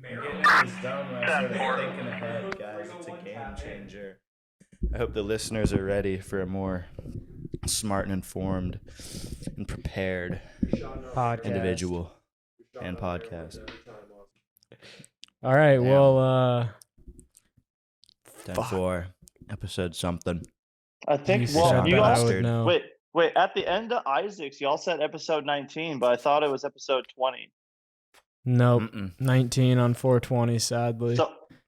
Getting this done when I started thinking ahead, guys. It's a game changer. I hope the listeners are ready for a more smart and informed and prepared Podcast. individual and podcast. All right. Damn. Well, tenfour episode something. I think. You Well, said you that I all would know. wait. At the end of Isaac's, y'all said episode 19, but I thought it was episode 20. Nope. Mm-mm. 19 on 420. Sadly.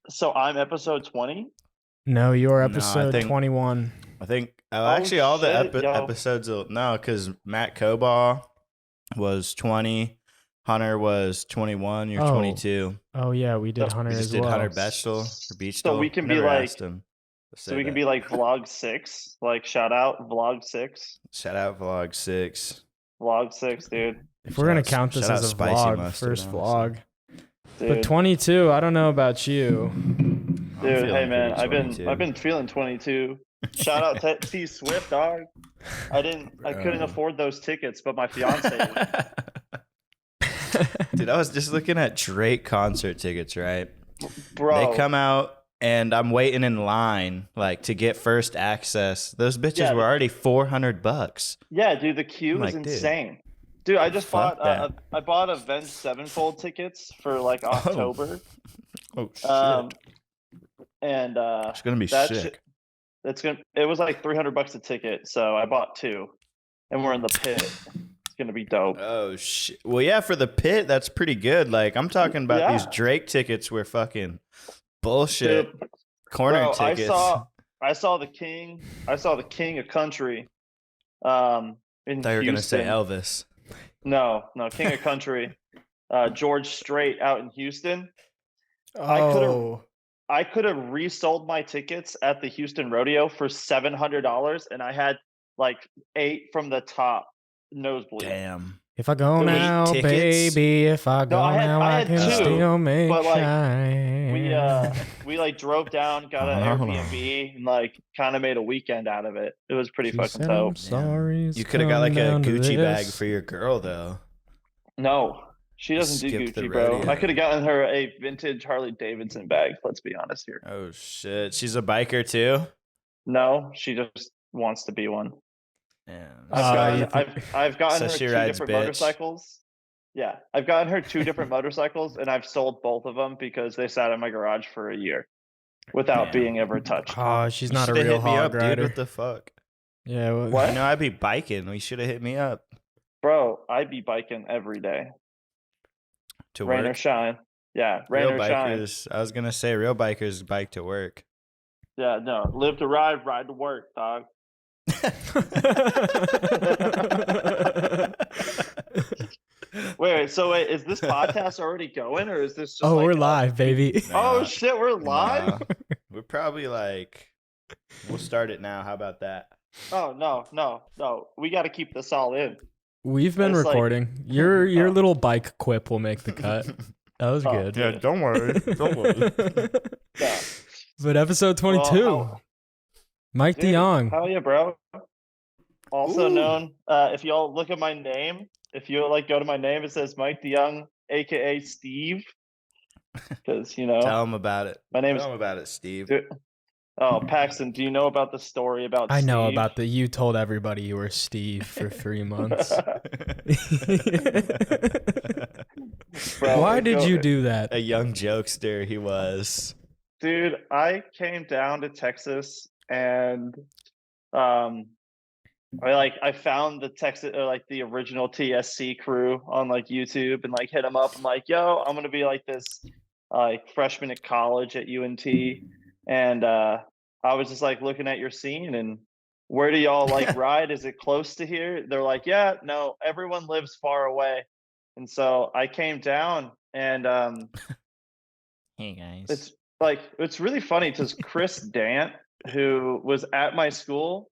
So I'm episode 20. No, you're No, I episode think- 21. I think actually all the shit, yo. episodes will, no, because Matt Cobaugh was 20, Hunter was 21, you're Oh. 22. Oh yeah, we did So Hunter We just as did well. Hunter Bechtel or Beachtel. So we can be Never like- asked him to So say we can that. be like vlog 6, like shout out vlog 6, Shout out vlog 6. vlog 6, dude. If we're gonna Shout out- count this shout out as a Spicy vlog, Mustard, first honestly. vlog. Dude, But 22, I don't know about you. I'm dude, feeling hey man, pretty 22. I've been feeling 22. Shout out to T Swift, dog. I couldn't Bro. afford those tickets, but my fiance did. Dude, I was just looking at Drake concert tickets, right? Bro. They come out and I'm waiting in line like to get first access. Those bitches Yeah. were already $400. Yeah, dude, the queue I'm is like, dude, insane. Dude, I just fuck bought I bought Avenged Sevenfold tickets for like October. Oh shit. And It's gonna be that sick. it was like $300 a ticket, so I bought 2. And we're in the pit. It's gonna be dope. Oh shit. Well, yeah, for the pit, that's pretty good. Like I'm talking about these Yeah. Drake tickets were fucking bullshit. Dude, Corner bro, tickets. I saw the king of country. In Thought you were gonna say Houston. Elvis. No, King of Country. George Strait out in Houston. Oh, I could have resold my tickets at the Houston Rodeo for $700, and I had like 8 from the top nosebleed. Damn. if I go It was now, tickets? baby, if I go I had- now, I I had can 2, still make but, like, shine. We like drove down, got an Oh. Airbnb, and like kind of made a weekend out of it. It was pretty She fucking said, I'm dope. sorry. You could have got like a down to Gucci bag this. for your girl though. No, she doesn't do Skipped the Gucci, bro. rodeo. I could have gotten her a vintage Harley Davidson bag. Let's be honest here. Oh shit. She's a biker too? No, she just wants to be one. Yeah. I've gotten So her she 2 rides different bitch. motorcycles. Yeah, I've gotten her 2 different motorcycles, and I've sold both of them because they sat in my garage for a year without Damn. being ever touched. Oh, she's You not a shoulda real hit me hog up, dude. rider. What the fuck? Yeah. Well, What? You know, I'd be biking. We should have hit me up Bro, I be biking every day, to rain or work. shine. Yeah, rain Real or shine. bikers. I was gonna say real bikers bike to work. Yeah, no, live to ride, ride to work, dog. Wait, is this podcast already going, or is this just oh, like we're a- live, baby. Oh Nah, shit, we're live. nah. We're probably like, we'll start it now. How about that? Oh no, we got to keep this all in. We've been It's like- recording. Your Oh. little bike quip will make the cut. That was Oh, good. yeah, don't worry. Don't worry. Yeah. But episode 22, Well, Mike dude, DeJong. hell yeah, bro. Also Ooh. known, if y'all look at my name, if you like go to my name, it says Mike DeJong, aka Steve, because you know Tell them about it. my name is. Tell them about it, Steve. Dude, Oh, Paxton, do you know about the story about? I know Steve? about you told everybody you were Steve for 3 months. Bro, Why it did go- you do that? A young jokester he was. Dude, I came down to Texas and I found the Texas or like the original TSC crew on like YouTube and like hit them up. I'm like, yo, I'm gonna be like this like freshman at college at UNT, and I was just like looking at your scene and where do y'all like ride? Is it close to here? They're like, yeah, no, everyone lives far away, and so I came down and Hey guys. it's really funny because Chris Dant, who was at my school,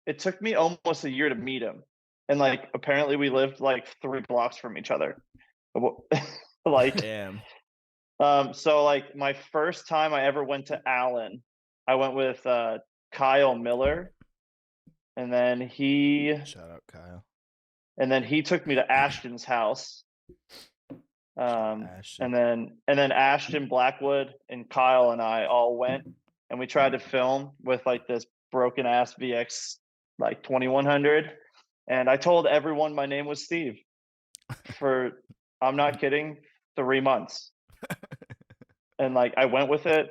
it took me almost a year to meet him. And like apparently we lived like 3 blocks from each other. Like Damn. so like my first time I ever went to Allen, I went with Kyle Miller, and then he Shout out Kyle. took me to Ashton's house. Ashton. And then Ashton, Blackwood, and Kyle and I all went, and we tried to film with like this broken ass VX like 2100, and I told everyone my name was Steve for, I'm not kidding, 3 months. And like I went with it,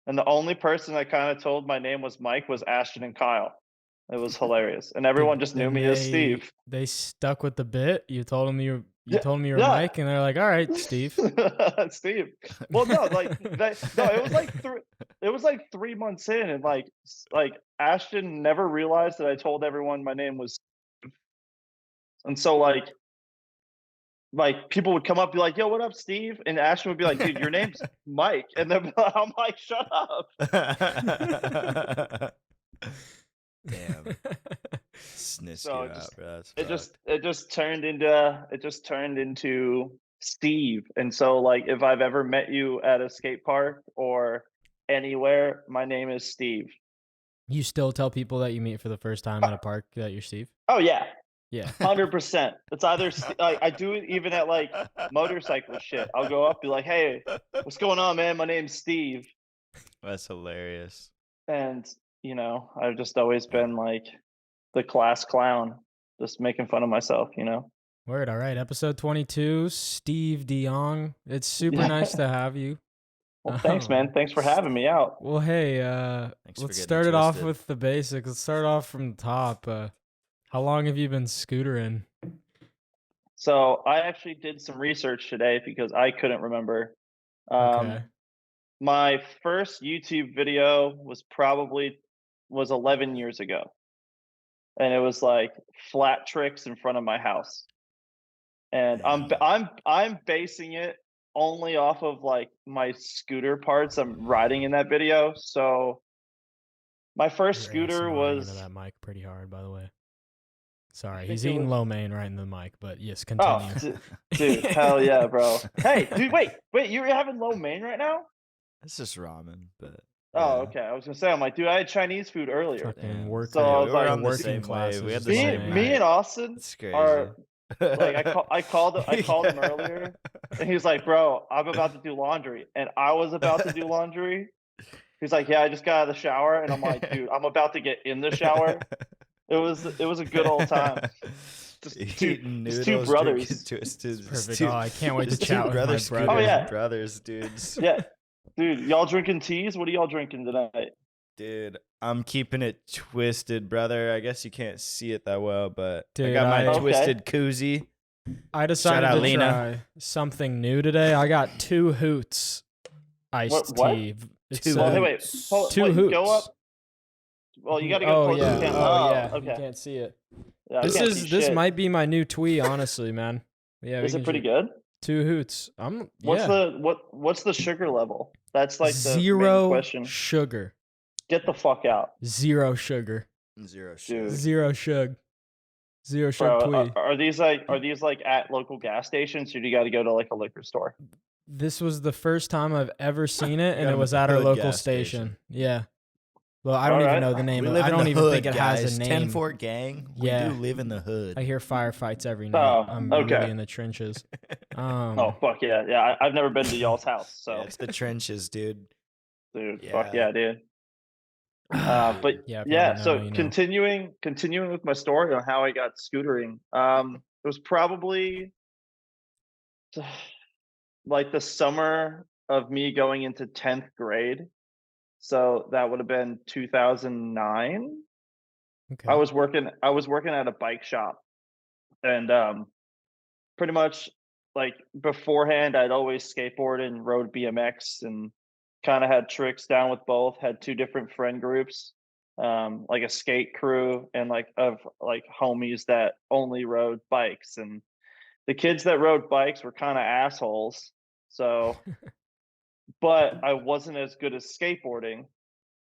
and the only person I kind of told my name was Mike was Ashton and Kyle. It was hilarious, and everyone just knew me as Steve. They stuck with the bit. You told them you Yeah, told me you were yeah. Mike, and they're like, "All right, Steve." Steve. Well, no, like no, it was like 3 months in, and like Ashton never realized that I told everyone my name was Steve. And so like people would come up, be like, "Yo, what up, Steve?" And Ashton would be like, "Dude, your name's Mike." And then I'm like, "Shut up." Damn. Snitched So you out, bro. That's it just turned into Steve. And so like if I've ever met you at a skate park or anywhere, my name is Steve. You still tell people that you meet for the first time at a park that you're Steve? Oh yeah, Yeah. 100%. It's either like I do it even at like motorcycle shit. I'll go up, be like, "Hey, what's going on, man? My name's Steve." That's hilarious. And you know, I've just always been like the class clown, just making fun of myself, you know. Word. All right. Episode 22. Steve DeJong. It's super nice to have you. Well, thanks, man. Thanks for having me out. Well, hey, Thanks for let's getting start it off twisted. with the basics. Let's start off from the top. How long have you been scootering? So I actually did some research today because I couldn't remember. Okay. My first YouTube video was 11 years ago, and it was like flat tricks in front of my house. And I'm basing it only off of like my scooter parts I'm riding in that video. So my first You're scooter ASMRing into was, that mic pretty hard, by the way. Sorry, think he's it eating was, lo mein right in the mic, but yes, oh, continue. dude, hell yeah, bro. Hey, dude, wait, you're having lo mein right now? It's just ramen, but Oh, yeah. okay. I was gonna say, I'm like, dude, I had Chinese food earlier. Fucking Damn. worker. So I was we were like, on the working same classes. wave. We had the lo same mein. me night. and Austin It's crazy. are like, I called him Yeah. earlier, and he's like, "Bro, I'm about to do laundry," and I was about to do laundry. He's like, "Yeah, I just got out of the shower," and I'm like, "Dude, I'm about to get in the shower." It was a good old time. Eating Just noodles, two brothers. drinking twisted. Perfect. Oh, I can't wait to Just chat two with my brothers brother. scooters Oh, yeah. and brothers, dudes. Yeah, dude, y'all drinking teas? What are y'all drinking tonight? Dude, I'm keeping it twisted, brother. I guess you can't see it that well, but I Dude, got my Okay. twisted koozie. I decided out, to Lena. try something new today. I got 2 Hoots iced What? tea. It's Two Well, hey, wait, Hoots. hold, 2 wait, Hoots. go up. Well, you got to go Oh closer yeah. to the camera. Oh yeah. Okay. You can't see it. Yeah, I This can't is see this shit. might be my new twee, honestly, man. Yeah. Is it pretty good? 2 Hoots. What's Yeah. what's the sugar level? That's like the main 0 question. sugar. Get the fuck out, 0 sugar. Zero dude. shit. 0 sugar. 0 sugar Bro, twee. are these like at local gas stations, or do you got to go to like a liquor store? This was the first time I've ever seen it, and Got it 'em was at at the our hood local gas station. station. Yeah. Well, I don't even Alright. know the name We of it. live I in don't the even hood, think it guys. has a name. tenfour gang. Yeah. We do live in the hood. I hear firefights every night. Oh, I'm okay. really in the trenches. Oh fuck yeah, yeah. I've never been to y'all's house, so Yeah, it's the trenches, dude. dude, Yeah. fuck yeah, dude. But Yeah, if y'all yeah, don't so know, you know. continuing with my story on how I got scootering. It was probably like the summer of me going into 10th grade. So that would have been 2009. Okay. I was working at a bike shop, and pretty much like beforehand I'd always skateboarded and rode BMX and kind of had tricks down with both, had 2 different friend groups, like a skate crew and like of like homies that only rode bikes, and the kids that rode bikes were kind of assholes. So, but I wasn't as good as skateboarding,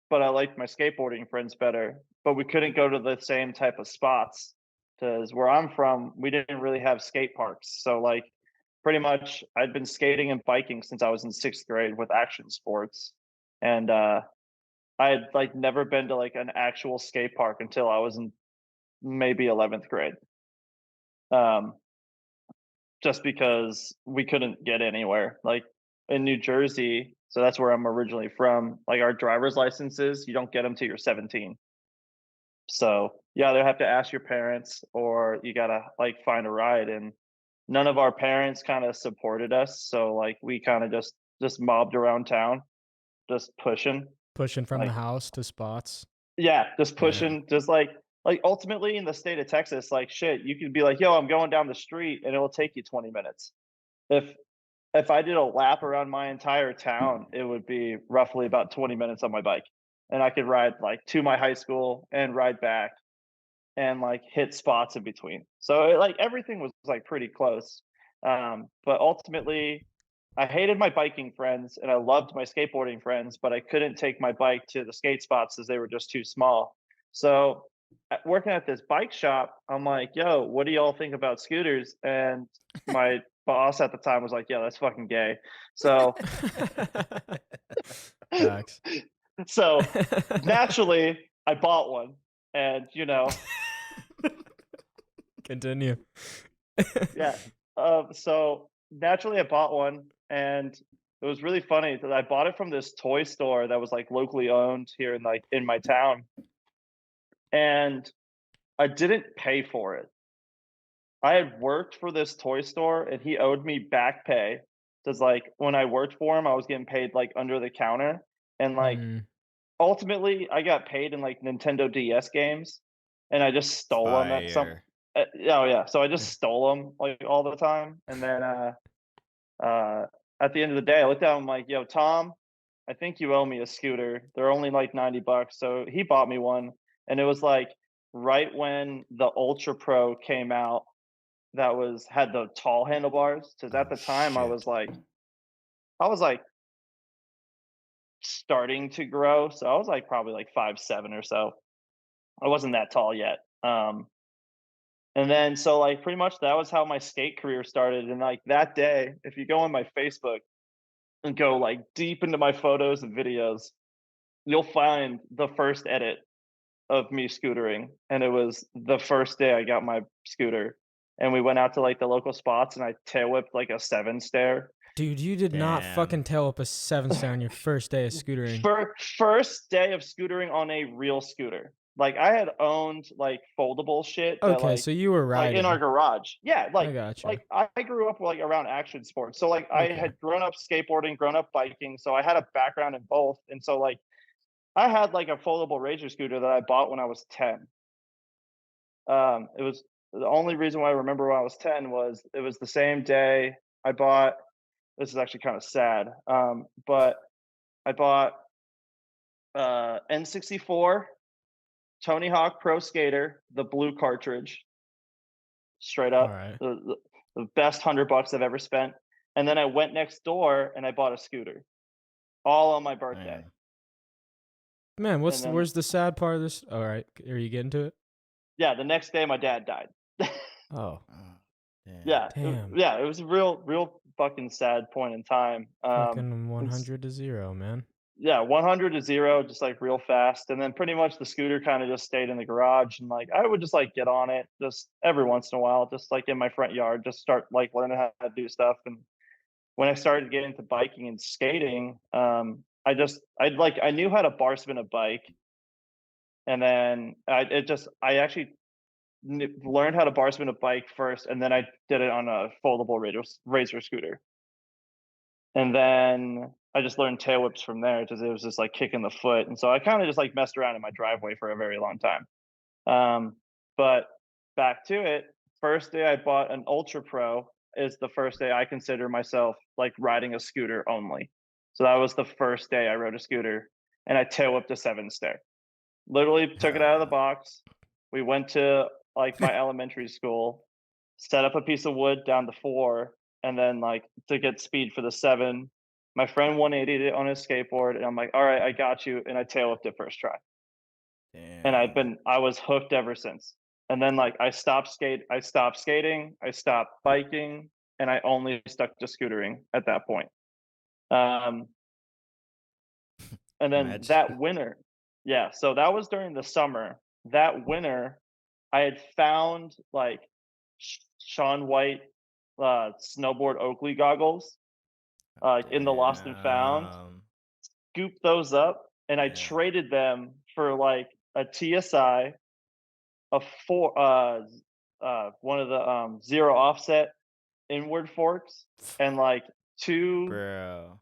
but I liked my skateboarding friends better. But we couldn't go to the same type of spots because where I'm from, we didn't really have skate parks. So like pretty much I'd been skating and biking since I was in 6th grade with action sports. And I had like never been to like an actual skate park until I was in maybe 11th grade. Um just because we couldn't get anywhere. Like in New Jersey, so that's where I'm originally from. Like our driver's licenses, you don't get them till you're 17. So you either have to ask your parents or you gotta like find a ride. And none of our parents kind of supported us. So like we kind of just mobbed around town, just pushing. Pushing from the Like house to spots. yeah, just Yeah. pushing, just like ultimately in the state of Texas, like shit, you could be like, yo, I'm going down the street and it'll take you 20 minutes. If if I did a lap around my entire town, it would be roughly about 20 minutes on my bike. And I could ride like to my high school and ride back and like hit spots in between. So like everything was like pretty close. But ultimately, I hated my biking friends and I loved my skateboarding friends, but I couldn't take my bike to the skate spots as they were just too small. So working at this bike shop, I'm like, yo, what do y'all think about scooters? And my boss at the time was like, yo, that's fucking gay. So Facts. so naturally I bought one and Continue. yeah. So naturally, I bought one, and it was really funny that I bought it from this toy store that was like locally owned here in my town, and I didn't pay for it. I had worked for this toy store, and he owed me back pay because like when I worked for him, I was getting paid like under the counter, and like Mm, ultimately, I got paid in like Nintendo DS games, and I just stole them at some. Fire. Oh yeah, so I just stole them like all the time, and then uh, at the end of the day, I looked at him like, "Yo, Tom, I think you owe me a scooter. They're only like $90." So he bought me one, and it was like right when the Ultra Pro came out. That was had the tall handlebars. Because at Oh the time, shit. I was like starting to grow, so I was like probably like 5'7" or so. I wasn't that tall yet. And then so like pretty much that was how my skate career started. And like that day, if you go on my Facebook and go like deep into my photos and videos, you'll find the first edit of me scootering. And it was the first day I got my scooter. And we went out to like the local spots and I tail whipped like a 7 stair. dude, you did not Damn. fucking tail up a 7 star on your first day of scootering. First day of scootering on a real scooter. Like I had owned like foldable shit that Okay, so you were like in our riding. garage. Yeah, I gotcha. like I grew up like around action sports. So like I Okay. had grown up skateboarding, grown up biking, so I had a background in both. And so like I had like a foldable Razor scooter that I bought when I was 10. It was the only reason why I remember when I was 10 was it was the same day I bought. This is actually kind of sad. But I bought N64 Tony Hawk Pro Skater, the blue cartridge, straight All up, right. the best $100 I've ever spent. And then I went next door and I bought a scooter, all on my birthday. Man. Man, And then where's the sad part of this? All right. Are you getting to it? yeah, the next day my dad died. Oh, Oh, damn. damn. Yeah, it was a real fucking sad point in time. Fucking It's 100 to 0, man. yeah, 100 to 0, just like real fast. And then pretty much the scooter kind of just stayed in the garage. And like I would just like get on it just every once in a while, just like in my front yard, just start like learning how to do stuff. And when I started getting into biking and skating, I knew how to bar spin a bike. And then I actually learned how to bar spin a bike first. And then I did it on a foldable razor scooter. And then I just learned tail whips from there because it was just like kicking the foot. And so I kind of just like messed around in my driveway for a very long time. But back to it, first day I bought an Ultra Pro is the first day I consider myself like riding a scooter only. So that was the first day I rode a scooter and I tail whipped a 7 stair. Literally took it Hell out of the yeah. box. We went to like my elementary school, set up a piece of wood down the floor, and then like to get speed for the 7. My friend 180'd it on his skateboard, and I'm like, all right, I got you. And I tail whipped it first try. And Damn. I was hooked ever since. And then like I stopped skating, I stopped biking, and I only stuck to scootering at that point. Um, and then Imagine. that winter, yeah, so that was during the summer. That winter, I had found like Shaun White snowboard Oakley goggles, in the Lost and Found. Damn. Scooped those up, and I Yeah. traded them for like a TSI, a one of the zero offset inward forks, and like two Bro.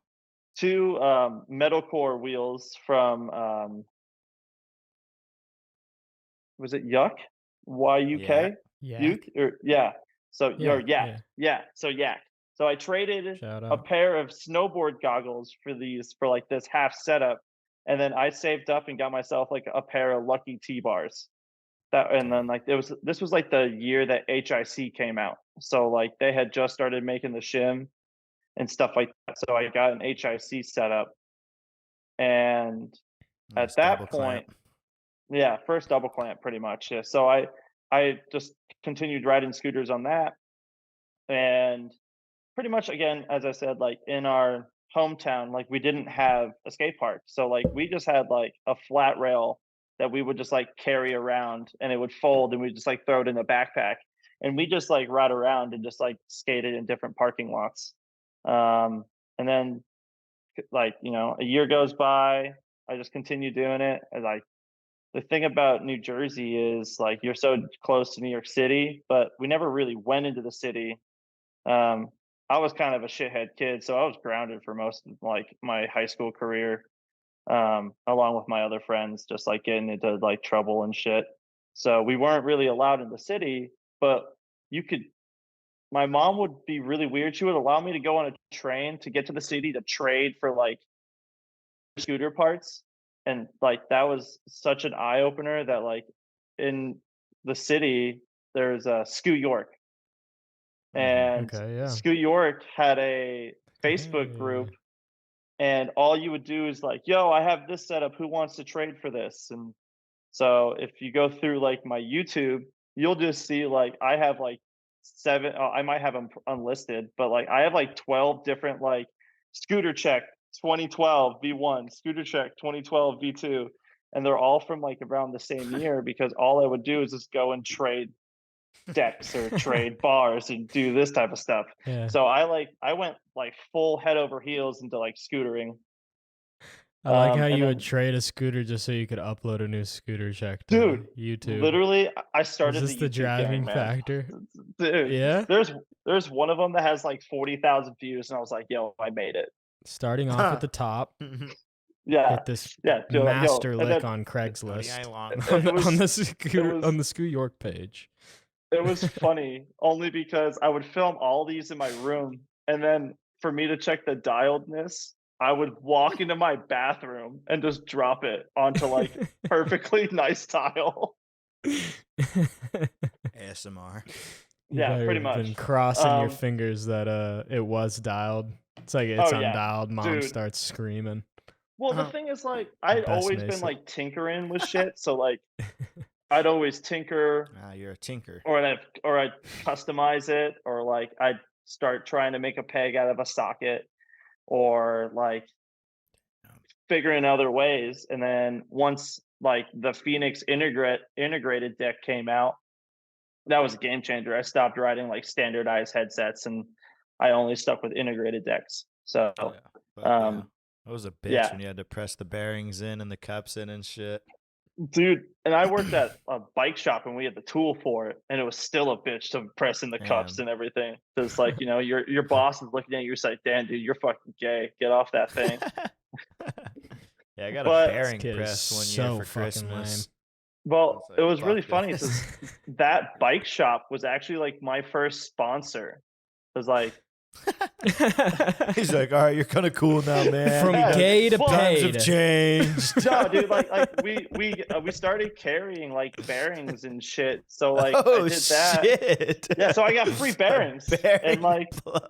metalcore wheels from was it Yuck? Y-U-K? Yeah. Yuke? Or yeah. So Yeah, or Yak. Yeah. So Yak. So I traded Shout a out. pair of snowboard goggles for like this half setup, and then I saved up and got myself like a pair of Lucky T-bars. And then like this was like the year that HIC came out. So like they had just started making the shim and stuff like that. So I got an HIC setup, and Nice at that double point, clamp. yeah, first double clamp pretty much. Yeah. So I just continued riding scooters on that, and pretty much again, as I said, like in our hometown, like we didn't have a skate park. So like we just had like a flat rail that we would just like carry around, and it would fold, and we just like throw it in a backpack, and we just like ride around and just like skated in different parking lots. And then like, a year goes by, I just continue doing it. And like the thing about New Jersey is like you're so close to New York City, but we never really went into the city. Um, I was kind of a shithead kid, so I was grounded for most of like my high school career, along with my other friends, just like getting into like trouble and shit. So we weren't really allowed in the city, but you could. My mom would be really weird. She would allow me to go on a train to get to the city to trade for like scooter parts, and like that was such an eye opener that like in the city there's a Scoot York, and Okay, yeah. Scoot York had a Facebook Hey. group, and all you would do is like, yo, I have this setup, who wants to trade for this? And so if you go through like my YouTube, you'll just see like I have like I might have them unlisted, but like I have like 12 different like scooter check 2012 V1, scooter check 2012 V2, and they're all from like around the same year, because all I would do is just go and trade decks or trade bars and do this type of stuff. Yeah. So I went like full head over heels into like scootering. I like how And you would then, trade a scooter just so you could upload a new scooter check to dude, YouTube. literally, I Is started this the the YouTube gang, driving man. factor? Dude, Yeah. there's one of them that has like 40,000 views, and I was like, yo, I made it. Starting off at the top, Yeah, hit this yeah, dude, like, yo, master and lick then on Craigslist it on was the scooter was on the Scoot York page. it was funny only because I would film all these in my room, and then for me to check the dialedness, I would walk into my bathroom and just drop it onto like perfectly nice tile. ASMR. You Yeah, better pretty have been much. crossing your Um, fingers that it was dialed. It's like it's oh yeah, undialed. Mom dude. starts screaming. Well, the thing is, like, I'd Best always been Mason. like tinkering with shit, so like I'd always tinker, Ah, you're a tinker. or I'd customize it, or like I'd start trying to make a peg out of a socket, or like figuring other ways. And then once like the Phoenix integrated deck came out, that was a game changer. I stopped riding like standardized headsets, and I only stuck with integrated decks. So Yeah. Fuck yeah. um That was a bitch yeah, when you had to press the bearings in and the cups in and shit. dude. And I worked at a bike shop, and we had the tool for it, and it was still a bitch to press in the cups Damn. and everything. Because like, your boss is looking at you, it's like, damn, dude, you're fucking gay, get off that thing. Yeah, I got a But bearing Kid is press one so year for fucking Christmas. well, I it was was like, really "Fuck funny this." because that bike shop was actually like my first sponsor. It was like, He's like, all right, you're kind of cool now, man. From Yeah, gay to well, Times have paid. changed. no, dude, like we started carrying like bearings and shit. So like Oh I did that. shit! Yeah, so I got free bearings, Bearing and like, plug.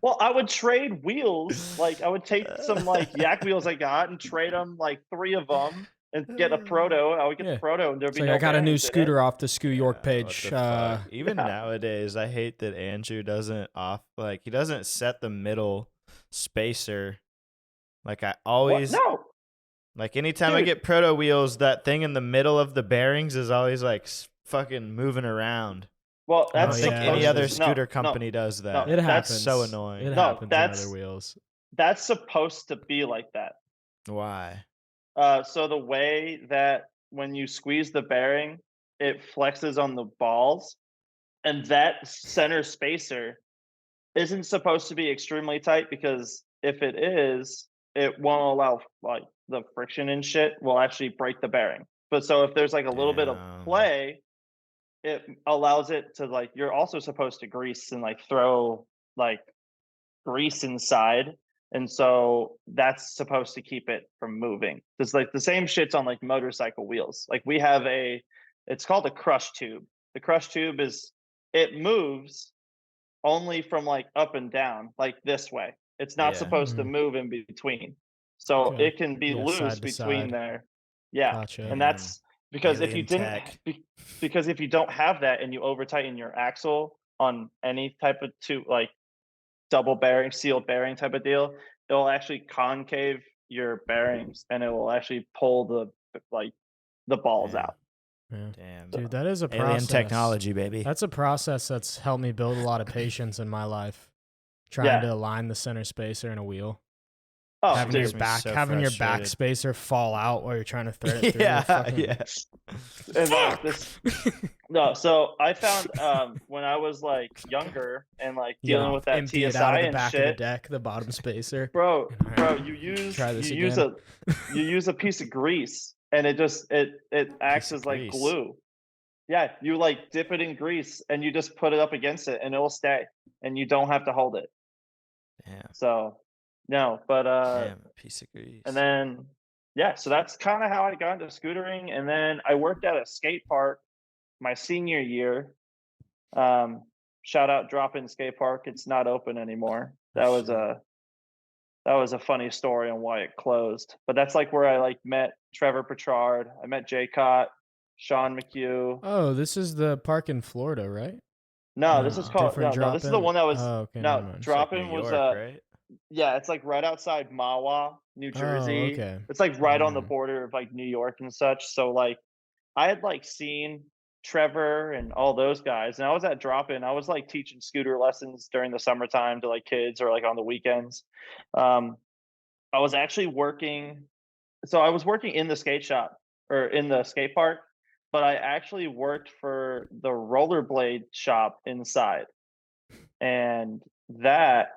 well, I would trade wheels. Like I would take some like yak wheels I got and trade them, like 3 of them, and get a proto. I would get Yeah. the proto, and there'd It's be like no I got a new bearings in it. scooter off the Scoot York What page. the fuck? Even Yeah. nowadays, I hate that Andrew doesn't he doesn't set the middle spacer. Like I What? always No, like anytime I dude. get proto wheels, that thing in the middle of the bearings is always like fucking moving around. Well, Oh, I don't that's think yeah, any supposed other to. scooter No, company does that. It that's happens. so annoying. It No, happens on other that's wheels. that's supposed to be like that. Why? So the way that when you squeeze the bearing, it flexes on the balls, and that center spacer isn't supposed to be extremely tight because if it is, it won't allow like the friction and shit will actually break the bearing. But so if there's like a little bit of Damn. play, it allows it to like you're also supposed to grease and like throw like grease inside. And so that's supposed to keep it from moving. It's like the same shit's on like motorcycle wheels. Like we have it's called a crush tube. The crush tube is it moves only from like up and down, like this way. It's not Yeah. supposed to move in between. So Okay. it can be Yeah, loose side to between side. there. Yeah. Gotcha. And Damn. that's because if you Alien didn't tech. because if you don't have that and you over tighten your axle on any type of tube like double bearing, sealed bearing type of deal, it'll actually concave your bearings and it will actually pull the balls Damn. out. Yeah. Damn. Dude, that is a process. Alien technology, baby. That's a process that's helped me build a lot of patience in my life. Trying Yeah. to align the center spacer in a wheel. Oh, having dude. your Makes me back so having your back frustrated. spacer fall out while you're trying to thread it through. Yeah, Fucking- yeah. And like this no, so I found when I was like younger and like You gotta dealing with that empty it TSI out of the and back of the shit, deck, the bottom spacer. bro, Alright, you use try this you use again. you use a piece of grease and it just it acts of as like grease. glue. Yeah, you like dip it in grease and you just put it up against it and it will stay and you don't have to hold it. Damn. So no, but Damn. A piece of grease. and then yeah, so that's kind of how I got into scootering. And then I worked at a skate park my senior year. Shout out Drop In Skate Park. It's not open anymore. That was a funny story on why it closed. But that's like where I like met Trevor Petrard. I met Jay Cott, Sean McHugh. Oh, this is the park in Florida, right? No, this is called different no, this is the drop-in? one that was Oh, okay, no never mind. Drop New In was York, right? yeah, it's like right outside Mahwah, New Jersey. okay. It's like right on the Mm. border of like New York and such. So like I had like seen Trevor and all those guys, and I was at Drop In. I was like teaching scooter lessons during the summertime to like kids or like on the weekends. I was actually working, so I was working in the skate shop or in the skate park, but I actually worked for the rollerblade shop inside, and that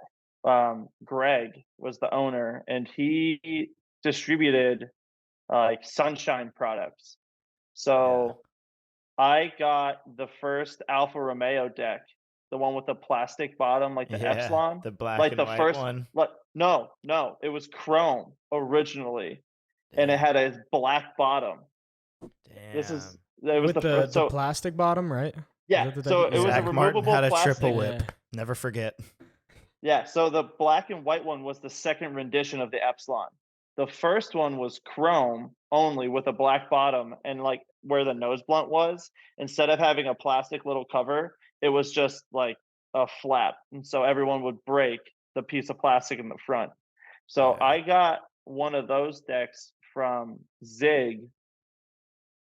Greg was the owner, and he distributed like Sunshine products. So I got the first Alfa Romeo deck, the one with the plastic bottom, like the Yeah, Epsilon. the black Like and the white first one. like no, it was chrome originally. And it Damn. had a black bottom. Damn. This is it was With the first so plastic bottom, right? Is yeah, that the so type- it was a Zach Martin removable had a plastic. triple whip. Yeah. Never forget. Yeah, so the black and white one was the second rendition of the Epsilon. The first one was chrome only with a black bottom and like where the nose blunt was, instead of having a plastic little cover, it was just like a flap. And so everyone would break the piece of plastic in the front. So Yeah. I got one of those decks from Zig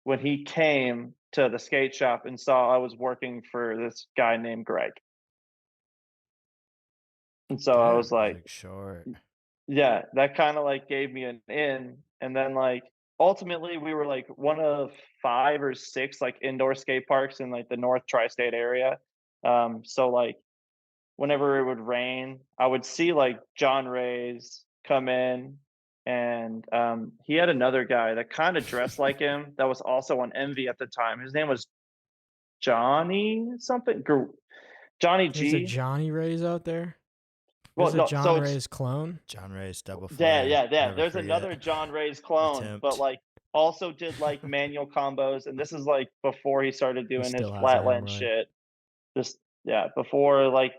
when he came to the skate shop and saw I was working for this guy named Greg. And so I was like, short. yeah, that kind of like gave me an in. And then like ultimately we were like one of 5 or 6 like indoor skate parks in like the North Tri-State area. So like whenever it would rain, I would see like John Ray's come in, and he had another guy that kind of dressed like him that was also on Envy at the time. His name was Johnny something. Johnny There's a G. Johnny Ray's out there. Well, There's no, a John so it's Ray's clone. John Ray's double yeah, fire. yeah. Never There's forget. another John Ray's clone, Attempt. but like also did like manual combos, and this is like before he started doing his still has a flatland hemorrhoid. shit. Just yeah, before like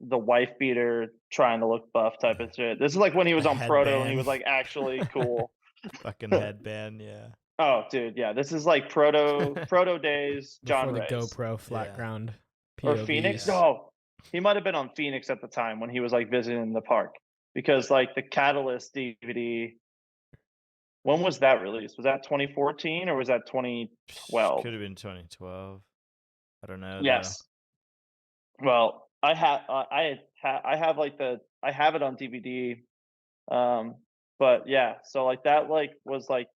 the wife beater trying to look buff type of shit. This is like when he was The on Proto and he headband. was like actually cool. Fucking headband, yeah. Oh, dude, yeah. This is like proto days, John Before the Ray's. GoPro flat Yeah. ground. Or POVs. Phoenix. No, he might have been on Phoenix at the time when he was like visiting the park, because like the Catalyst DVD. When was that released? Was that 2014 or was that 2012? Could have been 2012. I don't know. Yes. Well, I have I have it on DVD. But yeah, so like that like was like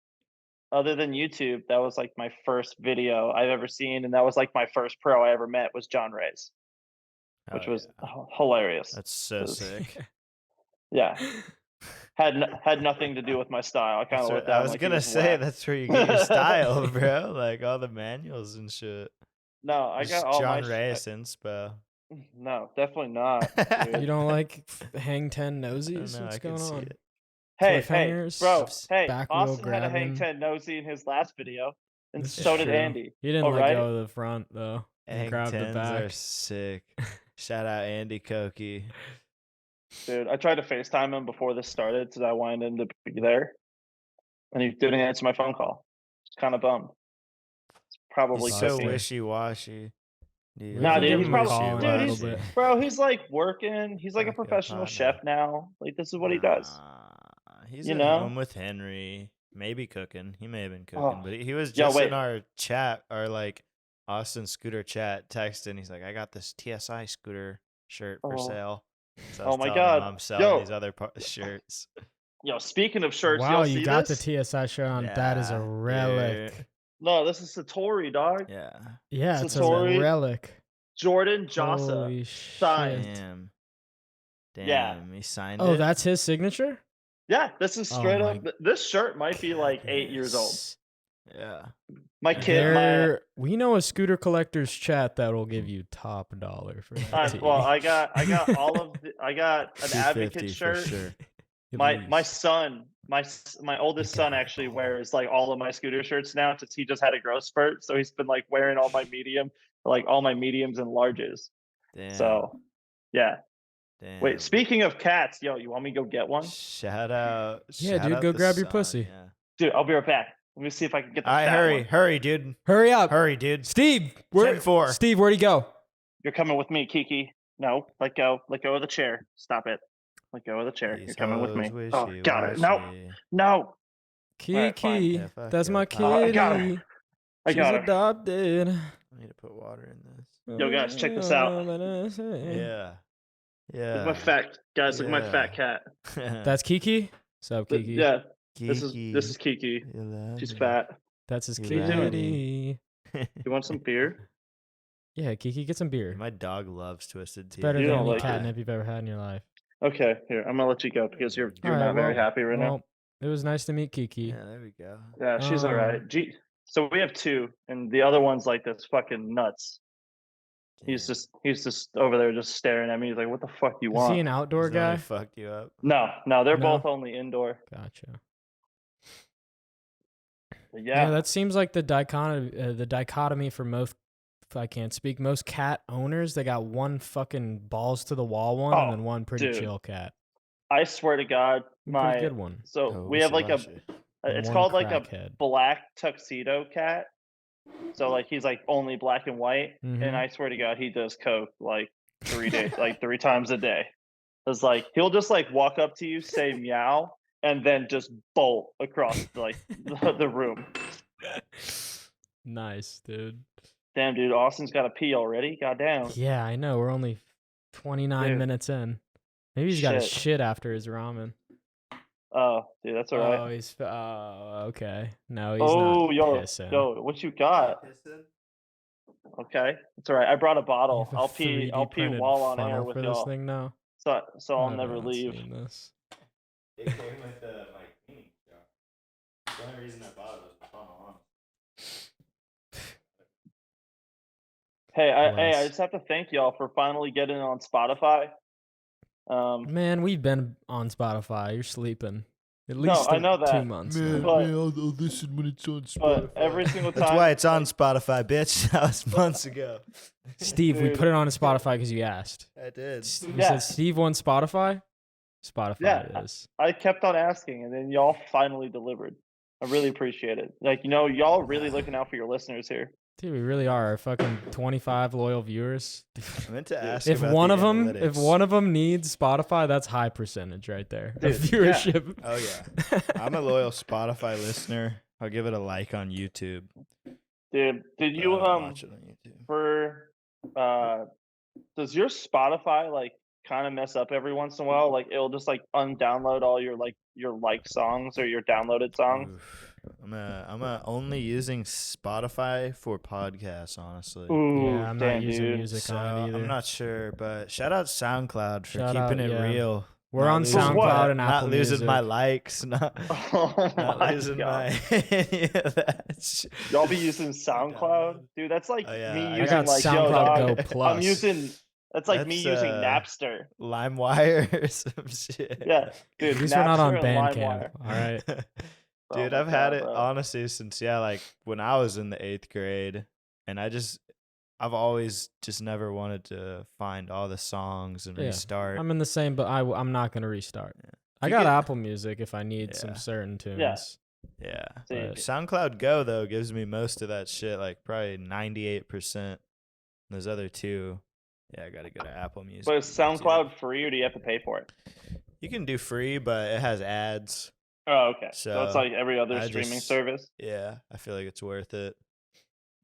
other than YouTube, that was like my first video I've ever seen, and that was like my first pro I ever met was John Ray's, Oh, which was yeah. hilarious. That's so 'cause- sick. Yeah, had nothing to do with my style. I kind of looked at I him was like he gonna was say whack. that's where you get your style, bro. Like all the manuals and shit. No, I Just got all John my Reyes inspo. No, definitely not. You Dude. don't like hang 10 I don't nosies? know. What's I can going see on? it. Hey, Cliffhangers, bro. Hey, back wheel Austin had a hang grabbing. 10 nosy in his last video, and This is so did true. Andy. He didn't All let right? go of the front though. And Hang grab the tens back. are sick. Shout out Andy Koki. Dude, I tried to FaceTime him before this started because I wanted him to be there, and he didn't answer my phone call. Kind of bummed. It's probably He's so cooking. wishy washy. We Nah, can dude, give he's him a probably call in dude. a He's little bit. bro. He's like working. He's like a Fuck your professional partner. chef now. Like this is what he does. He's You at know? home with Henry, maybe cooking. He may have been cooking, Oh. but he was Yo, just wait. in our chat, our like Austin scooter chat, texting. He's like, "I got this TSI scooter shirt for Oh. sale." So I Oh was my telling him God. I'm selling Yo. these other shirts. Yo, speaking of shirts, Wow, y'all you see got this? the TSI shirt on. That is a Yeah, relic. dude. No, this is Satori, dog. Yeah. Yeah, it's a Satori. relic. Jordan Jossa. Holy signed. shit. Damn. Yeah. He signed Oh, it. that's his signature? Yeah, this is Oh straight my up. This shirt might be like 8 years old. Goodness. Yeah. My kid, We know a scooter collector's chat that will give you top dollar for that. tee. well, I got all of I got an 250 advocate for shirt. sure. At My least. son, my oldest son actually wears like all of my scooter shirts now since he just had a growth spurt. So he's been like wearing all my mediums and larges. Damn. So yeah. Damn. Wait, speaking of cats, yo, you want me to go get one? Shout out. Yeah, shout dude, out go the grab your son, pussy. Yeah. Dude, I'll be right back. Let me see if I can get the All right, fat hurry, one. hurry, dude. Hurry up. Hurry, dude. Steve, where? 10-4. Steve, where'd he go? You're coming with me, Kiki. No, let go. Let go of the chair. Stop it. Let go of the chair. These You're coming with me. hoes Oh, got it. No, wishy-washy. no. Alright, fine. Kiki, Yeah, fuck that's yeah, my fine. Oh, I kitty. got her. I She's got her. adopted. I need to put water in this. Yo, guys, check this out. Yeah. Yeah. Look at my fat guys. Look at my fat cat. That's Kiki. What's up, Kiki? Yeah, Kiki. this is Kiki. You love She's me. fat. That's his You doing? kitty. You want some beer? Yeah, Kiki, get some beer. My dog loves Twisted Tea. Better You than don't any like it. catnip you've ever had in your life. Okay, here I'm gonna let you go because you're All right, not very well- happy right now. Well, it was nice to meet Kiki. Yeah, there we go. Yeah, she's all right. So we have two, and the other one's like this fucking nuts. He's just over there just staring at me. He's like, "What the fuck do you Is want?" he an outdoor He's the one who guy? fucked you up. No, they're No? both only indoor. Gotcha. But Yeah, yeah, that seems like the dichotomy for most. If I can't speak, most cat owners, they got one fucking balls to the wall one, and Oh, then one pretty dude. chill cat. I swear to God, Pretty good one. so Oh, we have like a wishy-washy. And it's one called like a crackhead. black tuxedo cat. So like he's like only black and white, Mhm. and I swear to God, he does coke like 3 days, like 3 times a day. It's like he'll just like walk up to you, say meow, and then just bolt across like the room. Nice, dude. Damn, dude, Austin's got to pee already. Goddamn. Yeah, I know. We're only 29 Dude. minutes in. Maybe he's got to Shit. shit after his ramen. Oh, dude, that's all right. Oh, okay. No, he's Oh, not yo, pissing. yo, what you got? Okay, it's all right. I brought a You bottle. have a I'll pee 3D while printed on air funnel with for this y'all. thing now. So I'll I've never not leave. seen this. It came with my cleaning jar. The only reason I bought it was the funnel on. Hey, I Bless. just have to thank y'all for finally getting on Spotify. Man, we've been on Spotify. You're sleeping. At No, least I know 2 that. months. Man, now. But- I'll listen when it's on but every single time. That's why it's on Spotify, bitch. That was months ago. Steve, we Dude. put it on Spotify because you asked. I did. You Yeah. said Steve won Spotify? Spotify Yeah. it is. I kept on asking, and then y'all finally delivered. I really appreciate it. Like, y'all really looking out for your listeners here. Dude, we really are. Our fucking 25 loyal viewers. I meant to ask If about one the of them, analytics. needs Spotify, that's high percentage right there of Dude, yeah. viewership. Oh yeah, I'm a loyal Spotify listener. I'll give it a like on YouTube. Dude, did but you I don't watch it on YouTube. for does your Spotify like kind of mess up every once in a while? Like it'll just like undownload all your like songs or your downloaded songs. Oof. I'm only using Spotify for podcasts, honestly. Ooh, Yeah, I'm not damn, using dude. music So on it either. I'm not sure, but shout out SoundCloud for Shout keeping out, it yeah. real. We're Not on losing SoundCloud my- and not Apple losing my Music. likes, not Oh my losing God. my any of that shit. Y'all be using SoundCloud, dude. That's like Oh, yeah, me I using got like SoundCloud yo, Go dog. Plus. I'm using. That's like me That's, using Napster. LimeWire or some shit. Yeah, dude. At least Napster we're not on and Bandcamp. LimeWire. All right. Dude, Oh my I've had God, it bro. honestly since like when I was in the 8th grade, and I've always just never wanted to find all the songs and Yeah, restart. I'm in the same, but I'm not gonna restart. Yeah. I You got get- Apple Music if I need Yeah. some certain tunes. Yeah. Yeah. See, But- SoundCloud Go though gives me most of that shit, like probably 98%. Those other two, yeah, I gotta go to Apple Music. but is to use it. SoundCloud free or do you have to pay for it? You can do free, but it has ads. Oh, okay. So it's So, like every other I streaming just- service. Yeah, I feel like it's worth it.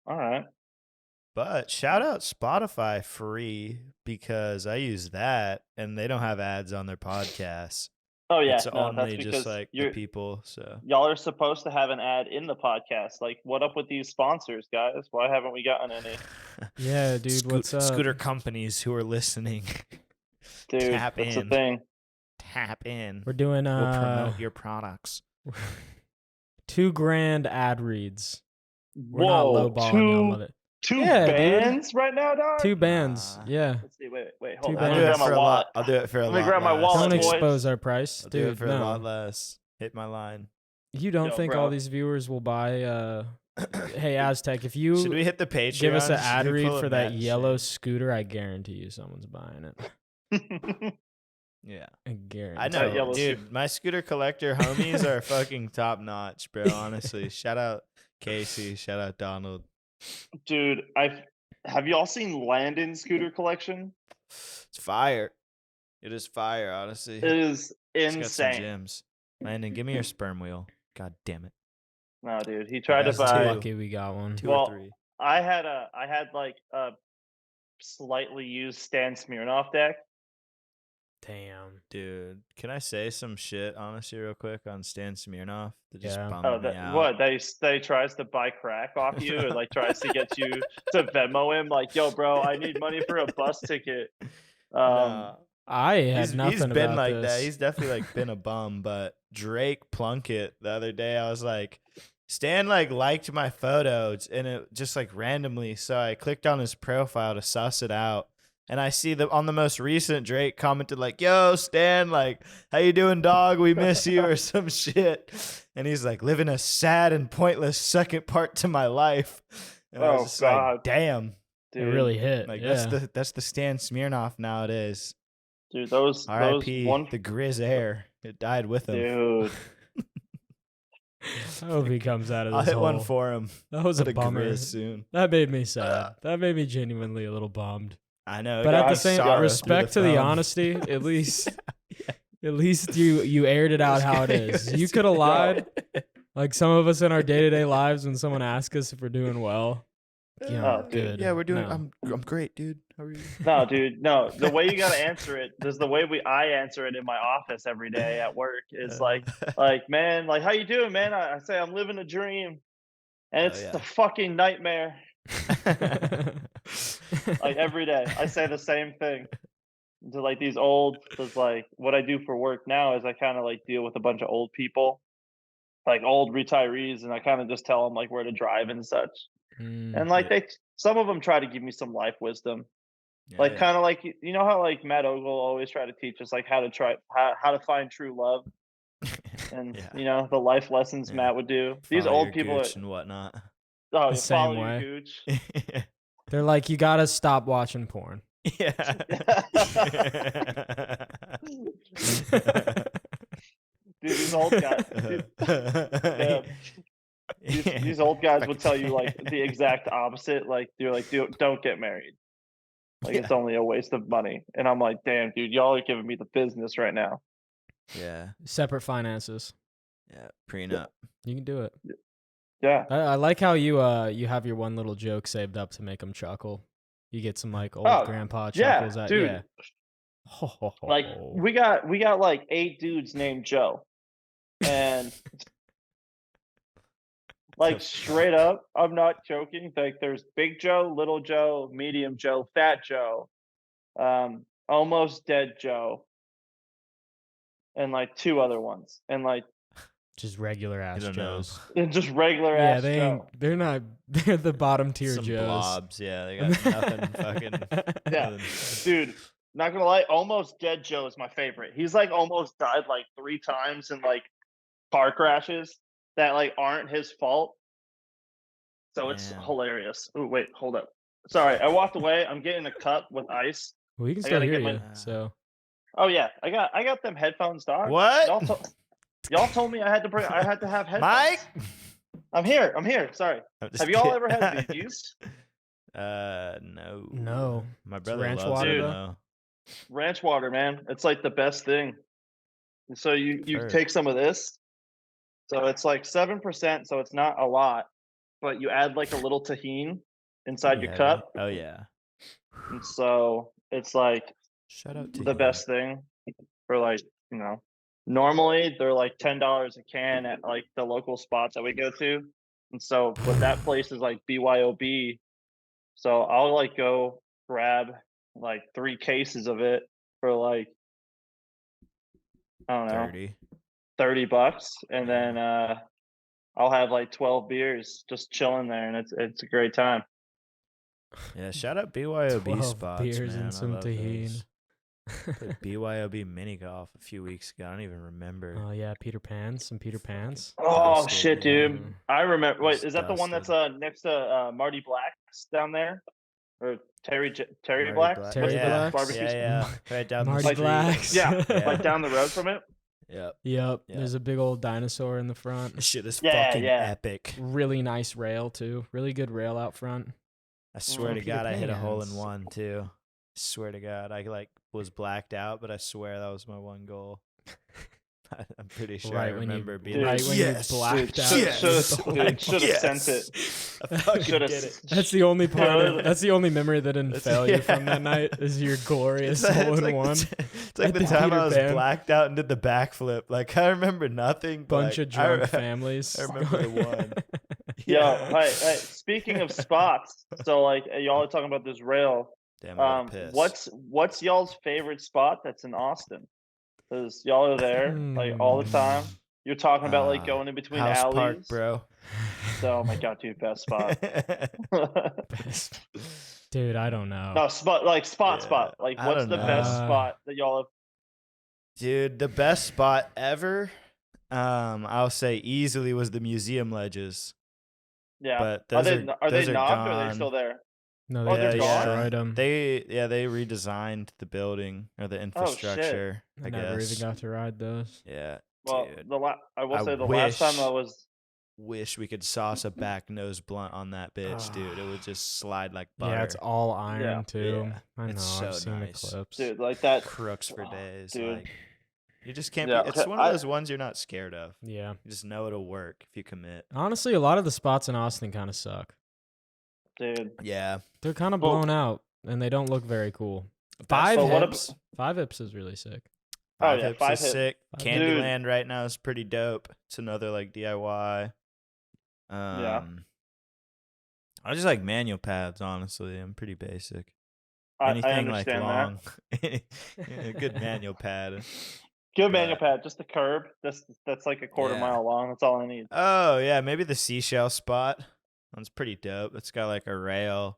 All right. But shout out Spotify free because I use that and they don't have ads on their podcasts. Oh yeah, It's no, only that's because just like the you're people. So y'all are supposed to have an ad in the podcast. Like, what up with these sponsors, guys? Why haven't we gotten any? Yeah, dude, what's up? Scooter companies who are listening, Dude, Tap that's in. the thing. tap in. We're doing We'll promote your products. $2,000 ad reads. We're Whoa, not lowballing y'all, mother. two Yeah, dude. bands right now, dog. 2 bands. Nah. Yeah. Let's see. Wait. Two Hold I'll on. do Let me it grab my for a wallet. lot. I'll do it for a Let lot. me grab my less. wallet, Don't boys. expose our price, I'll do it dude. for a lot No, less. Hit my line. you don't Yo, think bro. all these viewers will buy? Hey, Aztec, if you Should we hit the Patreon? give us an Should ad we read pull a for that Matt and yellow Shane? scooter, I guarantee you someone's buying it. Yeah. I guarantee. I That know, yellow dude. My scooter collector homies are fucking top notch, bro. Honestly, shout out Casey, shout out Donald. Dude, have y'all seen Landon's scooter collection? It's fire. It is fire, honestly. It is It's got some insane. gems. Landon, give me your sperm wheel. God damn it. No, dude, he tried to That's We're buy. two. lucky we got one. Two Well, or three. I had like a slightly used Stan Smirnoff deck. Damn. Dude, can I say some shit, honestly, real quick on Stan Smirnoff? That just Yeah. bummed Oh, me out. what they tries to buy crack off you, or like tries to get you to Venmo him, like, yo, bro, I need money for a bus ticket. Nah. I had He's nothing been about like this. that. He's definitely like been a bum. But Drake Plunkett the other day, I was like, Stan like liked my photos and it just like randomly. So I clicked on his profile to suss it out. And I see that on the most recent Drake commented like, "Yo, Stan, like, how you doing, dog? We miss you," or some shit. And he's like, "Living a sad and pointless second part to my life." And I was Oh, just God. like, "Damn, It Dude, really hit. like yeah. that's the Stan Smirnoff nowadays." dude, those R.I.P. one, the Grizz Air. It died with him. dude. I hope he comes out of I'll this hit one hole. for him. That was What a a bummer. Grizz soon. That made me sad. That made me genuinely a little bummed. I know. it But got at the me same sorrow through respect to the phone. honesty, at least at least you aired it out how it is. You could have lied, like some of us in our day-to-day lives when someone asks us if we're doing well. Yeah, Oh, good. Yeah, we're doing. No. I'm great, dude. How are you? No, dude, no. The way you gotta answer it, there's the way I answer it in my office every day at work is like, man, like, how you doing, man? I say I'm living a dream, and it's yeah. the fucking nightmare. Like every day, I say the same thing to like these old. Cause like what I do for work now is I kind of like deal with a bunch of old people, like old retirees, and I kind of just tell them like where to drive and such. And like some of them try to give me some life wisdom, like kind of like you know how like Matt Ogle always try to teach us like how to find true love, and Yeah. you know the life lessons Yeah. Matt would do. These Follow old your people, gooch and whatnot. oh, The you same follow way. your gooch. They're like, you gotta stop watching porn. Yeah. Dude, these old guys. Yeah. These old guys would tell you like the exact opposite. Like they're like, dude, don't get married. Like it's only a waste of money. And I'm like, damn, dude, y'all are giving me the business right now. Yeah. Separate finances. Yeah. Prenup. You can do it. Yeah. I like how you have your one little joke saved up to make him chuckle. You get some like old Oh, grandpa yeah, chuckles out. dude. Yeah. Ho, ho, ho, Like ho. we got like 8 dudes named Joe, and like The straight up, I'm not joking. Like there's Big Joe, Little Joe, Medium Joe, Fat Joe, Almost Dead Joe, and like 2 other ones, and like Just regular ass don't know. Joes. and just regular Yeah, ass they Joe. ain't. They're not. They're the bottom tier Some Joes. blobs. Yeah, they got nothing fucking. Yeah, nothing. dude. Not gonna lie, Almost Dead Joe is my favorite. He's like almost died like 3 times in like car crashes that like aren't his fault. So it's Damn. hilarious. Oh wait, hold up. Sorry, I walked away. I'm getting a cup with ice. We can I still gotta hear get my- you. So Oh yeah, I got them headphones, dog. What? Y'all told me I had to have headphones. Mike? I'm here. Sorry. I'm just Have y'all kidding. ever had these? No. No. My It's brother ranch loves water, it though? though. Ranch water, man. It's like the best thing. And so you Heard. take some of this. So it's like 7%, so it's not a lot, but you add like a little tahini inside Pretty your heavy. cup. Oh yeah. And so it's like Shout out to the him. best thing for like, normally they're like $10 a can at like the local spots that we go to. And so, but that place is like BYOB. So I'll like go grab like 3 cases of it for like, I don't know, 30. $30. And then, I'll have like 12 beers just chilling there, and it's a great time. Yeah, shout out BYOB 12 spots, beers man. and some I love tahini. those. Played BYOB mini golf a few weeks ago. I don't even remember. Oh yeah, Peter Pan's. Some Peter Pan's. Oh Dusted, shit, dude! yeah. I remember. Wait, Just is that the one that's next to Marty Black's down there, or Terry Marty Black's? Black- Terry What's the Black's? barbecue Yeah, spot? yeah. Right down Marty the street. Black's. Yeah, Yeah. like down the road from it. Yep. Yep. Yeah. There's a big old dinosaur in the This front. shit is Yeah, fucking yeah. epic. Really nice rail too. Really good rail out front. I swear to Peter God, I hit a hole in Pan's. one too. Swear to God, I like was blacked out, but I swear that was my one goal. I'm pretty sure I Right when you- remember being Dude, like, right when you yes, blacked out. Should yes, have like, sent it. I fucking Shoulda did s- it. That's the only part. Yeah. That's the only memory that didn't That's- fail you from yeah. that night. Is your glorious It's hole in like one. it's like At the the time Peter I was Pan. blacked out and did the backflip. Like I remember nothing. But Bunch like, of drunk I, families. I remember the one. Yo, hey, speaking of spots, so like y'all are talking about this rail. Damn, I got pissed. What's y'all's favorite spot that's in Austin? Because y'all are there like all the time. You're talking about like going in between House alleys. Park, bro. So, oh my god, dude, best spot. Dude, I don't know. No, spot. Yeah, Like, I what's don't the know. best spot that y'all have? Dude, the best spot ever, I'll say easily was the museum ledges. Yeah, But are those they those knocked or are they gone. still there? No, Oh, they they're gone? destroyed them. They redesigned the building or the infrastructure. I I never guess. even got to ride those. Yeah, Well, dude. I will I say the last time I wish- was. Wish we could sauce a back nose blunt on that bitch, dude. It would just slide like butter. Yeah, it's all iron Yeah. too. Yeah, I know. it's I've so seen nice. the clips. Dude, like that. Crooks for days. Dude. Like you just can't. Yeah, Be, it's one of I- those ones you're not scared of. Yeah. You just know it'll work if you commit. Honestly, a lot of the spots in Austin kind of suck. Dude, Yeah. They're kind of Well- blown out and they don't look very cool. That's Five But what hips. 5 hips is really sick. Oh, Five yeah, Hips Five is Hips. sick. Five Hips. Candyland right now is pretty dope. It's another like DIY. Yeah. I just like manual pads, honestly. I'm pretty basic. I Anything like understand that. long. A good manual pad. Good manual But- pad, just the curb. That's like a quarter Yeah. mile long. That's all I need. Oh yeah, maybe the seashell spot. That's pretty dope. It's got like a rail,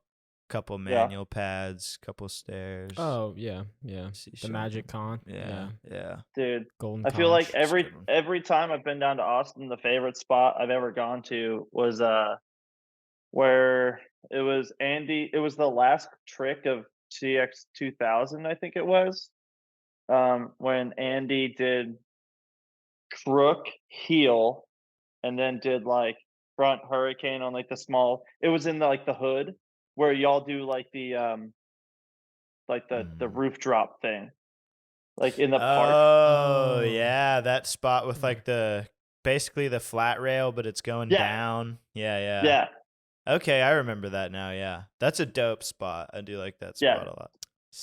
couple manual pads, couple stairs. Oh, yeah. Yeah. The Seashell. Magic Con. Yeah, yeah. Dude, Golden I feel Conch. like every good one. every time I've been down to Austin, the favorite spot I've ever gone to was where it was Andy. It was the last trick of TX 2000, I think it was. When Andy did crook heel, and then did like front hurricane on like the small. It was in the hood where y'all do like the roof drop thing, like in the park. Oh Oh. yeah, that spot with like the basically the flat rail, but it's going Yeah. down. Yeah. Yeah. Okay, I remember that now. Yeah, that's a dope spot. I do like that Yeah. spot a lot.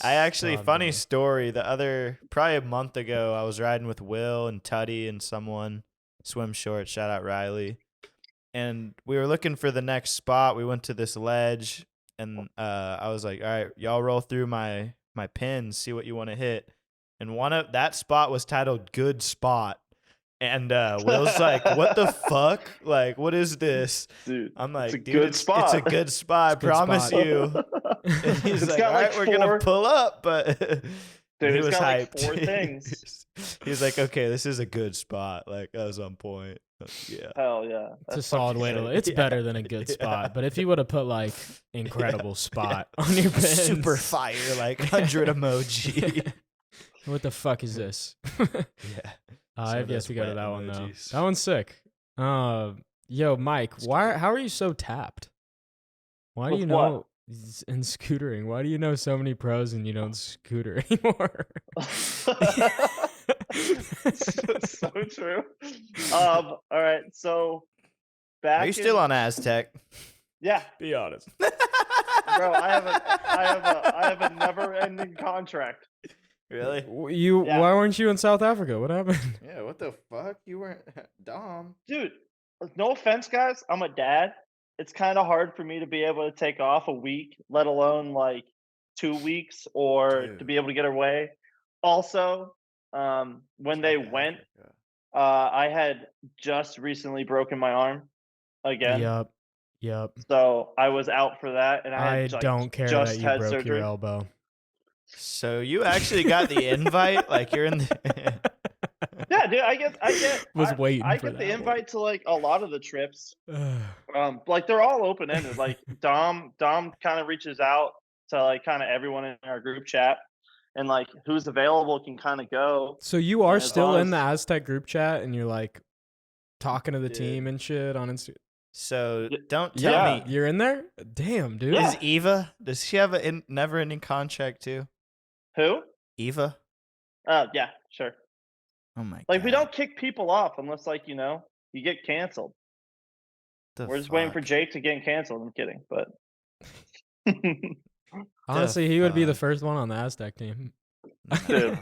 I actually, So funny dumb. story. Probably a month ago, I was riding with Will and Tuddy and someone, swim short. Shout out Riley. And we were looking for the next spot. We went to this ledge, and I was like, "All right, y'all roll through my pins, see what you want to hit." And that spot was titled "Good Spot," and Will's like, "What the fuck? Like, what is this?" Dude, I'm like, it's a "Dude, good it's spot. a good spot. I It's a good promise spot. you." And he's It's like, got "All right, like we're gonna four- pull up," but Dude, he it's was got like hyped. 4 things. He was like, "Okay, this is a good spot." Like, I was on point. Yeah. Hell yeah. It's a That's solid fucking way to. sick. It's Yeah. better than a good Yeah. spot. But if you would have put like incredible spot on your pins, Super fire, like 100 emoji. What the fuck is this? Yeah. I So have yet those to go to wet that one though. emojis. That one's sick. Yo, Mike, how are you so tapped? Why do With you what? know in scootering? Why do you know so many pros and you don't scooter anymore? So true. All right. So back Are you still on Aztec? Yeah, Be honest. bro. I have a never-ending contract. Really? Yeah. Why weren't you in South Africa? What happened? Yeah, what the fuck? You weren't Dom. Dude, no offense, guys. I'm a dad. It's kind of hard for me to be able to take off a week, let alone like 2 weeks, or to Dude. be able to get away. Also, when they went, I had just recently broken my arm again. Yep. So I was out for that, and I had don't care just that you had broke surgery. your elbow. So you actually got the invite? Like you're in the Yeah, dude, I get Was waiting I for get the that one. invite to like a lot of the trips. Like they're all open ended. Like Dom kind of reaches out to like kind of everyone in our group chat, and like who's available can kind of go. So you are as still long in the as- Aztec group chat, and you're like talking to the Dude. team and shit on Instagram. So Y- don't tell yeah. me. You're in there. Damn, dude. Yeah. Is Eva? Does she have a never-ending contract too? Who? Eva? Yeah, sure. Oh my god. Like we don't kick people off unless like you get canceled. The We're just waiting for fuck? Jake to get canceled. I'm kidding, but Honestly, he would be the fuck? first one on the Aztec team Dude.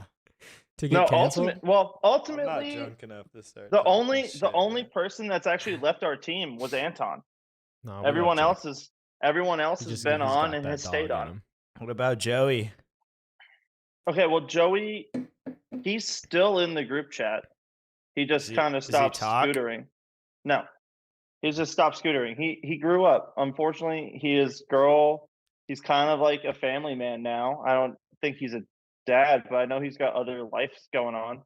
to get no. canceled. I'm not Ultimately, drunk enough to start. the talking only shit, person that's actually left our team was Anton. No, we got Everyone Jake. else He has just- been he's on got and that has dog stayed in on. him. What about Joey? Okay, well Joey, he's still in the group chat. He just he- kind of does he stopped talk? scootering. No, he's just stopped scootering. He grew up. Unfortunately, his girl. He's kind of like a family man now. I don't think he's a dad, but I know he's got other lives going on.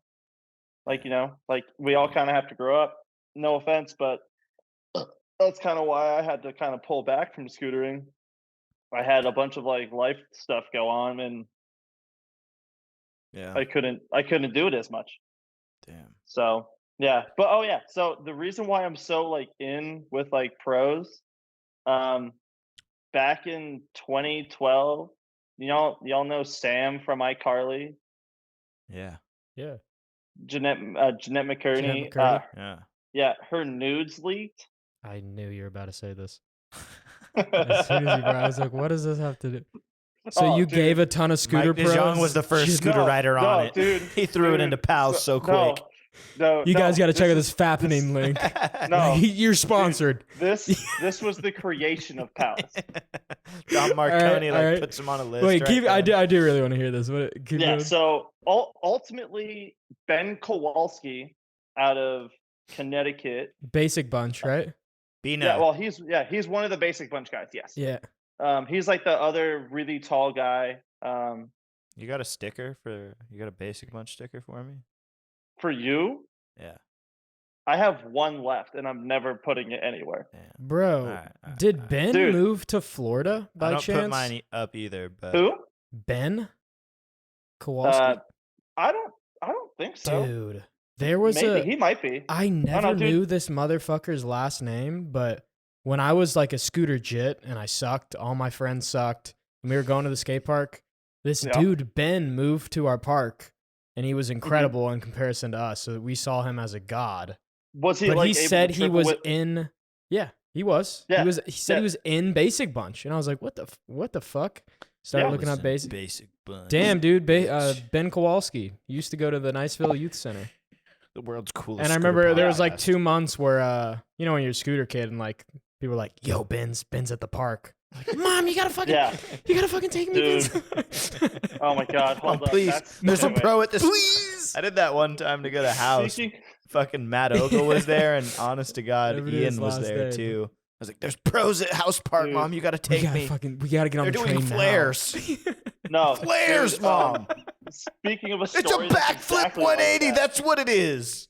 Like like we all kind of have to grow up. No offense, but that's kind of why I had to kind of pull back from scootering. I had a bunch of like life stuff go on, and Yeah. I couldn't do it as much. Damn. So yeah, but oh yeah. So the reason why I'm so like in with like pros, back in 2012, y'all know Sam from iCarly, Yeah. Yeah. Jeanette McCurney. McCurney. Yeah. Yeah, her nudes leaked. I knew you were about to say this. As soon as you brought, I was like, "What does this have to do?" So Oh, you dude. gave a ton of scooter Mike pros. DeJong was the first scooter No, rider no, on it. dude, He threw it dude, into pals so quick. No, You guys got to check out is- this fappening link. No, You're sponsored. This was the creation of pals. Don Marconi all right. puts him on a list. Wait, right I then. do really want to hear this. Keep Yeah. going. So ultimately, Ben Kowalski out of Connecticut. Basic bunch, right? Bino. Yeah. Well, he's one of the basic bunch guys. Yes. Yeah. He's like the other really tall guy. You got a sticker you got a basic bunch sticker for me? For you, Yeah. I have one left, and I'm never putting it anywhere. Damn. Bro, All right, did Ben Dude. move to Florida by I don't chance? put mine up either, but Who? Ben Kowalski? I don't think so. Dude, there was Maybe he might be. I never no, dude. knew this motherfucker's last name, but when I was like a scooter jit and I sucked, all my friends sucked, and we were going to the skate park, this Yeah. dude, Ben, moved to our park, and he was Mm-hmm. incredible in comparison to us, so we saw him as a god. Was he But like he able to said he triple was whip? in. Yeah, he was. Yeah, He said yeah. he was in Basic Bunch, and I was like, what the fuck? Started Yeah. looking up Basic. Basic bunch. Damn, dude. bitch. Ben Kowalski used to go to the Niceville Youth Center. The world's coolest. And I scooter remember there was like podcast. 2 months where, you know, when you're a scooter kid and like people were like, "Yo, Ben's at the park." Like, Mom, you gotta fucking take me, Dude. Ben's. Oh my God, Oh, hold up. please, That's- there's a anyway. pro at this. Please. I did that one time to go to the house. Speaking- Fucking Matt Ogle was there, and honest to God, Whatever it is, Ian was last there day. too. I was like, "There's pros at House Park, Dude. Mom. You gotta we take gotta me. we gotta get on They're the doing train flares. No, Flares, dude, Mom. Speaking of a It's a story, that's backflip exactly like 180. that. That's what it is."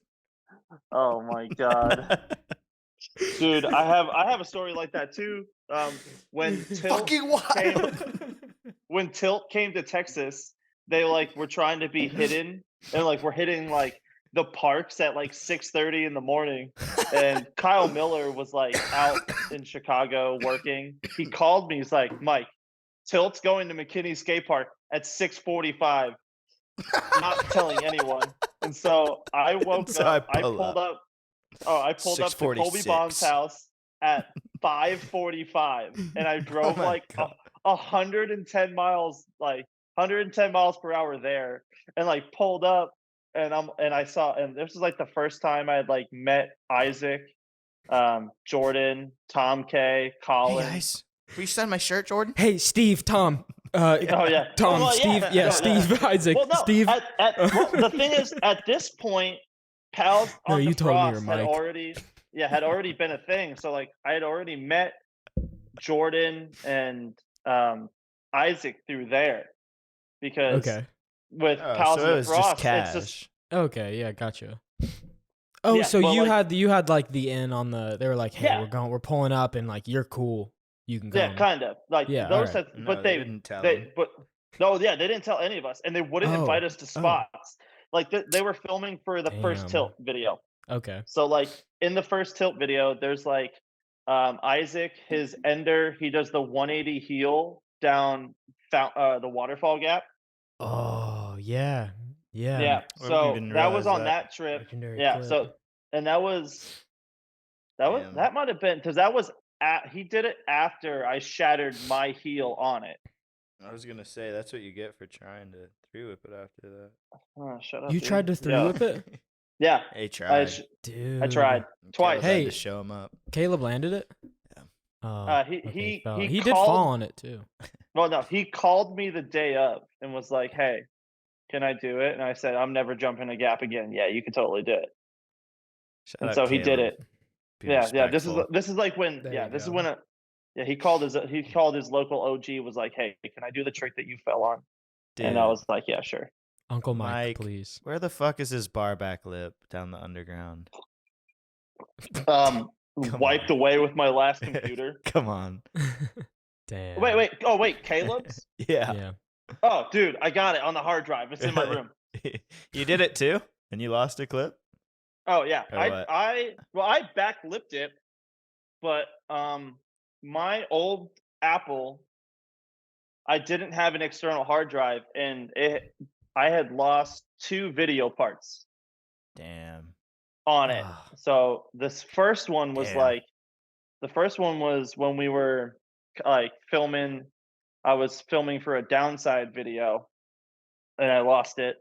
Oh my God, dude, I have a story like that too. When Tilt Fucking wild. when Tilt came to Texas, they like were trying to be hidden, and like we're hitting like the parks at like 6:30 in the morning, and Kyle Miller was like out in Chicago working. He called me. He's like, "Mike, Tilt's going to McKinney Skate Park at 6:45." Not telling anyone. And so I woke So up. I I pull pulled up. Oh, I pulled up to Colby 6:46. Bond's house at 5:45, and I drove my like God. 110 miles, like 110 miles per hour there, and like pulled up, and I saw, and this was like the first time I had like met Isaac, Jordan, Tom K, Colin. Hey guys, will you sign my shirt, Jordan? Hey, Steve, Tom. Oh yeah, Tom, Well, Steve, yeah, no, Steve, Isaac, Well, no, Steve. well, the thing is, at this point, Pals No, on you the told me Frost you're had Mike. already been a thing. So like, I had already met Jordan and Isaac through there, because Okay. with Oh, Pals so on it the was Frost, just it's cash. just Okay, yeah, gotcha. Oh, Yeah, so well, you like- had like the in on the. They were like, "Hey, Yeah. we're pulling up, and like you're cool. You can come." yeah, kind of like Yeah, those. alright. Sets, No, but they they didn't tell they him. but no, yeah, they didn't tell any of us, and they wouldn't invite us to spots. Like they were filming for the first Damn. Tilt video. Okay. So like in the first Tilt video, there's like Isaac, his ender, he does the 180 heel down the waterfall gap. Oh yeah, yeah. Yeah. I So didn't even that was realize on that. that trip. Legendary Yeah. clip. So and that was Damn. that might have been, because that was he did it after I shattered my heel on it. I was gonna say that's what you get for trying to three whip it after that. Oh, shut up. You dude. tried to three Yeah. whip it, Yeah. Hey, I, tried. dude. I tried twice. Hey, Hey. to show him up. Caleb landed it. Yeah. Oh, He- okay, he- fell. he He did fall called- on it too. Well, no, he called me the day of and was like, "Hey, can I do it?" And I said, "I'm never jumping a gap again." "Yeah, you can totally do it." Shout And out so he did Caleb. it. Be Yeah. This respectful. is like when There you this is go. when he called his local OG, was like, "Hey, can I do the trick that you fell on?" And I Dude, was like, "Yeah, sure." Uncle Mike, Mike. please. where the fuck is his bar back lip down the underground? Come Wiped on. away with my last computer. Come on. Damn. Wait. Oh, wait, Caleb's? Yeah. Yeah. Oh, dude, I got it on the hard drive. It's in my room. You did it too, and you lost a clip. Oh yeah, Or what? I backlipped it, but my old Apple, I didn't have an external hard drive, and I had lost 2 video parts Damn. on it. Ah. So this first one was Damn. when we were like filming. I was filming for a downside video, and I lost it.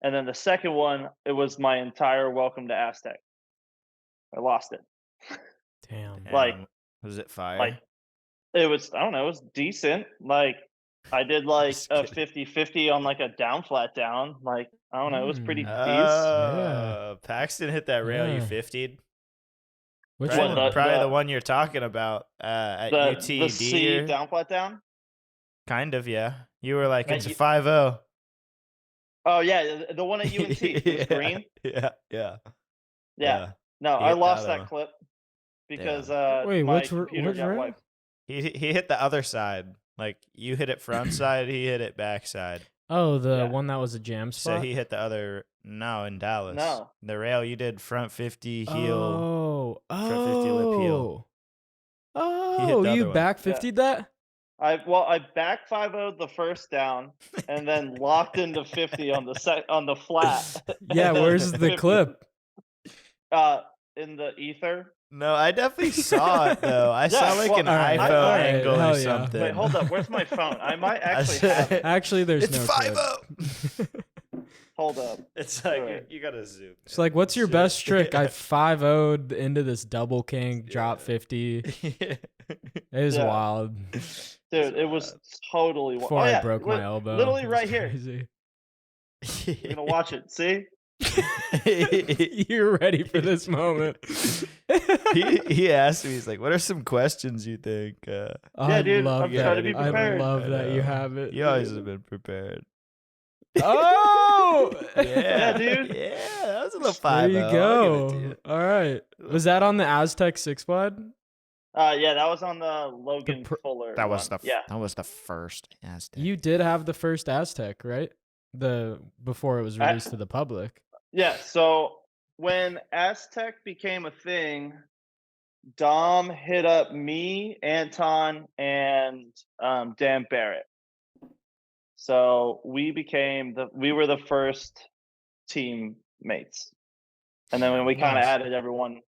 And then the second one, it was my entire Welcome to Aztec. I lost it. Damn. Like- Damn. Was it fire? Like, it was, I don't know, it was decent. Like, I did like Just a kidding. 50-50 on like a down flat down. Like, I don't know, it was pretty Mm. decent. Paxton hit that rail you Yeah. 50'd. Which Probably, one? probably the one you're talking about at The UTD. C or- down flat down. Kind of, yeah. You were like, Man, it's a you- 5-0. Oh yeah, the one at UNT. It was Yeah, green. Yeah. Yeah. No, He I hit the lost other that one. clip because Wait, my which computer got rail? wiped. He hit the other side. Like you hit it front side, he hit it back side. Oh, the Yeah. one that was a jam spot. So he hit the other. No, in Dallas. No. The rail you did front 50 heel. Oh, front 50 lip heel. Oh, He hit the you other one. back 50'd that? I back 5-0'd the first down and then locked into 50 on the flat. Yeah, where's the 50. clip? in the ether? No, I definitely saw it though. I saw like well, an alright, iPhone alright, angle hell or yeah. something. Wait, hold up. Where's my phone? I might actually have it. Actually, there's It's no 5-0. clip. Hold up. It's like Alright. you gotta zoom. It's like, what's your Shit. best trick? I 5-0'd into this double king, drop Yeah. 50. Yeah. It was Yeah. wild. Dude, it was totally wild. Before Oh, I yeah. broke my elbow. Literally It was right here. crazy. You're gonna watch it. See? You're ready for this moment. he asked me, he's like, "What are some questions you think?" I dude, love I'm that. trying to be I prepared. love I that you know. have it. You always have been prepared. Oh, Yeah, dude. Yeah, that was a little There 5-0. you I'll go. give it to you. All right. Was that on the Aztec 6-wide? Yeah, that was on the Logan Fuller. That was one. the yeah. that was the first Aztec. You did have the first Aztec, right? Before it was released to the public. Yeah. So when Aztec became a thing, Dom hit up me, Anton, and Dan Barrett. So we were the first teammates, and then when we kind of Nice. added everyone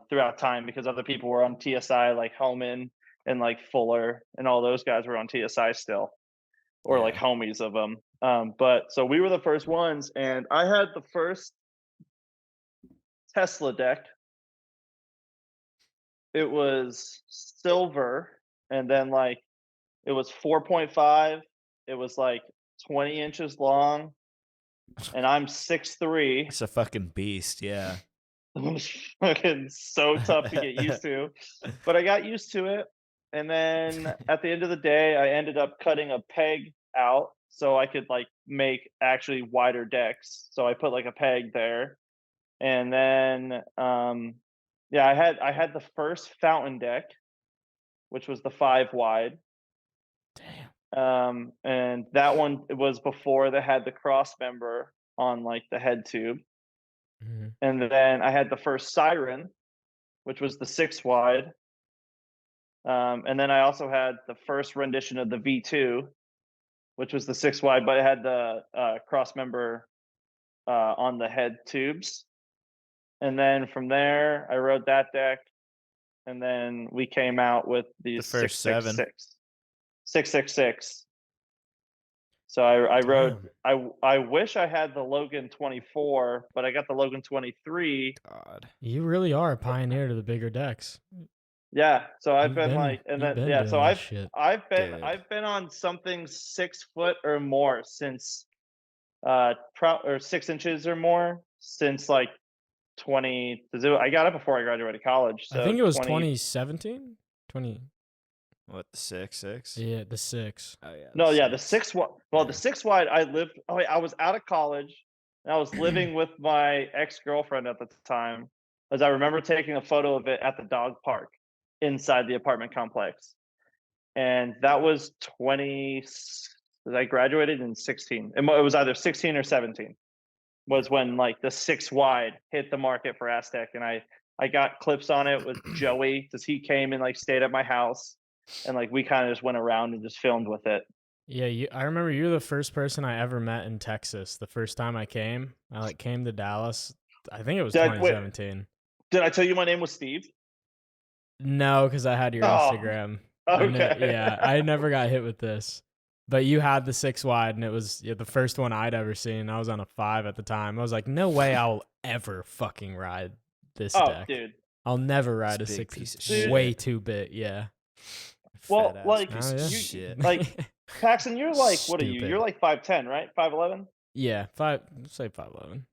throughout time because other people were on TSI like Homan and like Fuller and all those guys were on TSI still, or like homies of them. But so we were the first ones, and I had the first Tesla deck. It was silver, and then like it was 4.5. It was like 20 inches long, and I'm 6'3". It's a fucking beast, yeah. It was fucking so tough to get used to, but I got used to it. And then at the end of the day, I ended up cutting a peg out so I could like make actually wider decks. So I put like a peg there, and then yeah, I had the first fountain deck, which was the 5 wide. Damn. And that one was before they had the cross member on like the head tube. Mhm. And then I had the first Siren, which was the 6 wide. And then I also had the first rendition of the V2, which was the 6 wide, but it had the cross member on the head tubes. And then from there, I rode that deck, and then we came out with the first 7. 666. So I rode. Damn. I wish I had the Logan 24, but I got the Logan 23. God. You really are a pioneer to the bigger decks. Yeah, so I've You've been been- like, and you've then been yeah, doing so this shit. I've Dude. been on something 6 foot or more since or 6 inches or more since like 20. I got it before I graduated college. So I think it was 20, 2017. 20. What, the 6-6? Yeah, the 6. Oh yeah. No, yeah, the 6 wide. Well, Yeah. the 6 wide. I was out of college, and I was living with my ex-girlfriend at the time, as I remember taking a photo of it at the dog park inside the apartment complex, and that was 20. I graduated in 16. It was either 16 or 17. Was when like the 6 wide hit the market for Aztec, and I got clips on it with Joey because he came and like stayed at my house, and like we kind of just went around and just filmed with it. Yeah, I remember you're the first person I ever met in Texas. The first time I came to Dallas. I think it was 2017. Did I tell you my name was Steve? No, because I had your Instagram. Okay. Yeah, I never got hit with this. But you had the 6 wide, and it was the first one I'd ever seen. I was on a 5 at the time. I was like, no way I'll ever fucking ride this deck. Dude. I'll never ride It's a a big 6. piece of It's shit. way too big, yeah. Well, Fat-ass like, piece of Oh, yeah. shit. Like, Paxton, you're like, what are you? Stupid. You're like 5'10", right? 5'11"? Yeah, say 5'11".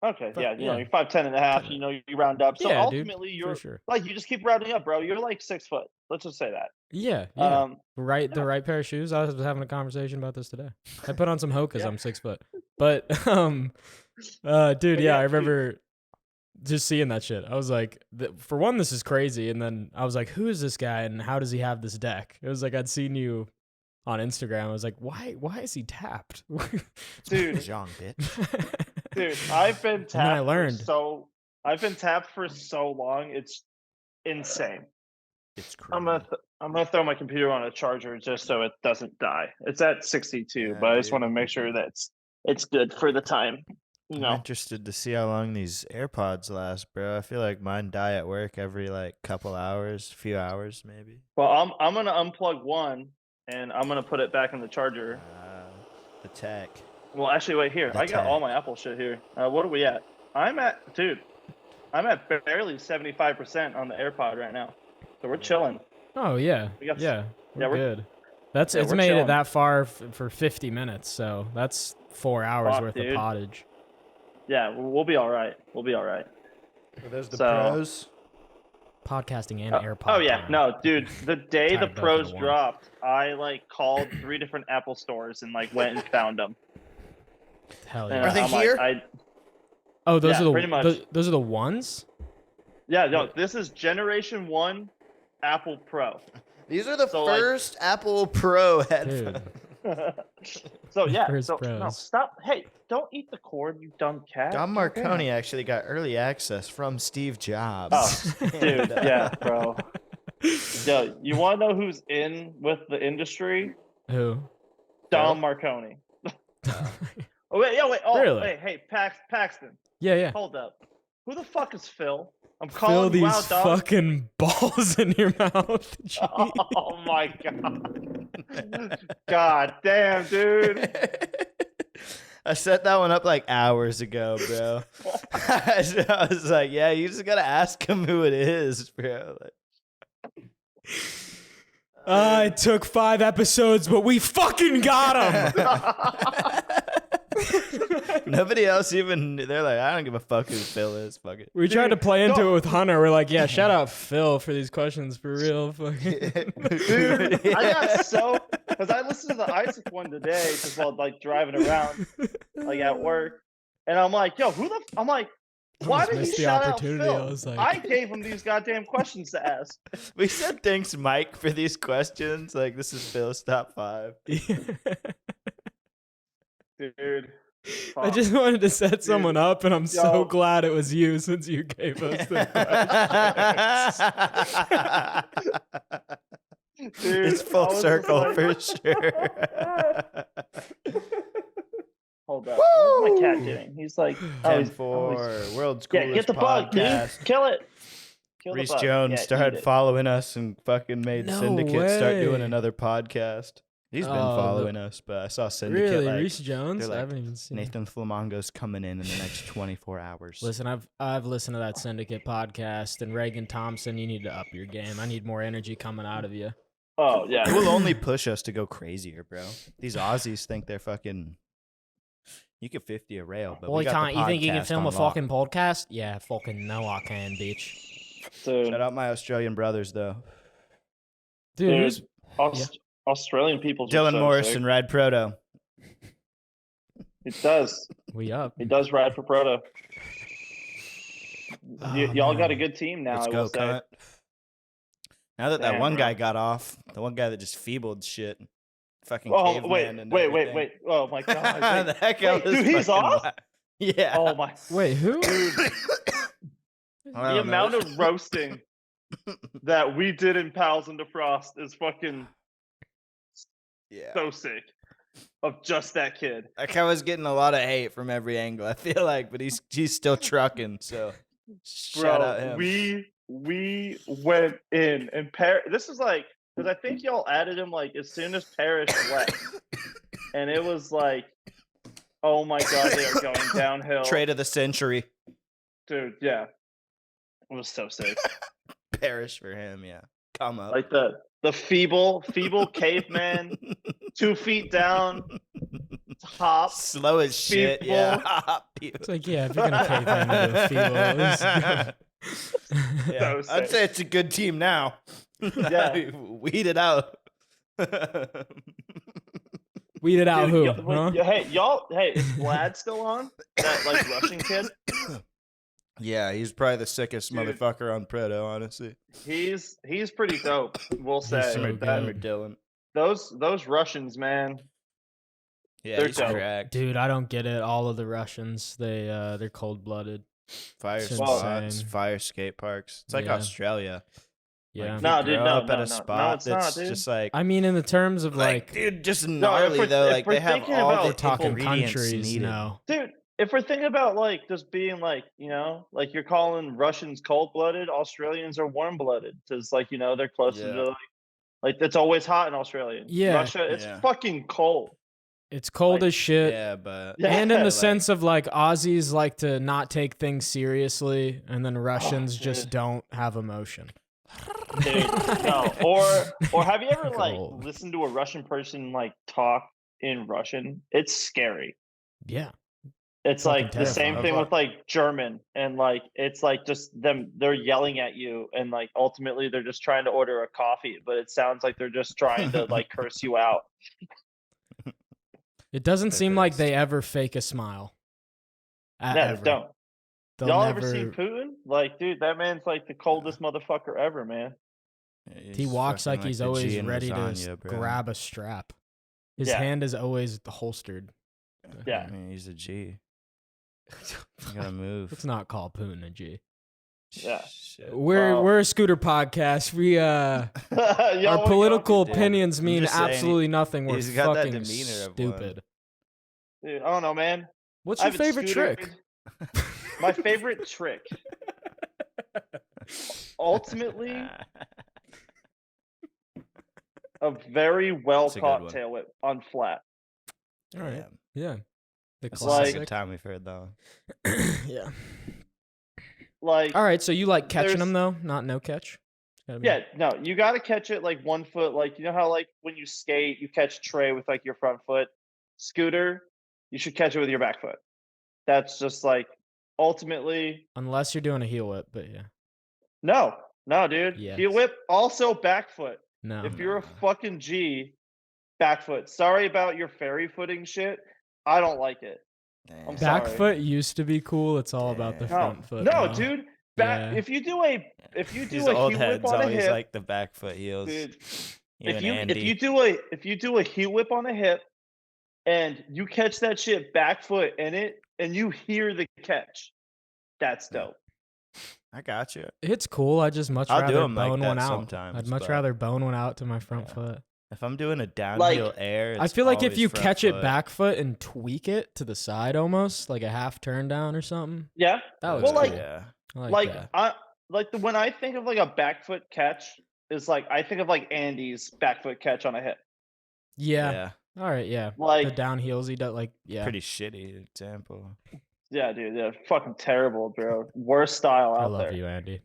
Okay, But, yeah, you know, yeah. you're 5'10" and a half, you know, you round up. So Yeah, dude, ultimately, for you're sure. like, you just keep rounding up, bro. You're like 6 foot. Let's just say that. Yeah. The right pair of shoes. I was having a conversation about this today. I put on some Hokas. Yeah. I'm 6 foot. But dude, yeah, I remember just seeing that shit. I was like, for one, this is crazy, and then I was like, who is this guy, and how does he have this deck? It was like I'd seen you on Instagram. I was like, why is he tapped? Dude. DeJong, bitch. Dude, I've been tapped. And then I learned. I've been tapped for so long. It's insane. It's crazy. I'm gonna throw my computer on a charger just so it doesn't die. It's at 62, Yeah, but I just dude. want to make sure that it's good for the time. You I'm know. interested to see how long these AirPods last, bro. I feel like mine die at work every like couple hours, few hours maybe. Well, I'm gonna unplug one and I'm gonna put it back in the charger. The tech. Well, actually, wait here. The I got all tech. my Apple shit here. What are we at? I'm at barely 75% on the AirPod right now. So we're chilling. Oh yeah, We got- yeah, we're we're- good. It's we're made chilling. it that far for 50 minutes, so that's 4 hours Fuck, worth dude. of pottage. Yeah, we'll be all right. We'll be all right. Well, there's the So- pros. Podcasting and AirPod. Oh yeah, time. no, dude. The day the Tied both pros into one. dropped, I like called 3 different Apple stores and like went and found them. Hell And yeah. Are they I'm here? Like, Oh, those yeah, are pretty much. those are the ones. Yeah, no, this is Generation 1 Apple Pro. These are the So, like- first Apple Pro headphones. Dude, So yeah, First so no, pros. stop. Hey, don't eat the cord, you dumb cat. Don God Marconi damn. actually got early access from Steve Jobs. Oh, dude, yeah, bro. Yo, you want to know who's in with the industry? Who? Don Marconi. Oh wait, yeah, wait. Oh, Really? wait, hey, Paxton, Yeah. hold up. Who the fuck is Phil? I'm Fill calling you these out, dog. fucking balls in your mouth. Jeez. Oh my god. God damn, dude. I set that one up like hours ago, bro. I was like, yeah, you just gotta ask him who it is, bro. It took 5 episodes, but we fucking got him. Nobody else even, they're like, I don't give a fuck who Phil is. Fuck it. We tried to play into no. it with Hunter. We're like, yeah, shout out Phil for these questions for real. Fucking. Dude, I got so because I listened to the Isaac one today just while like driving around like at work, and I'm like, yo, I'm like, why Just did he missed the shout out opportunity. Phil? I was like- I gave him these goddamn questions to ask. We said thanks, Mike, for these questions. Like, this is Phil's top 5. Dude. I just wanted to set someone up, and I'm so Yo. glad it was you since you gave us the questions. Dude, It's full I was circle just for sure. Hold up. What's my cat doing? He's like, oh, he's, tenfour, world's yeah, coolest get the bug, podcast. dude. Kill it. Kill the Reese bug. Jones Yeah, eat started it. following us and fucking made No Syndicate start doing way. another podcast. He's been Oh, following us, but I saw Syndicate Really, like Reese Jones? they're I like, haven't even seen. Nathan Flamongo's coming in the next 24 hours. Listen, I've listened to that Syndicate podcast, and Reagan Thompson, you need to up your game. I need more energy coming out of you. Oh yeah. It will only push us to go crazier, bro. These Aussies think they're fucking. You could 50 a rail, but Boy, we got can't the you think you can podcast film a on lock. fucking podcast? Yeah, fucking no, I can, bitch. Dude, Shout out my Australian brothers, though. Dude, Dude, who's Australian people. Dylan so Morrison, sick. Ride Proto. It does. we up? It does ride for Proto. Oh, Y'all got a man. good team now. Let's I go, will say. cunt. Now that Damn, one bro. guy got off, the one guy that just feebled shit, fucking Oh caveman wait, and wait. everything. Oh my god. The Wait, heck out wait, dude, he's off? Yeah. oh my. Wait, who? I The don't know. amount of roasting that we did in Pals and Defrost is fucking Yeah. so sick. Of just that kid. That guy was getting a lot of hate from every angle, I feel like, but he's still trucking, so shout out Bro, him. we went in and this is like because I think y'all added him like as soon as Parrish left, and it was like, oh my god, they are going downhill, Trade of the century. dude. Yeah, it was so sick. Perish for him, yeah. Come up. Like the feeble caveman, 2 feet down, hop. Slow as shit, yeah. It's like, yeah, if you're gonna cave into a feeble, at least Yeah, So I'd sick. say it's a good team now. Yeah. Weed it out. weed it out. Dude, Who? wait, Huh? hey, y'all. Hey, is Vlad still on? That like Russian kid. Yeah, he's probably the sickest Dude. motherfucker on Proto, honestly. He's pretty dope. We'll say so Him good. or Dylan. those Russians, man. Yeah, They're he's dope. cracked. Dude, I don't get it. All of the Russians, they're cold blooded. Fire It's spots, insane. fire skate parks. It's like Yeah. Australia. Yeah. Like, No, you dude, grow no, up at no, a no. spot No, it's not, that's dude. just like, I mean, in the terms of like, dude, just No, if gnarly we're- though. if Like we're they have thinking all about the we're talking ingredients countries, needed. no. Dude, if we're thinking about like just being like, you know, like you're calling Russians cold-blooded, Australians are warm-blooded. Because like, you know, they're closer Yeah. to like it's always hot in Australia. Yeah. Russia, it's Yeah. fucking cold. It's cold Like, as shit. Yeah, but Yeah. And in the like- sense of like Aussies like to not take things seriously, and then Russians dude. just don't have emotion. Dude, no. Or have you ever like Cold. listened to a Russian person like talk in Russian? It's scary. Yeah. It's Fucking like the same terrifying. thing with like German, and like it's like just them, they're yelling at you, and like ultimately they're just trying to order a coffee, but it sounds like they're just trying to like curse you out. It doesn't They're seem like pissed. they ever fake a smile. Yeah, Ever. don't. They'll Y'all never, ever seen Putin? Like, dude, that man's like the coldest motherfucker ever, man. he's he walks fucking like he's the G always in ready to lasagna, bro. grab a strap. His Yeah. hand is always holstered. Yeah. I mean, he's a G. You gotta move. Let's not call Putin a G. Yeah. Shit. Well- We're a scooter podcast. We Y'all our wanna political Dude, opinions I'm mean just saying, absolutely nothing. We're he's got that fucking demeanor of one. stupid. go- Dude, I don't know, man. What's I your haven't favorite trick? scootered- My favorite trick, ultimately, a very well That's a good caught one. tail whip on flat. All right. Yeah. Yeah. The That's Like- the classic. second time we've heard that one. Yeah. Like, All right. So you like catching them There's- though, not no catch. It's gotta be- yeah, no, you got to catch it like 1 foot. Like, you know how like when you skate, you catch tray with like your front foot. Scooter, you should catch it with your back foot. That's just like ultimately Unless you're doing a heel whip, but yeah. no, dude. Yes. Heel whip, also back foot. No. If you're a fucking G, back foot. Sorry about your fairy footing shit. I don't like it. Damn. I'm Back sorry. foot used to be cool. It's all about the Yeah. No, front foot. no, now. dude. Back. Yeah. If you do a These heel old whip heads on a always hip, like the back foot heels. dude. You If and you Andy. if you do a heel whip on a hip, and you catch that shit back foot and you hear the catch, that's Yeah. dope. I got you. It's cool. I just much I'll do rather 'em like bone that one out. sometimes, I'd much but- rather bone one out to my front Yeah. foot. If I'm doing a downhill air, I it's feel like if always you front catch foot. it back foot and tweak it to the side almost, like a half turn down or something, Yeah. that looks Well, cool. like- yeah. I Like that. when I think of like a back foot catch, is like I think of like Andy's back foot catch on a hip. Yeah. All right. Yeah. The Like down heels he does. Like yeah. Pretty shitty example. yeah, dude, yeah, fucking terrible, bro. Worst style I out love there. you, Andy.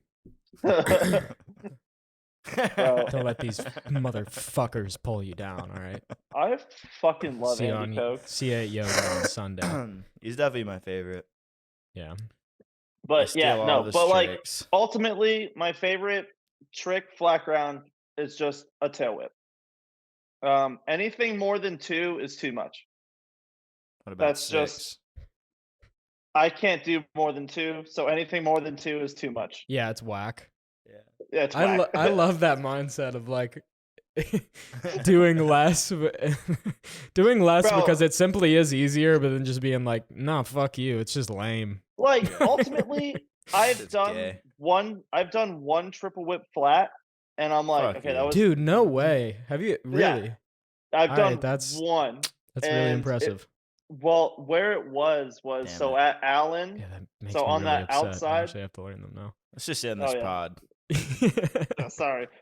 Bro. Don't let these motherfuckers pull you down. All right. I fucking love See you Andy on Coke. see you at yoga on Sunday. He's definitely my favorite. Yeah. I But yeah, steal all no, his but like tricks. ultimately my favorite trick flat ground is just a tail whip. Anything more than 2 is too much. What about that's just- 6? I can't do more than 2, so anything more than 2 is too much. Yeah. It's whack. Yeah. Yeah, it's I whack. I love that mindset of like doing less doing less Bro. because it simply is easier, but then just being like, nah, fuck you, it's just lame. Like ultimately I've It's done gay. one triple whip flat and I'm like, Fuck okay, you. that was Dude, no way. Have you really? I've all done right, that's- one. That's really And it- impressive. Well, where it was Damn so it. at Allen. Yeah, that makes so me on really that upset. I outside- actually have to learn them now. Let's just end Oh, this yeah. pod. Oh,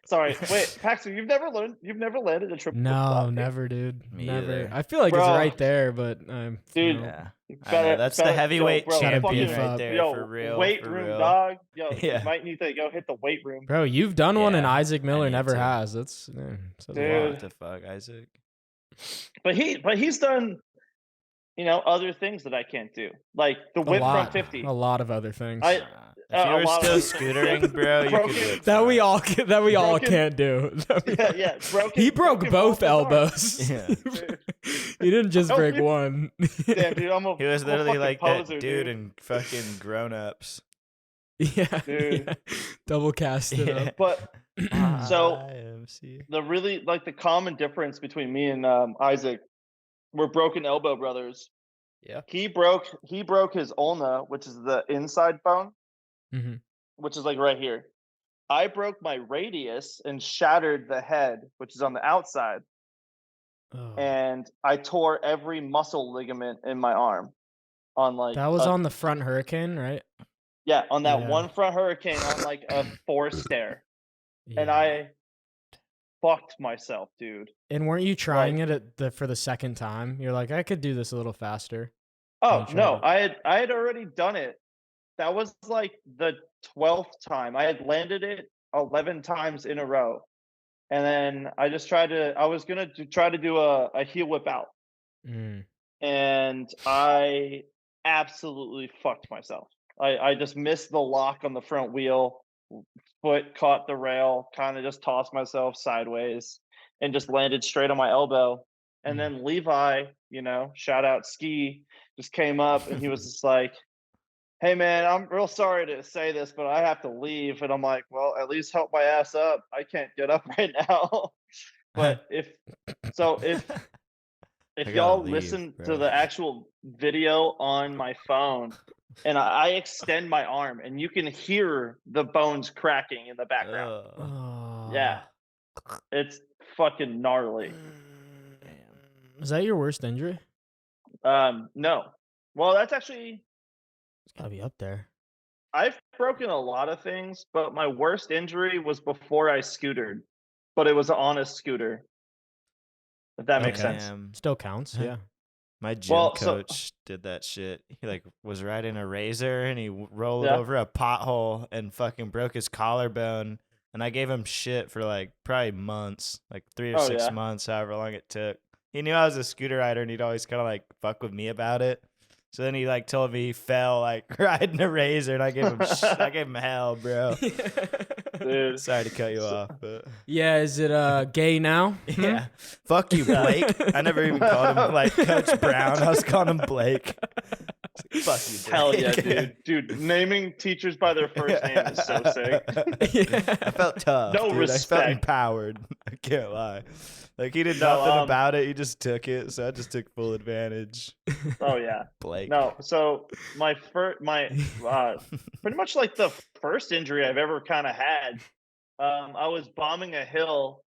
sorry. Wait, Paxton, you've never landed a triple whip No, flat? never, dude. Me Never. either. I feel like it's Bro. right there, but Dude, no. Yeah. You I know, that's the heavyweight bro, champion beef right up. there Yo, for real. weight for room, real. dog. Yo, Yeah. you might need to go hit the weight room. Bro, you've done one, and Yeah, Isaac Miller need never to. has. That's says a Dude. lot. What the fuck, Isaac? But he's done, other things that I can't do, like the whip front 50. A lot of other things. I- If a you were lot still of- scootering, bro, you Broken- could whip that we flat. all Broken- can't do. That we all- Yeah, broken. He broke broken both his arm. elbows. Yeah. He didn't just No, break you- one. Damn, dude, I'm a. He was I'm a literally fucking like poser, that dude in fucking Grown Ups. Yeah, Dude. yeah. Double casted Yeah. up. But So- IMC. the really the common difference between me and Isaac, we're broken elbow brothers. Yeah. He broke his ulna, which is the inside bone, hmm which is like right here. I broke my radius and shattered the head, which is on the outside, Oh. and I tore every muscle ligament in my arm on like That was on the front hurricane, right? on that Yeah. one front hurricane on like a 4 stair, and Yeah. I fucked myself, dude. And weren't you trying Like, it for the second time? You're like, I could do this a little faster. oh you tried no, it. I had already done it. That was like the 12th time. I had landed it 11 times in a row. And then I just I was gonna try to do a heel whip out. Mm. And I absolutely fucked myself. I just missed the lock on the front wheel, foot caught the rail, kind of just tossed myself sideways and just landed straight on my elbow. And Mm. then Levi, shout out Ski, just came up and he was just like, "Hey man, I'm real sorry to say this, but I have to leave." And I'm like, "Well, at least help my ass up. I can't get up right now." But if I gotta y'all leave, listen to bro. the actual video on my phone, and I extend my arm, and you can hear the bones cracking in the background. Oh. Yeah, it's fucking gnarly. Is that your worst injury? No. Well, that's actually It's gotta be up there. I've broken a lot of things, but my worst injury was before I scootered, but it was on a scooter. If that makes Okay. sense. Damn. Still counts, yeah. My gym Well, so coach did that shit. He like was riding a razor and he rolled Yeah. over a pothole and fucking broke his collarbone. And I gave him shit for like probably months, like 3 or Oh, 6 yeah. months, however long it took. He knew I was a scooter rider and he'd always kind of like fuck with me about it. So then he like told me he fell like riding a razor and I gave him hell, bro. dude. Sorry to cut you off, but Yeah, is it gay now? yeah. Fuck you, Blake. I never even called him like Coach Brown. I was calling him Blake. Fuck you, Blake. Hell yeah, dude. Dude, naming teachers by their first name is so sick. I felt tough. No dude. I respect. felt empowered. I can't lie. Like he did No, nothing about it. He just took it, so I just took full advantage. Oh yeah. Blake. No, so my pretty much like the first injury I've ever kind of had. I was bombing a hill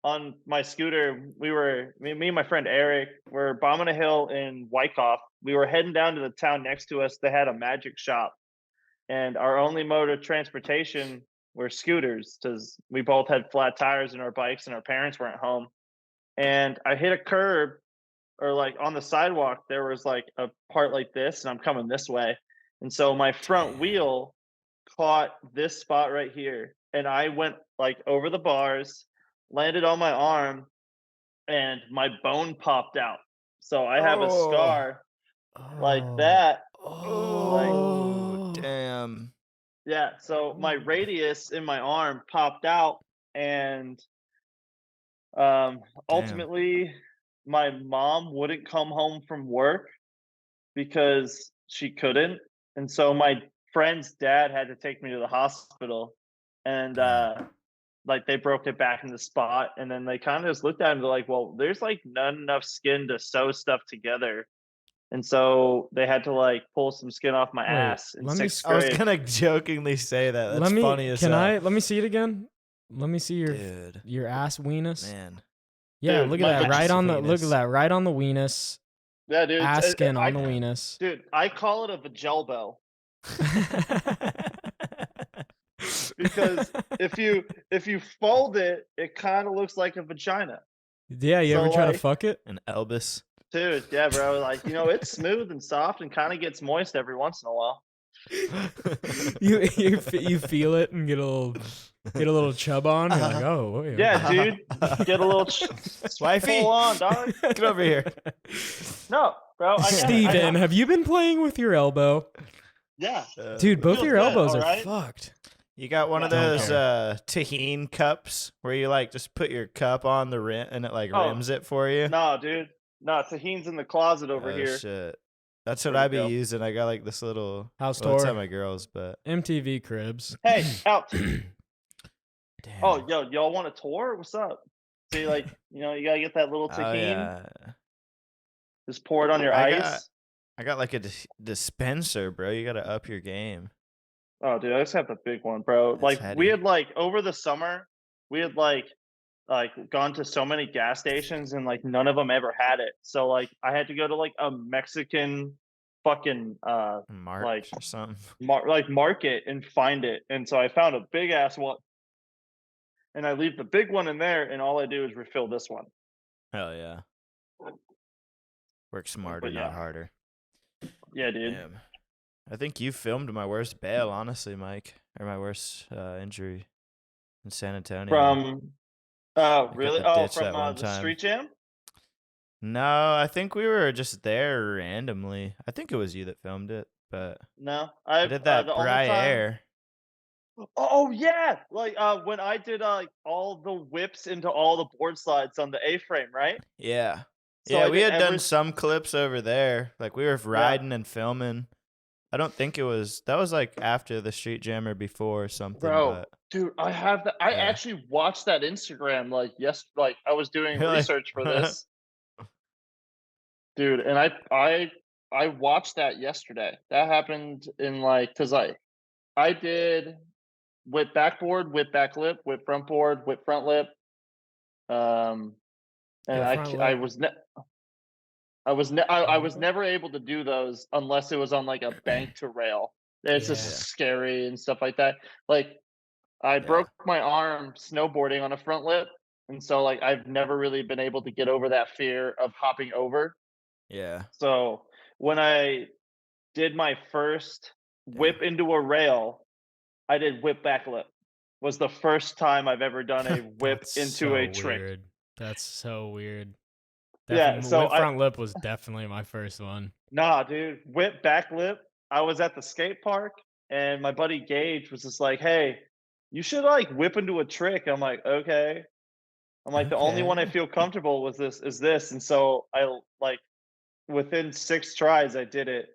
on my scooter. Me and my friend Eric were bombing a hill in Wyckoff. We were heading down to the town next to us. They had a magic shop, and our only mode of transportation were scooters because we both had flat tires in our bikes and our parents weren't home. And I hit a curb, or like on the sidewalk, there was like a part like this, and I'm coming this way. And so my front wheel caught this spot right here, and I went like over the bars, landed on my arm, and my bone popped out. So I have a scar like that. Oh, damn. Yeah. So my radius in my arm popped out, and ultimately my mom wouldn't come home from work because she couldn't. And so my friend's dad had to take me to the hospital, and like they broke it back in the spot, and then they kind of just looked at him, they're like, well, there's like not enough skin to sew stuff together. And so they had to like pull some skin off my ass in let me sixth I was grade. gonna jokingly say that. That's funny as Can hell. I let me see it again? Let me see Dude, your ass weenus. man. Yeah, Dude, look my at that. ass Right on the look weenus. at that. Right on the weenus. Yeah, dude. Ass skin I, on the weenus. dude, I call it a vagelbo because if you fold it, it kind of looks like a vagina. Yeah, you So, ever try to like- fuck it? An Elvis. Dude, yeah, bro. Like, it's smooth and soft and kind of gets moist every once in a while. You feel it and get a little chub on. You're like, oh, wait, Yeah, okay. dude. Get a little Wifey, full on, dog. get over here. No, bro. Steven, have you been playing with your elbow? Yeah. Dude, both feels your good, elbows are alright? fucked. You got one of Don't those tahine cups where you like just put your cup on the rim and it like Oh, rims it for you. No, dude. No, Taheen's in the closet over Oh here. shit. That's what There you I be go. using. I got like this little House well, it's tour. at my girls, but MTV Cribs. Hey, out. damn. Oh, yo, y'all want a tour? What's up? See, like, you gotta get that little Oh, Taheen. yeah. Just pour it on your ice. I got like a dispenser, bro. You gotta up your game. Oh, dude, I just have the big one, bro. That's Like, we heady. had like over the summer, we had like gone to so many gas stations, and like none of them ever had it. So like I had to go to like a Mexican fucking March or something. mark it and find it. And so I found a big ass one, and I leave the big one in there, and all I do is refill this one. Hell yeah. Work smarter, But not yeah. harder. Yeah, dude. Damn. I think you filmed my worst bail, honestly, Mike, or my worst injury in San Antonio. From really? the Oh, ditch that from one the time. street jam? No, I think we were just there randomly. I think it was you that filmed it, but No, I did that the only time. Briere. Oh yeah, like when I did like all the whips into all the board slides on the A-frame, right? Yeah. So Yeah, I we did had done every. some clips over there. Like we were riding and filming. I don't think that was like after the Street Jam or before or something, Bro, but dude, I have that. I Yeah. actually watched that Instagram like like I was doing Really? research for this, dude, and I watched that yesterday. That happened in like because I did whip backboard, whip back lip, whip front board, whip front lip, and Yeah, I front I lip. was I was never able to do those unless it was on like a bank to rail. It's Yeah. just scary and stuff like that. Like I broke my arm snowboarding on a front lip, and so like I've never really been able to get over that fear of hopping over. Yeah. So when I did my first whip into a rail, I did whip back lip. Was the first time I've ever done a whip That's into so a trick. weird. That's so weird. Yeah, so whip front lip was definitely my first one. Nah, dude, whip back lip. I was at the skate park, and my buddy Gage was just like, "Hey, you should like whip into a trick." I'm like, "Okay." I'm like, "The only one I Okay. feel comfortable with is this," and so I like within 6 tries I did it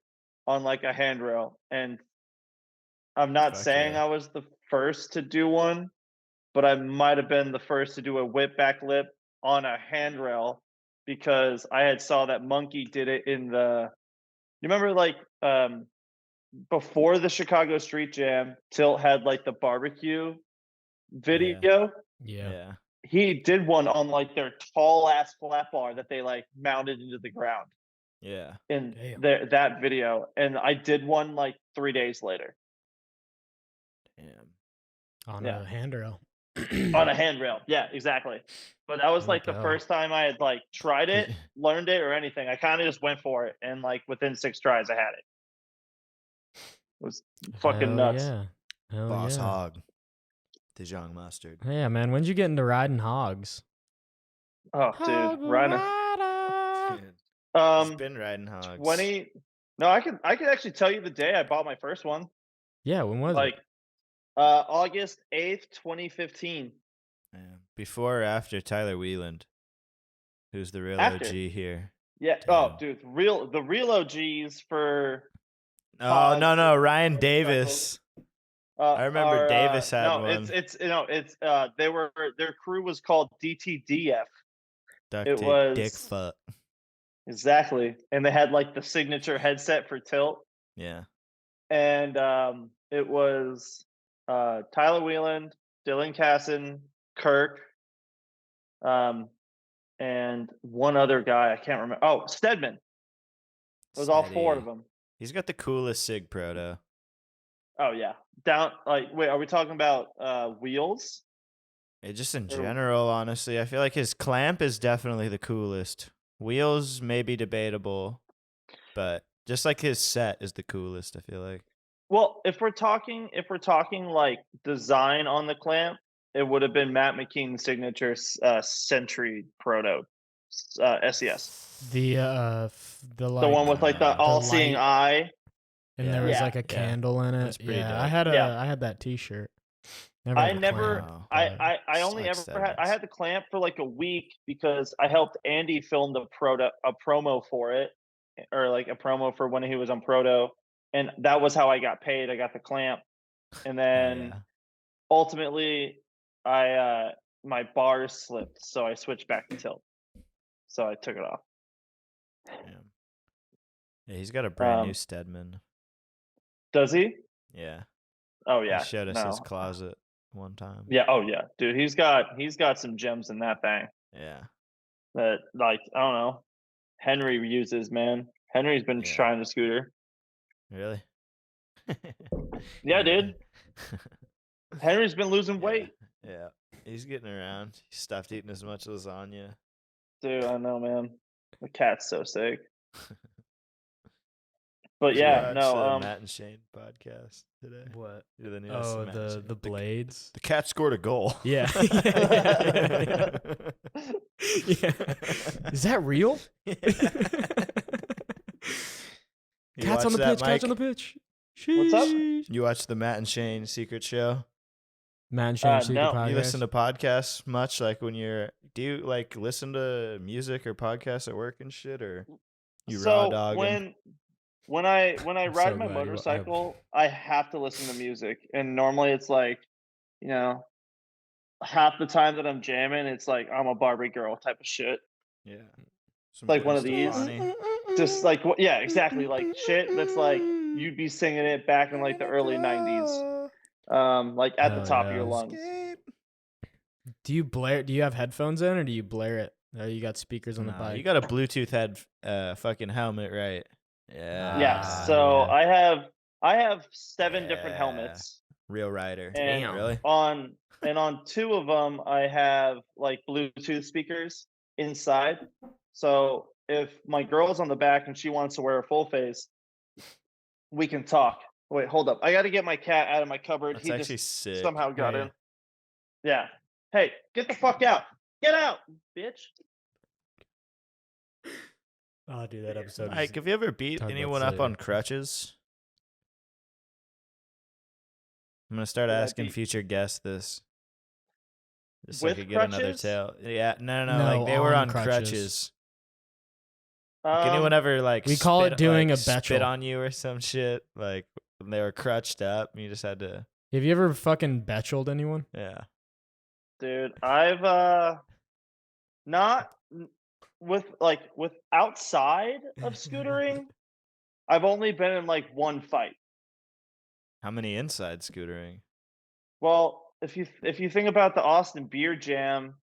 on like a handrail, and I'm not Fuck saying yeah. I was the first to do one, but I might have been the first to do a whip back lip on a handrail because I had saw that Monkey did it in the. You remember like before the Chicago Street Jam, Tilt had like the barbecue video. Yeah. Yeah. He did one on like their tall ass flat bar that they like mounted into the ground Yeah. in Damn. that video, and I did one like 3 days later Damn. On Yeah. a handrail. on a handrail. Yeah, exactly. But that was There you like the go. first time I had like tried it, learned it, or anything. I kind of just went for it, and like within 6 tries, I had it. It was fucking Hell nuts. Yeah. Hell Boss yeah. hog. DeJong mustard. Yeah, man. When'd you get into riding hogs? Oh, dude, Rhino. He's been riding hogs. 20. No, I could actually tell you the day I bought my first one. Yeah, when was Like it? August 8th, 2015. Yeah. Before or after Tyler Wieland, who's the real After. OG here. Yeah. Damn. Oh, dude, the real OGs for Oh hogs no, and Ryan motorcycles, Davis. I remember Davis had no, one. it's their crew was called DTDF. Duck It dick, was dick fuck. exactly, and they had like the signature headset for Tilt, Yeah. and it was Tyler Wieland, Dylan Casson, Kirk, and one other guy I can't remember. Oh, Stedman. It was all 4 of them. He's got the coolest Sig Proto. Oh yeah, down like wait, are we talking about wheels? Just in general, honestly, I feel like his clamp is definitely the coolest. Wheels may be debatable, but just like his set is the coolest. I feel like. Well, if we're talking like design on the clamp, it would have been Matt McKean's signature Century Proto SES. The like The one with like the all-seeing light, eye. and there was Yeah. like a candle in That's it. pretty Yeah, dope. I had that T-shirt. Never I had a never clamp, I, but- I only Like ever had I Stedman's. had the clamp for like a week because I helped Andy film a promo for it, or like a promo for when he was on Proto, and that was how I got paid. I got the clamp, and then yeah. ultimately I my bars slipped, so I switched back to Tilt. So I took it off. Yeah, he's got a brand new Stedman. Does he? Yeah. Oh yeah. He showed us his No. closet one time. Yeah. Oh yeah, dude. He's got some gems in that thing Yeah. that like I don't know. Henry uses, man. Henry's been Yeah. trying to scooter. Really? Yeah, dude. Henry's been losing Yeah. weight. Yeah. He's getting around. He stopped eating as much lasagna. Dude, I know, man. The cat's so sick. But Did you yeah, watch no, Matt and Shane podcast today? What? The newest Oh, Matt and Shane. the blades. The cat scored a goal. Yeah. Yeah. Is that real? You Cats on watch the that, pitch. Cats on the Mike? pitch. What's up? Sheesh. You watch the Matt and Shane secret show? Matt and Shane Secret no. Podcast. You listen to podcasts much? Like when do you like listen to music or podcasts at work and shit, or you raw So dogging? when I I'm ride so my glad you- motorcycle, I have to listen to music, and normally it's like, you know, half the time that I'm jamming, it's like I'm a Barbie girl type of shit. Yeah. Some Like one Gwen of these. Stefani. Just like yeah, exactly, like shit that's like you'd be singing it back in like the early '90s, like at the Hell top of yeah. your lungs. Do you blare? Do you have headphones in, or do you blare it? Oh, you got speakers on the Nah, bike. you got a Bluetooth fucking helmet, right? Yeah. Yeah, Ah, so yeah. I have 7 different Yeah. helmets, Real rider. and Damn. Really? on 2 of them I have like Bluetooth speakers inside. So if my girl's on the back and she wants to wear a full face, we can talk. Wait, hold up. I got to get my cat out of my cupboard. That's He actually just sick. somehow got Yeah. in. Yeah. Hey, get the fuck out. Get out, bitch. Oh, dude, that episode. Mike, have you ever beat talk about anyone this up later. on crutches? I'm gonna start Did I asking beat- future guests this. Just so I With could get another crutches? tale. Yeah, no, No, like they were on on crutches. Like, anyone ever like we call it doing like, a spit betchel. on you or some shit? Like when they were crutched up, and you just had to. Have you ever fucking betcheled anyone? Yeah. Dude, I've not with outside of scootering. I've only been in like one fight. How many inside scootering? Well, if you think about the Austin Beer Jam,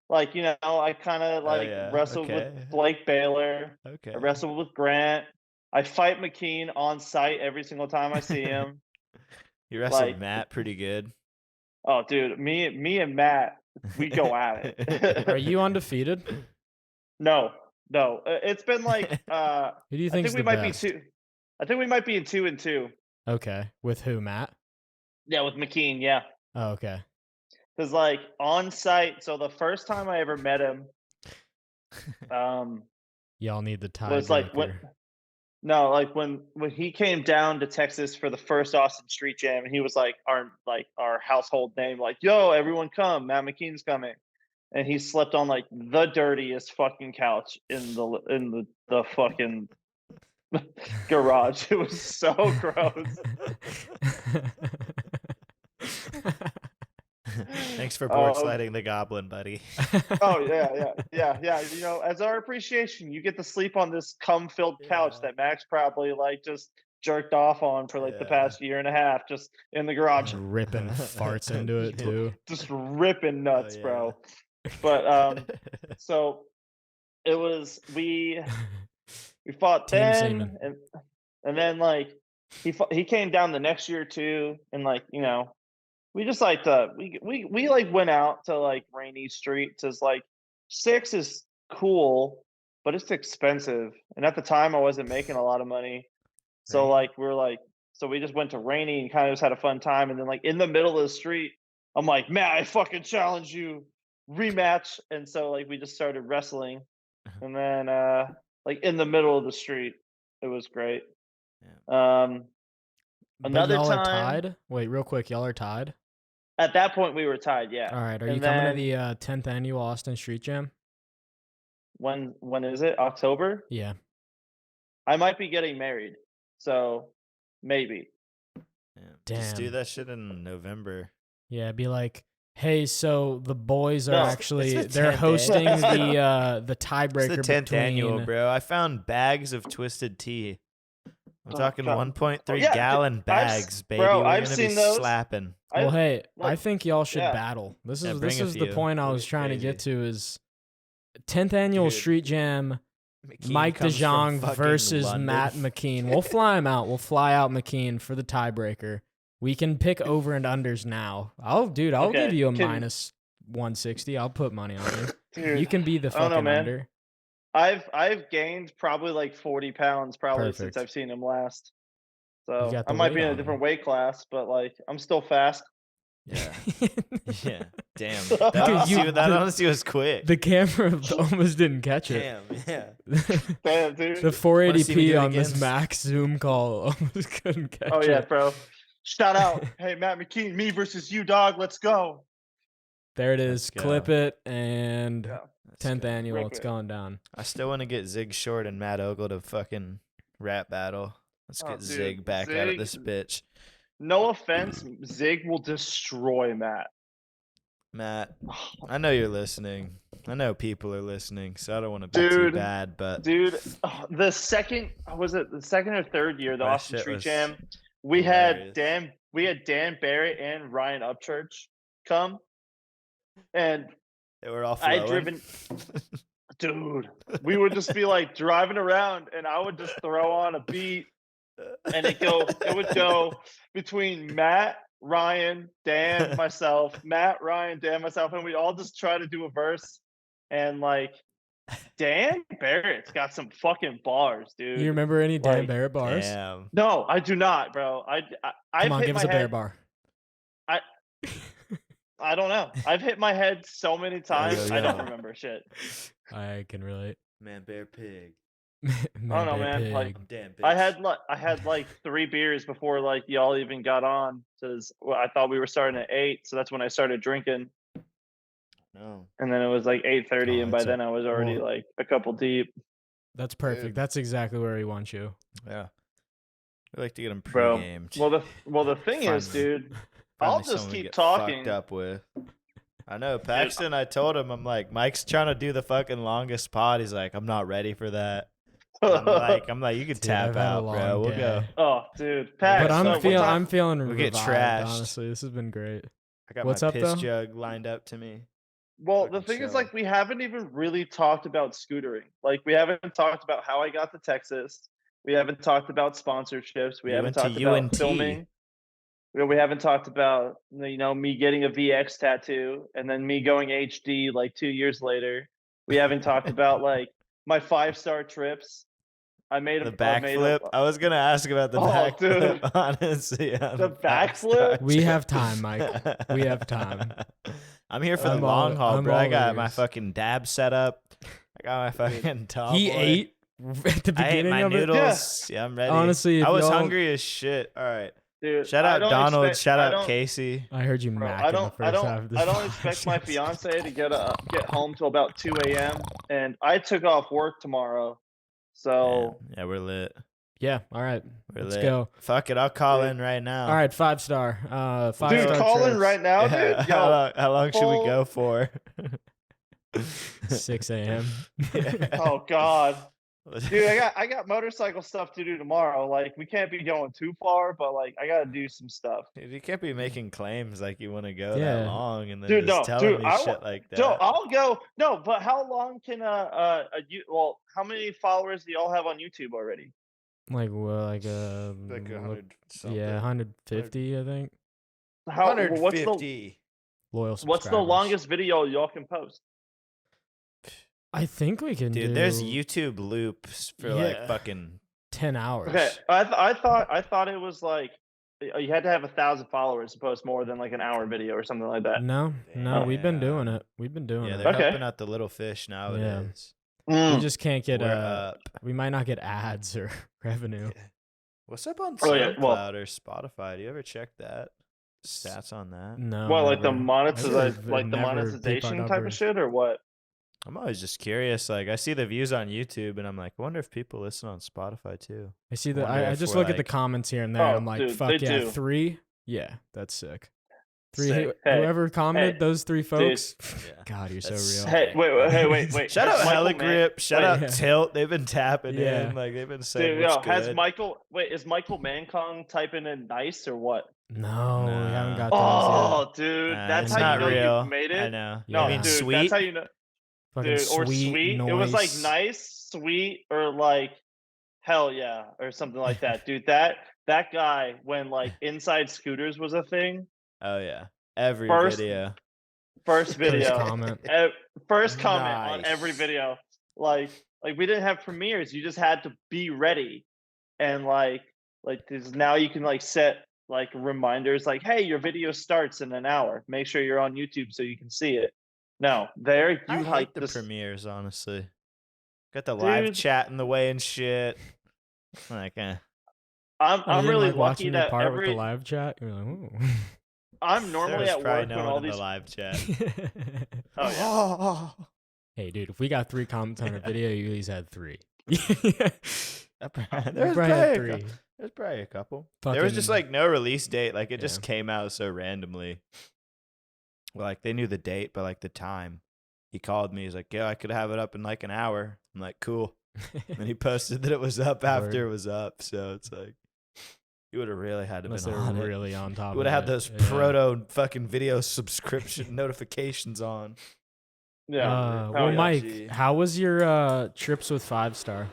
like I kind of like yeah, wrestled okay. with Blake Baylor. Okay. I wrestled with Grant. I fight McKean on site every single time I see him. You wrestled like- Matt pretty good. Oh, dude, me and Matt, we go at it. Are you undefeated? No. It's been like Who do you I think think we might be 2. I think we might be in 2-2. Okay, with who? Matt? Yeah, with McKean, yeah. Oh, okay. Because like on site, so the first time I ever met him, Y'all need the tie. was like when he came down to Texas for the first Austin Street Jam, and he was like our household name, like, yo, everyone come, Matt McKean's coming. And he slept on like the dirtiest fucking couch in the fucking garage. It was so gross. Thanks for board sliding the goblin, buddy. Oh yeah. As our appreciation, you get to sleep on this cum-filled couch Yeah. that Max probably like just jerked off on for like the Yeah. past year and a half, just in the garage, Ripping farts into it too. just ripping nuts, yeah. bro. But so it was we fought Team then, semen. and then like he came down the next year too, and like we just like we like went out to like Rainy Street. It's like 6 is cool, but it's expensive, and at the time I wasn't making a lot of money, so Right. like we're like so we just went to Rainy and kind of just had a fun time, and then like in the middle of the street, I'm like, Matt, I fucking challenge you, rematch, and so like we just started wrestling, and then like in the middle of the street, it was great. But Another y'all are time- tied? Wait, real quick, y'all are tied? At that point, we were tied. Yeah. All right, are And you coming to then- the 10th annual Austin Street Jam? When is it? October? Yeah. I might be getting married, so maybe. Yeah. Just do Damn. that shit in November. Yeah, be like, hey, so the boys are No, actually it's the they're 10th hosting annual. the tiebreaker It's the 10th between annual, bro. I found bags of Twisted Tea. I'm Oh, talking God. 1.3 Yeah, gallon bags, baby. bro, We're I've gonna seen be those. slapping. Well, hey, I like, think y'all should yeah. battle. This Yeah, is bring this a is the few. point I It'll was be trying to get crazy. to is 10th annual Dude. Street Jam McKean Mike comes from DeJong fucking versus London. Matt McKean. We'll fly him out. We'll fly out McKean for the tiebreaker. We can pick over and unders now. I'll Okay, give you a can- minus 160. I'll put money on you. Dude, You can be the I don't know, fucking man. under. I've gained probably like 40 pounds probably Perfect. since I've seen him last. So got I the might weight be in a on different weight class, but like I'm still fast. Yeah. Yeah. Damn. Dude, That honestly was quick. The camera almost didn't catch it. Damn. Yeah. Damn, dude. The Wanna see me do 480p it on this again? max Zoom call almost couldn't catch Oh it. yeah, bro. Shout out. Hey, Matt McKean, me versus you, dog. Let's go. There it is. Let's Clip go. it and Yeah. 10th annual. Rip It's it. going down. I still want to get Zig Short and Matt Ogle to fucking rap battle. Let's Oh, get dude, Zig back out of Zig- this bitch. No offense, Zig will destroy Matt. Matt, I know you're listening. I know people are listening, so I don't want to be too Dude, bad, but Dude, the second or third year, the That Austin shit Street was Jam, we had hilarious. Dan Barrett and Ryan Upchurch come, and they were all I flowing. had driven. Dude, we would just be like driving around, and I would just throw on a beat, and it would go between Matt, Ryan, Dan, myself, Matt, Ryan, Dan, myself, and we'd all just try to do a verse, and like Dan Barrett's got some fucking bars, dude. You remember any Dan Like, Barrett bars? Damn. No, I do not, bro. I've Come on, hit give my us a bear head. bar. I don't know. I've hit my head so many times. I don't yeah. remember shit. I can relate. Man, bear pig. Man, no, Bear man, like, Pig. I'm damn bitch. I had like 3 beers before like y'all even got on, because I thought we were starting at 8, so that's when I started drinking, No. and then it was like 8:30, Oh, and by it's a- then I was already well- like a couple deep. That's perfect. Dude. That's exactly where he wants you. Yeah. We like to get them Bro, pre-gamed. well the thing is, Finally. dude, I'll Finally just someone to keep get talking. fucked up with. I know Paxton. I told him, I'm like, Mike's trying to do the fucking longest pod. He's like, I'm not ready for that. I'm like, you can Dude, tap I've had a out, bro. long We'll day. go. Oh, dude, Pax, But so I'm what feeling time- I'm feeling We'll get revived, trashed. honestly. This has been great. I got What's my up, piss though? jug lined up to me. Well, the fucking thing is, chill. like, we haven't even really talked about scootering. Like, we haven't talked about how I got to Texas. We haven't talked about sponsorships. We You haven't went to talked about UNT. filming. We haven't talked about, me getting a VX tattoo and then me going HD like 2 years later. We haven't talked about like my 5-star trips. I made The a backflip. I was gonna ask about the Oh, backflip. dude. Honestly, on The five-star backflip? We trip. have time, Mike. We have time. I'm here for I'm the long haul, I'm bro. I all got my ears. fucking dab set up. I got my fucking top. He ate at the I ate beginning my of it. noodles. Yeah, I'm ready. Honestly, if I was y'all- hungry as shit. All right. Dude, Shout I out don't Donald. expect- Shout I out don't- Casey. I heard you Bro, mac I in the don't, first half of this I don't expect my podcast. fiance to get home till about 2 a.m. And I took off work tomorrow, so Yeah, we're lit. Yeah, all right. We're Let's lit. go. Fuck it. I'll call Dude. in right now. All right, 5-star. 5-star. dude, call in trips. right now, Yeah, dude. Yo, how long should we full- go for? 6 a.m. oh God, dude, I got motorcycle stuff to do tomorrow. Like, we can't be going too far, but like, I gotta do some stuff. Dude, you can't be making claims like you want to go Yeah. that long and then Dude, just no, telling dude, me I shit wa- like that. So I'll go. No, but how long can how many followers do y'all have on YouTube already? like 100 something. yeah, 150, I think. How? What's the 150. Loyal what's the subscribers. longest video y'all can post? I think we can Dude, do there's YouTube loops for like Yeah. fucking 10 hours. Okay, I thought it was like you had to have 1,000 followers to post more than like an hour video or something like that. No, we've been doing Damn. it. We've been doing yeah, it. they're Okay. helping out the little fish nowadays. We Mm. just can't get We're up. we might not get ads or revenue. What's up on Oh, yeah, SoundCloud well- or Spotify? Do you ever check that? Stats on that? No. What, like the never. monetization, Never peep our monetization type numbers. of shit, or what? I'm always just curious. Like, I see the views on YouTube, and I'm like, I wonder if people listen on Spotify too. I see the wonder I if just we're look at the like- comments here and there. Oh, and I'm like, dude, fuck they yeah, do. 3. Yeah, that's sick. 3. Sick. Hey, Whoever commented, hey, those 3 folks. Yeah. God, you're so That's real. sick. Hey, wait. Shout Has out Michael Heligrip. Shout wait, out yeah. Tilt. They've been tapping Yeah. in. Like, they've been saying Dude, what's yo, good. is Michael Mankong typing in nice or what? No, we haven't got those Oh, dude, that's it's how not you know real. you've made it. I know. Yeah. No, You mean dude, sweet? that's how you know. yet. Fucking Dude, or sweet. It was like noise. nice. sweet or like hell yeah or something like that, dude. That guy when like inside scooters was a thing. Oh yeah, every First video. first video, comment. first comment on every Nice. video. Like we didn't have premieres. You just had to be ready, and like this now you can like set like reminders like, hey, your video starts in an hour. Make sure you're on YouTube so you can see it. No, there I you hate like the this, premieres, honestly. Got the live dude. chat in the way and shit. Like, I'm Oh, you I'm didn't really like lucky watching your that part with the live chat? You're like, ooh. I'm there normally was at probably work no when one all in the these. live chat. Oh yeah. Oh, Hey, dude, if we got 3 comments on a video, you at least had 3. You there's probably had 3. There's probably a couple. There was just Fucking- like no release date. Like it Yeah. just came out so randomly. Like they knew the date, but like the time. He called me. He's like, "Yeah, I could have it up in like an hour." I'm like, "Cool." And he posted that it was up after it was up. So it's like, you would have really had to Unless been they were on it. really on top You would of have had it. those Yeah. proto fucking video subscription notifications on. Yeah. Well, yeah. Mike, Gee. how was your trips with 5-star?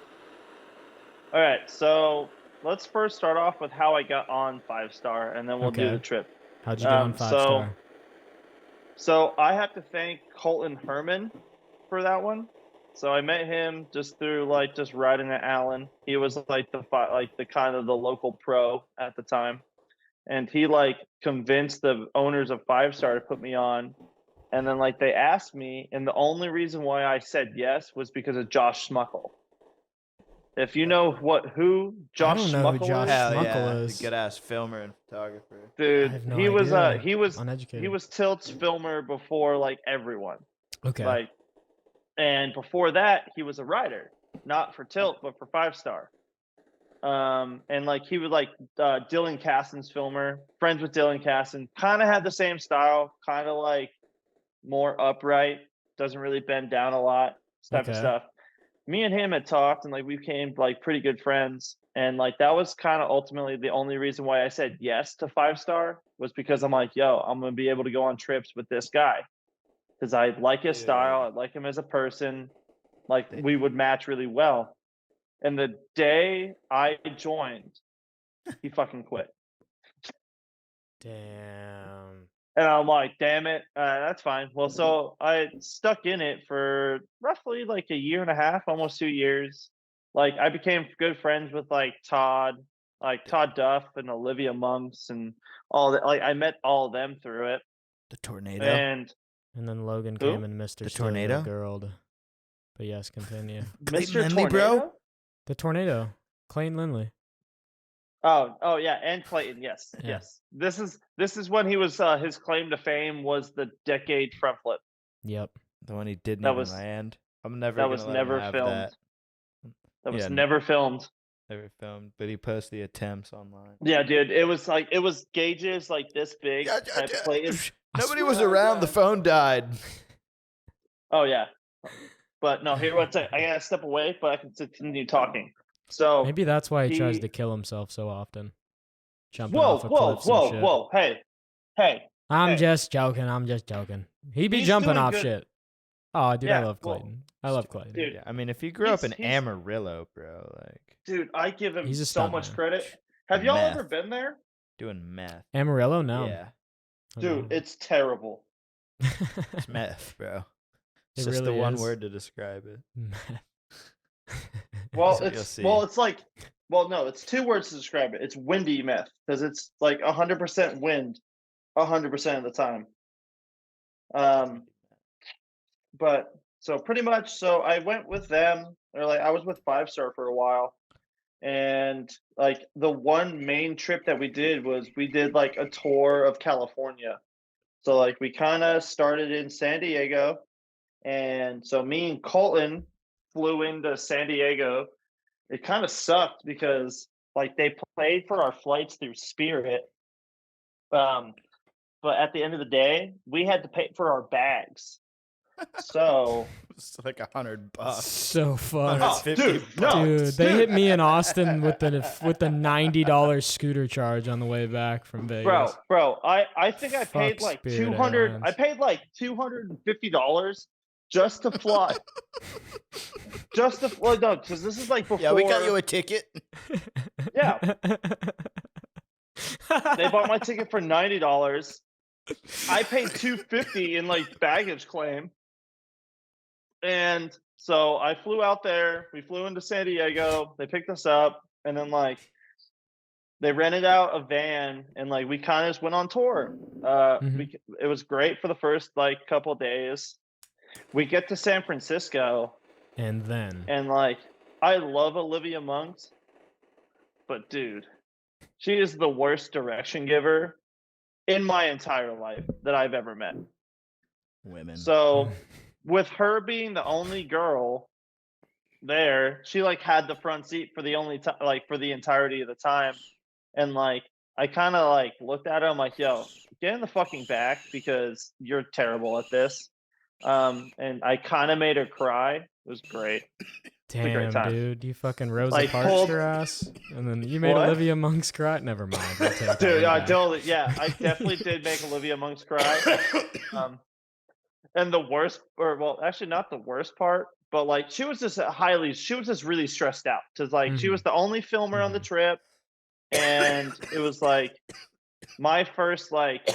All right, so let's first start off with how I got on 5-star, and then we'll do Okay. the trip. How'd you get on 5-star? So I have to thank Colton Herman for that one. So I met him just through like just riding at Allen. He was like the kind of the local pro at the time, and he like convinced the owners of 5-star to put me on. And then like they asked me, and the only reason why I said yes was because of Josh Smuckle. If you know who Josh don't know who Smuckle Josh is, Hell Schmuckle yeah, is. good ass filmer and photographer. I dude, have no he was idea. he was Uneducated. Tilt's filmer before like everyone. Okay. Like, and before that, he was a writer, not for Tilt, but for 5-star. And like he was like Dylan Caston's filmer, friends with Dylan Caston, kind of had the same style, kind of like more upright, doesn't really bend down a lot, type of Okay. stuff. Me and him had talked, and like we became like pretty good friends, and like that was kind of ultimately the only reason why I said yes to 5-star was because I'm like, yo, I'm gonna be able to go on trips with this guy because I like his style, I like him as a person, like we would match really well. And the day I joined, he fucking quit. Damn. And I'm like, damn it, that's fine. Well, so I stuck in it for roughly like a year and a half, almost 2 years. Like I became good friends with like Todd Duff and Olivia Monks and all that. Like I met all of them through it. The tornado. And then Logan Who? came and Mr. The Steal Your tornado? Girl. But yes, continue. Clayton Mr. Lindley, Tornado? bro? The tornado. Clayton Lindley. Oh yeah, and Clayton, yes, Yeah. yes. This is when he was his claim to fame was the decade front flip. Yep. The one he didn't That even was- land. I'm never That gonna was let never him have filmed. that. That was Yeah, never filmed. Never filmed, but he posts the attempts online. Yeah, dude. It was gauges like this big. Type Clayton. Nobody was around. The phone died. Oh yeah. But no, here what's I gotta step away, but I can continue talking. So Maybe that's why he tries he- to kill himself so often. Jumping whoa, off of cliffs and shit. whoa. Hey. I'm hey. just joking. He be He's jumping doing off good. shit. Oh, dude, I Yeah, love well, Clayton. I love Clayton. dude. Yeah, I mean, if you grew up in He's- Amarillo, bro, like Dude, I give him He's a so stuntman. much credit. Have y'all Meth. ever been there? doing meth. Amarillo, no. Yeah, Dude, it's terrible. it's meth, bro. It's It just the really one is. word to describe it. Well, That's what you'll see. it's like no, it's 2 words to describe it. It's windy meth because it's like 100% wind 100% of the time. But so pretty much, so I went with them, or like I was with 5-star for a while, and like the one main trip that we did was we did like a tour of California. So like we kind of started in San Diego, and so me and Colton flew into San Diego. It kind of sucked because like they paid for our flights through Spirit, but at the end of the day, we had to pay for our bags. So It's like $100. so fucked. Oh, dude, no. Dude, they dude. hit me in Austin with the $90 scooter charge on the way back from Vegas. bro, I think I paid Fuck like Spirit 200. Airlines. I paid like $250 just to fly. Just to fly. No, because this is like before. Yeah, we got you a ticket. Yeah. They bought my ticket for $90. I paid $250 in like baggage claim. And so I flew out there. We flew into San Diego. They picked us up, and then like they rented out a van, and like we kind of just went on tour. It was great for the first like couple of days. We get to San Francisco, and like I love Olivia Monks, but dude, she is the worst direction giver in my entire life that I've ever met. Women. So with her being the only girl there, she like had the front seat for the only time, like for the entirety of the time. And like I kind of like looked at her, I'm like, yo, get in the fucking back because you're terrible at this. And I kind of made her cry. It was great. Damn, great time. dude, you fucking Rosa Like, Parks her ass, and then you made What? Olivia Monks cry. Never mind. I'll take that Dude, one I back. totally, yeah, I definitely did make Olivia Monks cry. And the worst, or well, actually not the worst part, but like she was just really stressed out because like she was the only filmer on the trip, and it was like my first like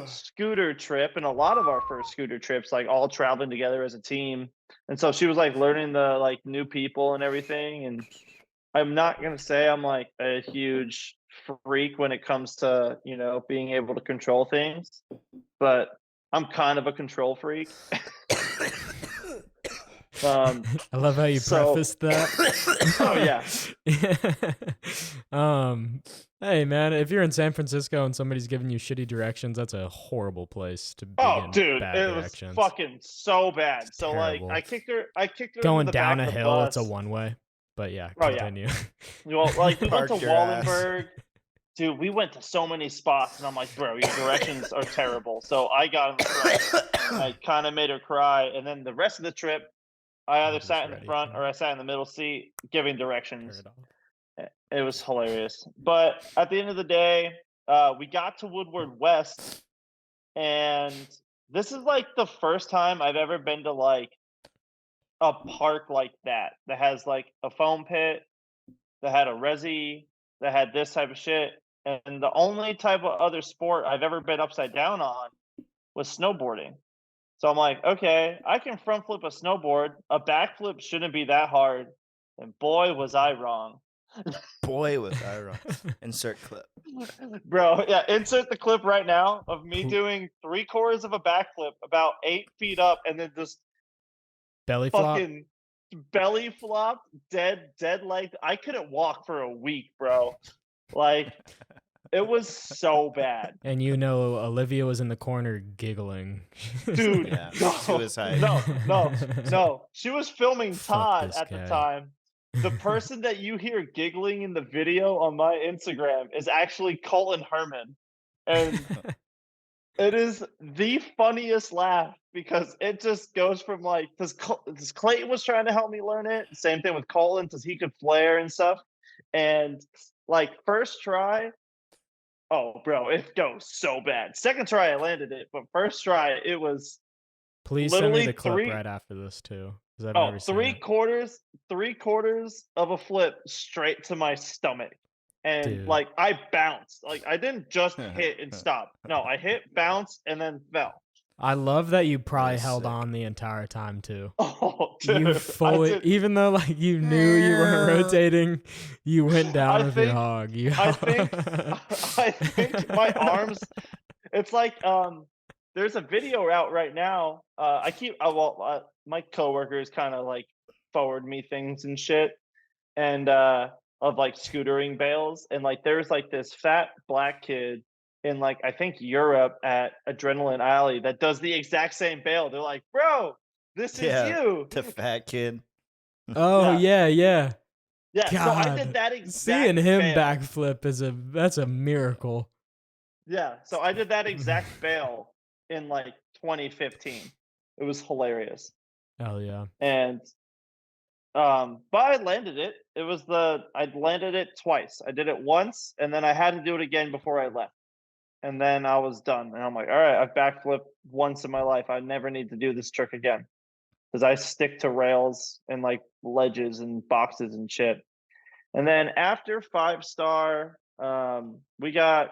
scooter trip, and a lot of our first scooter trips, like all traveling together as a team. And so she was like learning the like new people and everything. And I'm not gonna say I'm like a huge freak when it comes to, you know, being able to control things, but I'm kind of a control freak. I love how you prefaced that. Oh yeah. Hey man, if you're in San Francisco and somebody's giving you shitty directions, that's a horrible place to begin Dude, bad it directions. was fucking so bad. So Terrible. like I kicked her going in the down back a of the hill. bus. It's a one way, but yeah, Oh, yeah. continue. Well, like we went to Parked your ass. Wallenberg. Dude, we went to so many spots, and I'm like, bro, your directions are terrible. So I got in the front. I kind of made her cry, and then the rest of the trip, I either sat in the front or I sat in the middle seat giving directions. It was hilarious. But at the end of the day, we got to Woodward West, and this is like the first time I've ever been to like a park like that has like a foam pit, that had a resi, that had this type of shit. And the only type of other sport I've ever been upside down on was snowboarding. So I'm like, okay, I can front flip a snowboard. A backflip shouldn't be that hard. And boy, was I wrong. Boy, was I wrong. Insert clip. Bro, yeah, insert the clip right now of me doing 3/4 of a backflip about 8 feet up and then just belly flop. fucking belly flop, dead leg. I couldn't walk for a week, bro. Like, it was so bad. And you know, Olivia was in the corner giggling. Dude, Yeah, no, she was hyped. no. She was filming Todd this at guy. the time. The person that you hear giggling in the video on my Instagram is actually Colin Herman. And it is the funniest laugh because it just goes from like, because Clayton was trying to help me learn it. Same thing with Colin because he could flare and stuff. And like first try, oh bro, it goes so bad. Second try I landed it, but first try it was. Please send me the clip right after this too. I've never seen it. 3/4 of a flip straight to my stomach. And Dude. like I bounced. Like I didn't just hit and stop. No, I hit, bounced, and then fell. I love that you probably That's held sick. on the entire time too. Oh, dude, You fully, even though like you knew you weren't rotating, you went down with your hog. I think my arms. It's like there's a video out right now. My coworkers kind of like forward me things and shit, and of like scootering bales, and like there's like this fat black kid in like I think Europe at Adrenaline Alley that does the exact same bail. They're like, bro, this is you. The fat kid. Oh yeah. Yeah. God. So I did that exact. Seeing him bail. backflip that's a miracle. Yeah. So I did that exact bail in like 2015. It was hilarious. Hell yeah. And but I landed it. I landed it twice. I did it once, and then I had to do it again before I left. And then I was done. And I'm like, all right, I've backflipped once in my life. I never need to do this trick again. because I stick to rails and like ledges and boxes and shit. And then after 5-star, we got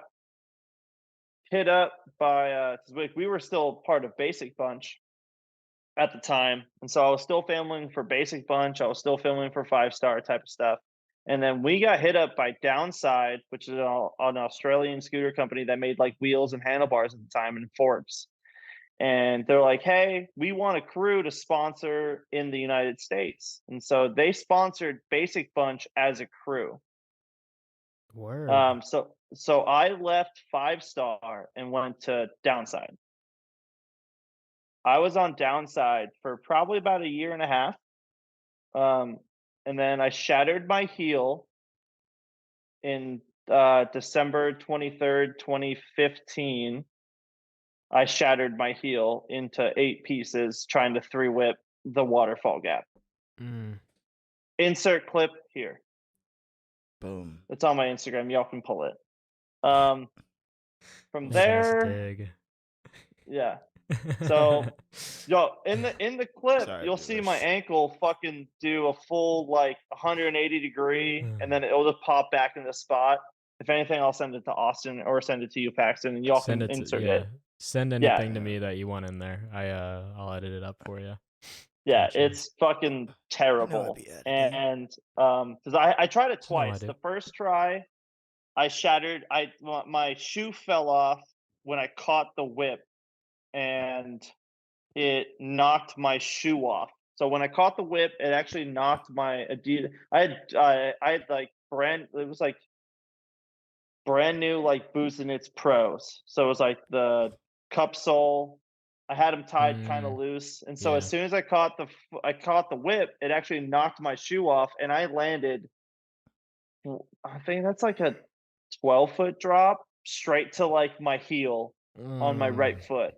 hit up by 'cause we were still part of Basic Bunch at the time, and so I was still filming for Basic Bunch. I was still filming for 5-star type of stuff. And then we got hit up by Downside, which is an Australian scooter company that made like wheels and handlebars at the time and forks. And they're like, "Hey, we want a crew to sponsor in the United States." And so they sponsored Basic Bunch as a crew. Word. So I left 5-star and went to Downside. I was on Downside for probably about a year and a half. And then I shattered my heel in December 23rd, 2015. I shattered my heel into 8 pieces trying to 3-whip the waterfall gap. Mm. Insert clip here. Boom. It's on my Instagram. Y'all can pull it. From Chest there, dig. yeah. So, yo, in the clip, Sorry, you'll see my viewers. ankle fucking do a full like 180 degree, and then it'll just pop back in the spot. If anything, I'll send it to Austin or send it to you, Paxton, and y'all Send can it to, insert yeah. it. Send Yeah. anything to me that you want in there. I'll edit it up for you. Yeah, Gotcha. it's fucking terrible. be editing. And because I tried it No, I twice. do. The first try, I shattered. My shoe fell off when I caught the whip, and it knocked my shoe off. So when I caught the whip, it actually knocked my Adidas. I had like it was like brand new like boots in its pros. So it was like the cup sole. I had them tied kind of loose, and so as yeah. soon as I caught the whip, it actually knocked my shoe off, and I landed. I think that's like a 12-foot drop straight to like my heel on my right foot.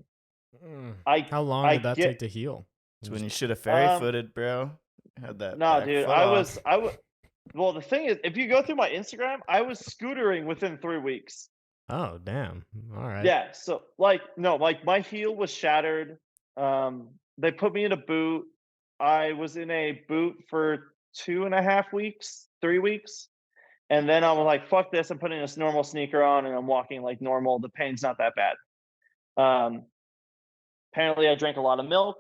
How long I did that get take to heal? It's when you should have fairy footed, bro. Had that no, back dude. foot off. Well, the thing is, if you go through my Instagram, I was scootering within 3 weeks. Oh, damn. All right. Yeah, so like no, like my heel was shattered. They put me in a boot. I was in a boot for 2.5 weeks, 3 weeks. And then I was like, fuck this, I'm putting this normal sneaker on and I'm walking like normal. The pain's not that bad. Apparently I drank a lot of milk.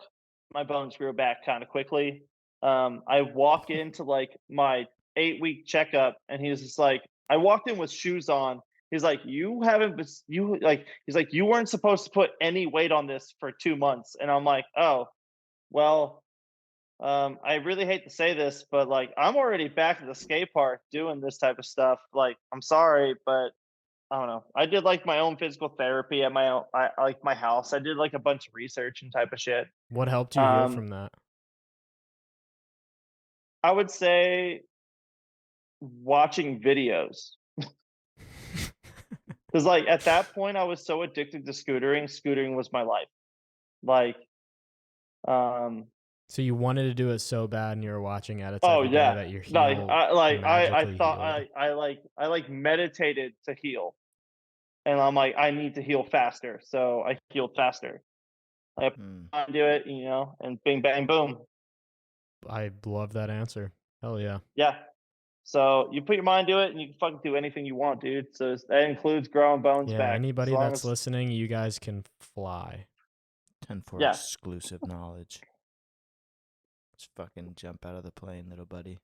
My bones grew back kind of quickly. I walk into like my 8-week checkup, and he's just like, I walked in with shoes on. He's like, you haven't been, you like, he's like, you weren't supposed to put any weight on this for 2 months. And I'm like, oh, well, I really hate to say this, but like, I'm already back at the skate park doing this type of stuff. Like, I'm sorry, but I don't know. I did like my own physical therapy at my own, like my house. I did like a bunch of research and type of shit. What helped you heal from that? I would say watching videos. Because like at that point I was so addicted to scootering. Scootering was my life. Like so you wanted to do it so bad, and you were watching edits oh every day yeah. that your heel I thought healed. I like meditated to heal. And I'm like, I need to heal faster. So I healed faster. I do it, you know, and bing bang boom. I love that answer. Hell yeah. Yeah. So you put your mind to it, and you can fucking do anything you want, dude. So that includes growing bones Yeah, back. anybody that's listening, you guys can fly. Tenfour Yeah. exclusive knowledge. Just fucking jump out of the plane, little buddy.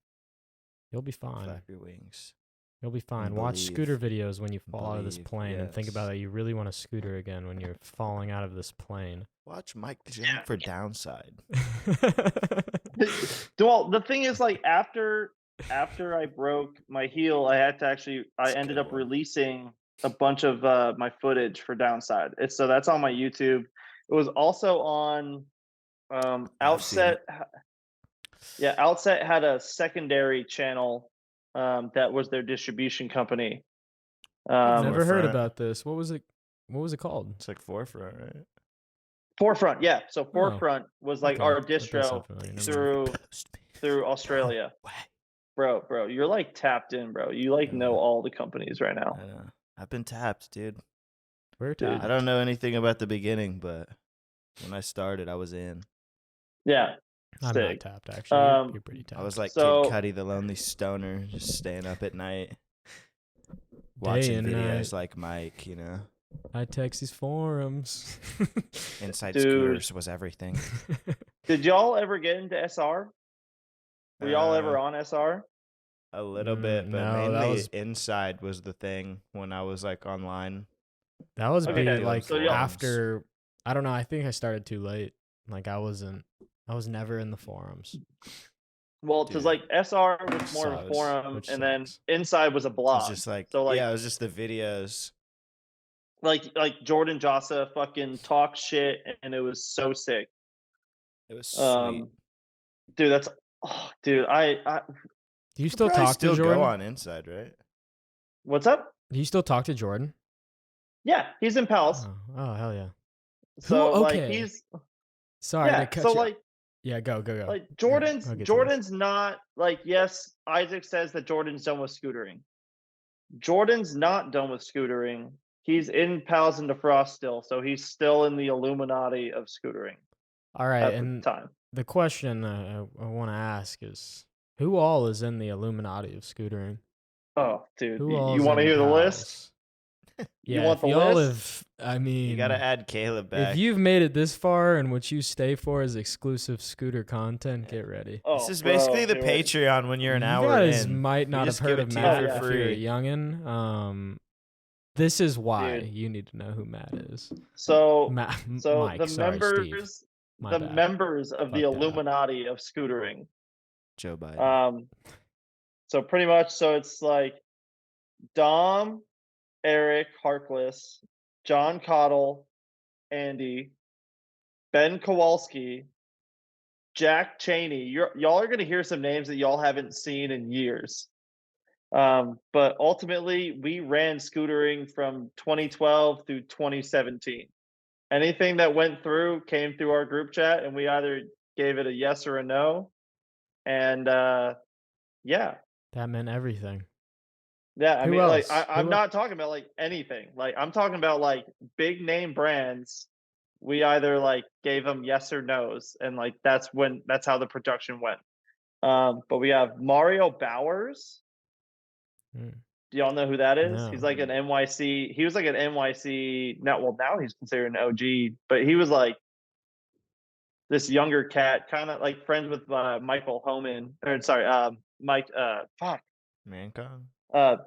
You'll be fine. Flap your wings. You'll be fine. And Watch believe. scooter videos when you fall out of this Believe, plane, and think about yes. it. You really want a scooter again when you're falling out of this plane. Watch Mike jump for Downside. Well, the thing is, like after I broke my heel, I ended up releasing a bunch of my footage for Downside. So that's on my YouTube. It was also on Outset. Yeah, Outset had a secondary channel that was their distribution company. I've never heard about this. What was it? What was it called? It's like Forefront, right? Forefront, yeah. So Forefront was like our distro through Australia. Bro, you're like tapped in, bro. You like know all the companies right now. I know. I've been tapped, dude. We're Dude. tapped. I don't know anything about the beginning, but when I started, I was in. Yeah. I'm not Sick. tapped actually. You're, Um, you're pretty tapped. I was like So- Kid Cudi, the lonely stoner, just staying up at night, Day watching and videos night. like Mike. I text these forums. Inside Dude. Scooters was everything. Did y'all ever get into SR? Were y'all ever on SR? A little bit, but no, that mainly was- Inside was the thing when I was like online. That was Okay, like so y'all- after. I don't know. I think I started too late. Like I was never in the forums. Well, because Dude. like SR was more of a Sucks. forum, Which and then sucks. Inside was a It blog. was just like, so like, yeah, it was just the videos. like Jordan Jossa fucking talk shit, and it was so sick. It was sweet. Dude, that's dude. I Do you You still probably talk still to Jordan? go on Inside, right? what's up? Do you still talk to Jordan? Yeah, he's in Pals. Oh hell yeah. So like okay. he's Sorry to yeah. cut So you. like Yeah, go. like I'll Jordan's get to this. Jordan's not like, yes, Isaac says that Jordan's done with scootering. Jordan's not done with scootering. He's in Pals and DeFrost still, so he's still in the Illuminati of scootering All right, at the and time. the question I want to ask is, who all is in the Illuminati of scootering? Oh, dude, Who you all's want to in hear the list? Pals? You Yeah, want if the y'all list? have, I mean, You gotta add Caleb back. if you've made it this far and what you stay for is exclusive scooter content, get ready. Oh, This is basically the here it- Patreon when you're an you hour guys in. might We not have just heard give of it to you Matt for if you're a free. youngin. This is why Dude. you need to know who Matt is. So Mike, the sorry, Steve. members My the bad. members of the Fucked that up. Illuminati of scootering. Joe Biden. So pretty much, so it's like Dom, Eric Harkless, John Cottle, Andy, Ben Kowalski, Jack Cheney. Y'all are gonna hear some names that y'all haven't seen in years. But ultimately, we ran scootering from 2012 through 2017. Anything that went through came through our group chat, and we either gave it a yes or a no. And yeah, That meant everything. yeah. I Who mean, like, else? I'm Who not talking about like anything. Like, I'm talking about like big name brands. We either like gave them yes or no's, and like that's how the production went. But we have Mario Bowers. Hmm. Do y'all know who that is? No. He's like an NYC. He was like an NYC. Well, now he's considered an OG, but he was like this younger cat, kind of like friends with Michael Homan. Or sorry, Mike. Fuck. Mancon? Yeah,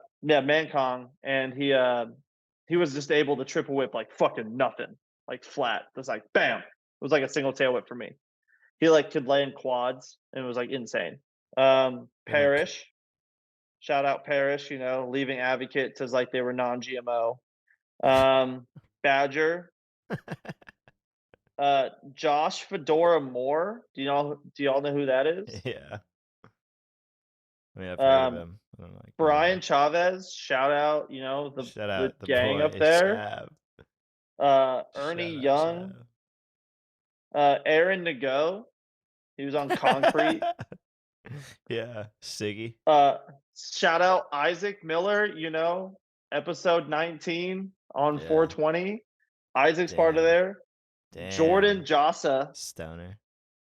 Mancong, and he was just able to triple whip like fucking nothing, like flat. It was like bam. It was like a single tail whip for me. He like could land quads, and it was like insane. Parrish. Shout out Parrish, leaving Advocate to like they were non-GMO. Badger, Josh Fedora Moore. Do y'all know who that is? Yeah. I mean, I've heard of him. I don't like Brian Chavez. Shout out, Shout out the the gang boy, up there. Shav. Ernie Shout out Young, Aaron Nago. He was on Concrete. Shav. Yeah, Siggy. Shout out Isaac Miller, episode 19 on Yeah. 420. Isaac's part of Damn. there. Damn. Jordan Jossa, Stoner.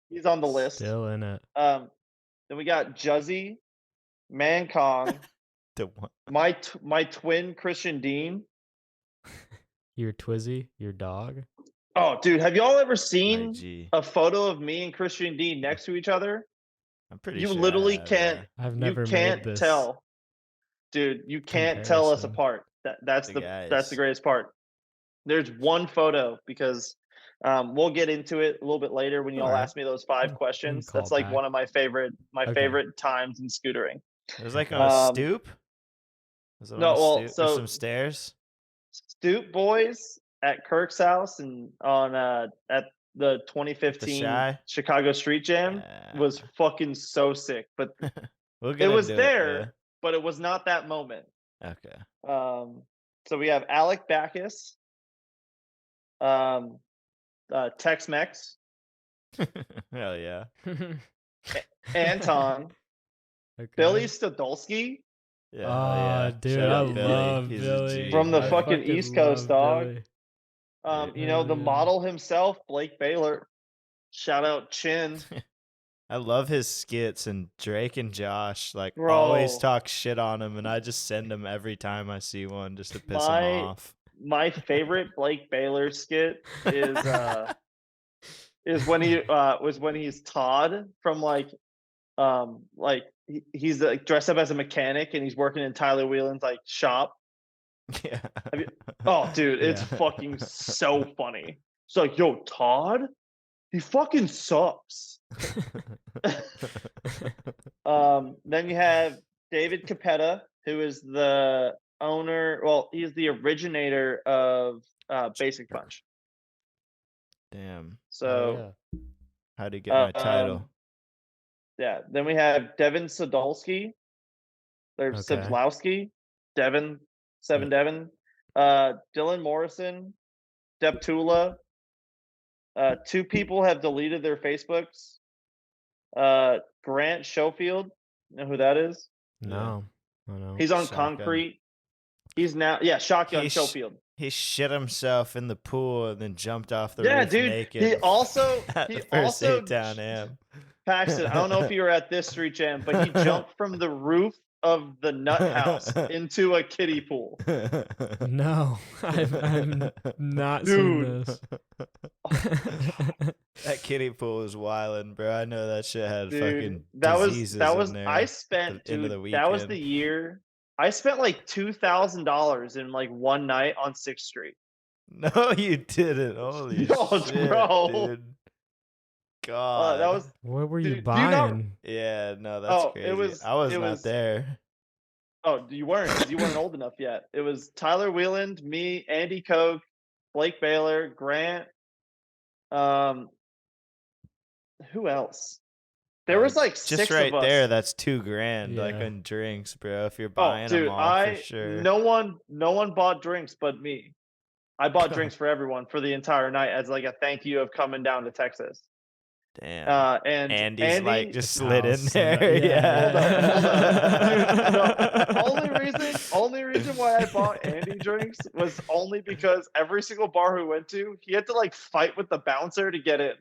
he's on the list. Still in it. Then we got Juzzy, Mancong, The one. my twin Christian Dean. Your Twizzy, your dog. Oh, dude, have y'all ever My seen G. a photo of me and Christian Dean next to each other? I'm pretty You sure. I literally have, can't. yeah. I've never You can't made this. tell, dude. You can't tell us comparison. apart. That's The the guys. greatest part. There's one photo because we'll get into it a little bit later when y'all Alright. ask me those 5 can questions. call That's like back. one of my favorite Okay. favorite times in scootering. It was like on a Um, stoop. Was it no, on a well, stoop? so- Or some stairs. Stoop Boys at Kirk's house and on at the 2015 Shy? Chicago Street Jam was fucking so sick. But We'll get it was into there, but it was not that moment. Yeah. Okay. So we have Alec Backus, Tex-Mex, Hell yeah. Anton, Okay. Billy Stodolski Yeah. Oh, hell yeah. dude, Shout I out Billy. love He's a Billy. G. From the I fucking East Coast, love dog. Billy. the Yeah. model himself, Blake Baylor. Shout out Chin. I love his skits, and Drake and Josh like always Bro, talk shit on him, and I just send them every time I see one just to piss him my off. my favorite Blake Baylor skit is when he's Todd from he's like dressed up as a mechanic and he's working in Tyler Whelan's like shop. Yeah. Oh, dude, it's Yeah. fucking so funny. It's like, yo, Todd, he fucking sucks. Then you have David Capetta, who is the owner. Well, he's the originator of Basic Punch. Damn. So, How'd he get my title? yeah. Then we have Devin Sadolski, or Okay. Siblowski, Devin, Yeah. Devin, Dylan Morrison, Deptula. Two people have deleted their Facebooks. Grant Schofield, you know who that is? No, I know. He's on Shotgun. concrete. He's now, Shotgun He Schofield. He shit himself in the pool and then jumped off the Yeah, roof dude. naked. He also at the first A-Town Am. Paxton, I don't know if you were at this street jam, but he jumped from the roof of the nut house into a kiddie pool. No, I've not Dude. seen this. That kiddie pool was wildin', bro. I know that shit had fucking that diseases was in there. I spent into the dude, that was the weekend. year I spent like $2,000 in like one night on 6th Street. No, you didn't. Holy shit, bro. dude. God. That was What were you Dude, do you not- buying? Yeah, no, that's crazy. I was not there. Oh, you weren't, 'cause you weren't old enough yet. It was Tyler Whelan, me, Andy Koch, Blake Baylor, Grant. Who else? There was like just 6 right of us. there. That's $2,000, like Yeah. on drinks, bro. If you're buying dude, them all for sure. no one bought drinks but me. I bought drinks for everyone for the entire night as like a thank you of coming down to Texas. Damn. And Andy's Andy, like just slid in Oh, there. yeah. The only reason why I bought Andy drinks was only because every single bar we went to, he had to like fight with the bouncer to get in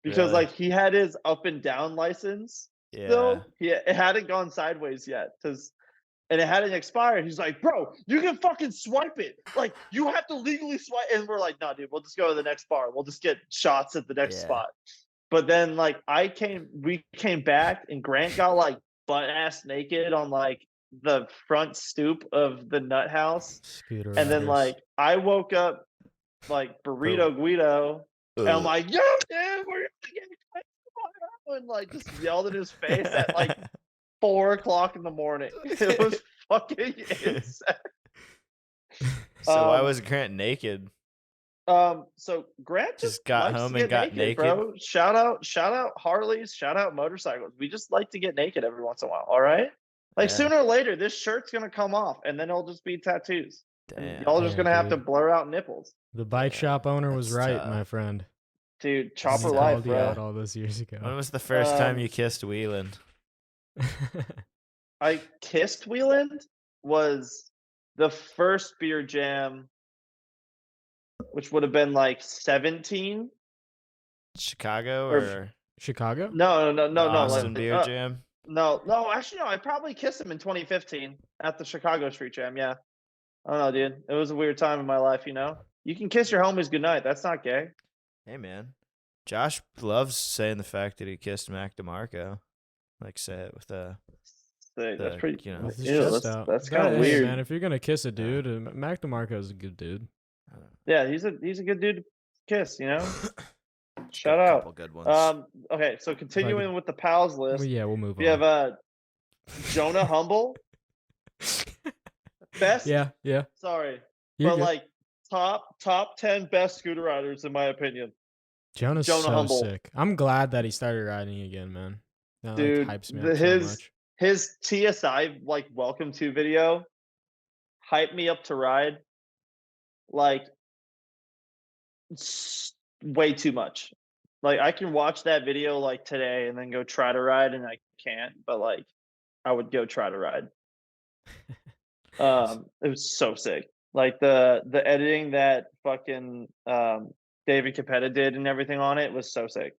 because Really? like he had his up and down license. Yeah. Still, it hadn't gone sideways yet and it hadn't expired. He's like, bro, you can fucking swipe it. Like, you have to legally swipe. And we're like, no, dude, we'll just go to the next bar. We'll just get shots at the next spot. But then, like, we came back, and Grant got like butt ass naked on like the front stoop of the nut house. Scooter And then, riders. like, I woke up like Burrito Guido, and I'm like, yo, dude, we're gonna get and like just yelled in his face at like 4 o'clock in the morning. It was fucking insane. So why was Grant naked? So Grant Just got likes home to and get got naked? bro. Shout out Harleys, shout out motorcycles. We just like to get naked every once in a while. All right, like Yeah. sooner or later, this shirt's gonna come off, and then it'll just be tattoos. And Damn. y'all are just Damn, gonna have to dude. blur out nipples, The bike shop owner was that's right, tough. my friend. dude. Chopper He life, called you out bro. all those years ago. When was the first time you kissed Whelan? I kissed Wheeland was the first beer jam, which would have been like 17. Chicago Or- or Chicago? No. Austin like, Beer Jam? No. Actually, no. I probably kissed him in 2015 at the Chicago Street Jam. Yeah. I don't know, dude. It was a weird time in my life, you know. You can kiss your homies goodnight. That's not gay. Hey, man. Josh loves saying the fact that he kissed Mac DeMarco. Like, say it with a... That's pretty. you know, With his Ew, chest that's out. that's But kind of hey, weird. man. If you're gonna kiss a dude, Mac DeMarco's a good dude. Yeah, he's a good dude to kiss. You know. Shout a out. couple good ones. Okay, so continuing with the pals list, Well, yeah, we'll move we on. have Jonah Humble. Best. Yeah. Sorry, You're but good. like top 10 best scooter riders in my opinion. Jonah Jonah so Humble. sick. I'm glad that he started riding again, man. That Dude, like, hypes me up so much. his TSI like welcome to video hyped me up to ride like way too much. Like I can watch that video like today and then go try to ride and I can't, but like I would go try to ride. It was so sick. Like the editing that fucking David Capetta did and everything on it was so sick.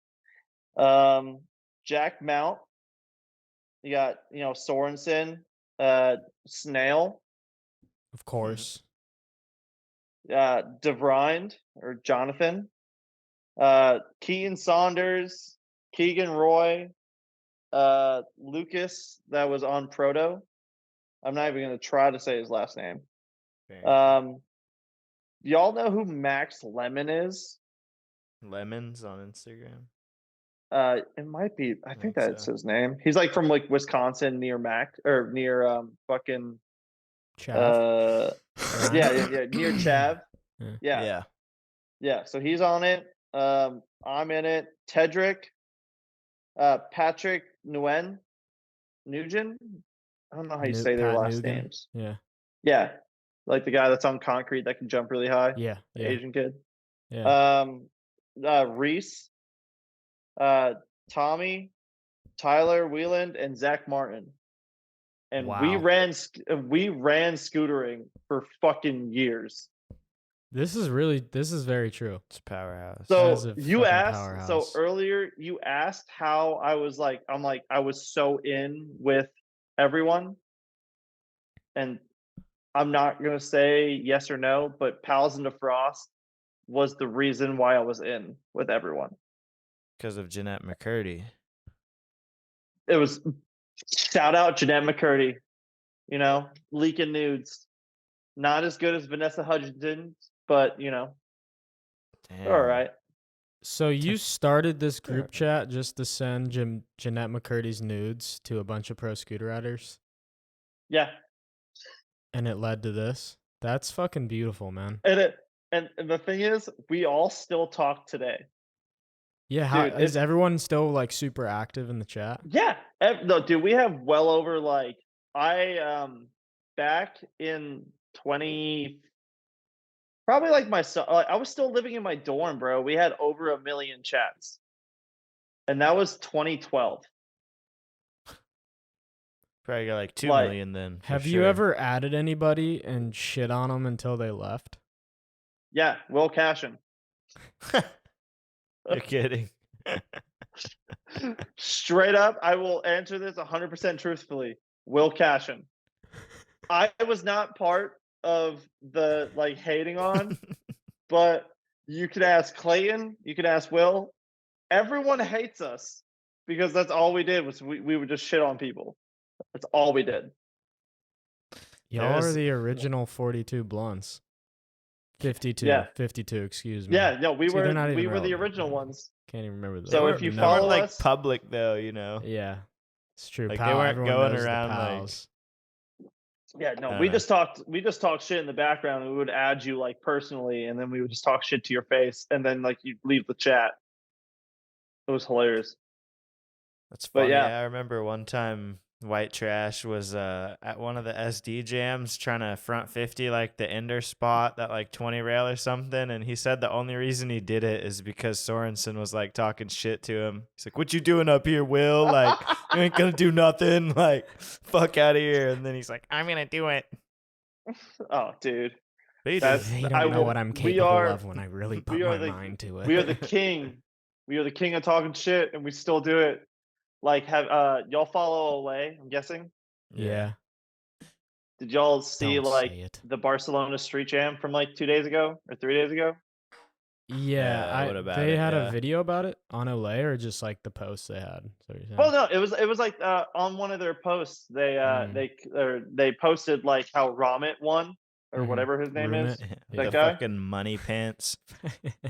Jack Mount. You got, Sorensen, Snail, Of course. DeVrind or Jonathan, Keaton Saunders, Keegan Roy, Lucas that was on Proto. I'm not even gonna try to say his last name. Y'all know who Max Lemon is? Lemons on Instagram. It might be. I think think that's so. his name. He's like from like Wisconsin, near near fucking Chav. yeah, near Chav. Yeah. Yeah. So he's on it. I'm in it. Tedrick, Patrick Nugent. I don't know how you say their Pat last Nugan. names. Yeah. Like the guy that's on concrete that can jump really high. Yeah. The Asian kid. Yeah. Reese, Tommy, Tyler Wieland, and Zach Martin. And we Wow. ran scootering for fucking years. This is very true. It's a powerhouse. That is So a you fucking asked. So powerhouse. earlier you asked how I was like. I was so in with everyone, and I'm not gonna say yes or no, but Pals in the Frost was the reason why I was in with everyone. Because of Jeanette McCurdy. It was shout out Jeanette McCurdy, leaking nudes. Not as good as Vanessa Hudgens, but Damn. all right. So you started this group chat just to send Jeanette McCurdy's nudes to a bunch of pro scooter riders? Yeah. And it led to this? That's fucking beautiful, man. And the thing is, we all still talk today. Yeah, Dude, is everyone still like super active in the chat? Yeah. No, dude, we have well over like back in 20 probably like I was still living in my dorm, bro. We had over 1 million chats. And that was 2012. Probably got like 2 million then. Have you ever added anybody and shit on them until they left? Yeah, Will Cashin. You're kidding. Straight up, I will answer this 100% truthfully. Will Cashin. I was not part of the like hating on, but you could ask Clayton, you could ask Will. Everyone hates us because that's all we did was we would just shit on people. That's all we did. Y'all are the original 42 blunts. 52. Yeah. 52, excuse me. Yeah, no, we See, were they're not even the relevant. original ones. Can't even remember the So if you They follow weren't like us, public though, Yeah. It's true. Like they weren't everyone going knows the around like pals. yeah, no, I we don't just talked shit in the background and we would add you like personally and then we would just talk shit to your face and then like you'd leave the chat. It was hilarious. That's But funny. yeah. I remember one time White Trash was at one of the SD jams trying to front 50 like the ender spot, that like 20 rail or something, and he said the only reason he did it is because Sorensen was like talking shit to him. He's like, "What you doing up here, Will? Like, you ain't gonna do nothing. Like, fuck out of here." And then he's like, "I'm gonna do it." Oh, dude. But he That's- did. They don't know what I'm capable of when I really put my mind to it. We are the king. We are the king of talking shit and we still do it. Like have y'all follow Olay, I'm guessing? Yeah. Did y'all see Don't like say it. the Barcelona street jam from like 2 days ago or 3 days ago? Yeah, what about they it? had Yeah. a video about it on Olay or just like the posts they had. So you're saying? Well, no, it was like on one of their posts. They posted like how Ramit won or Mhm. whatever his name is. Rumit. That The guy? fucking money pants,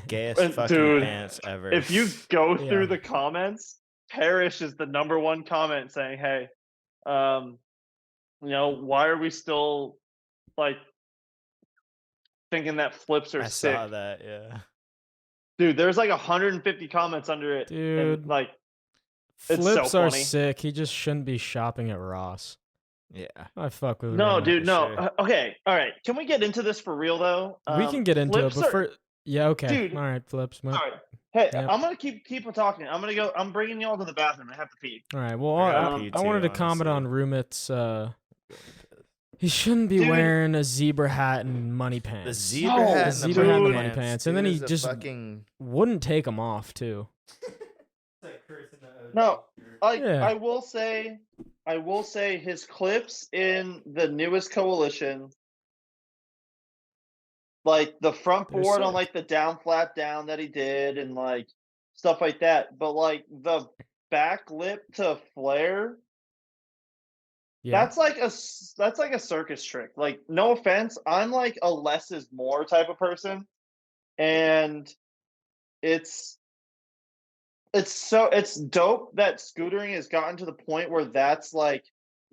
gayest And fucking dude, pants ever. If you go Yeah. through the comments, Parrish is the #1 comment saying, "Hey, why are we still like thinking that flips are I sick?" saw that, yeah. Dude, there's like 150 comments under it. Dude. And, like it's Flips so are funny. sick. He just shouldn't be shopping at Ross. Yeah. I fuck with No, Rumit. dude, no. sure. Okay, all right. Can we get into this for real though? We can get into it, Flips but are- yeah, okay. Dude. All right, Flips. all right. Hey, Yep. I'm gonna keep on talking. I'm gonna go. I'm bringing y'all to the bathroom. I have to pee. All right. Well, I gotta I, pee I too, wanted to comment on honestly. Rumit's. He shouldn't be Dude. wearing a zebra hat and money pants. The zebra No, hat the and zebra hat and the money pants, and then Dude he is a just fucking wouldn't take them off too. No, I will say his clips in the newest coalition, like the front They're board on sick. like the down flat down that he did and like stuff like that. But like the back lip to flare, Yeah. that's like a circus trick. Like, no offense, I'm like a less is more type of person, and it's it's dope that scootering has gotten to the point where that's like,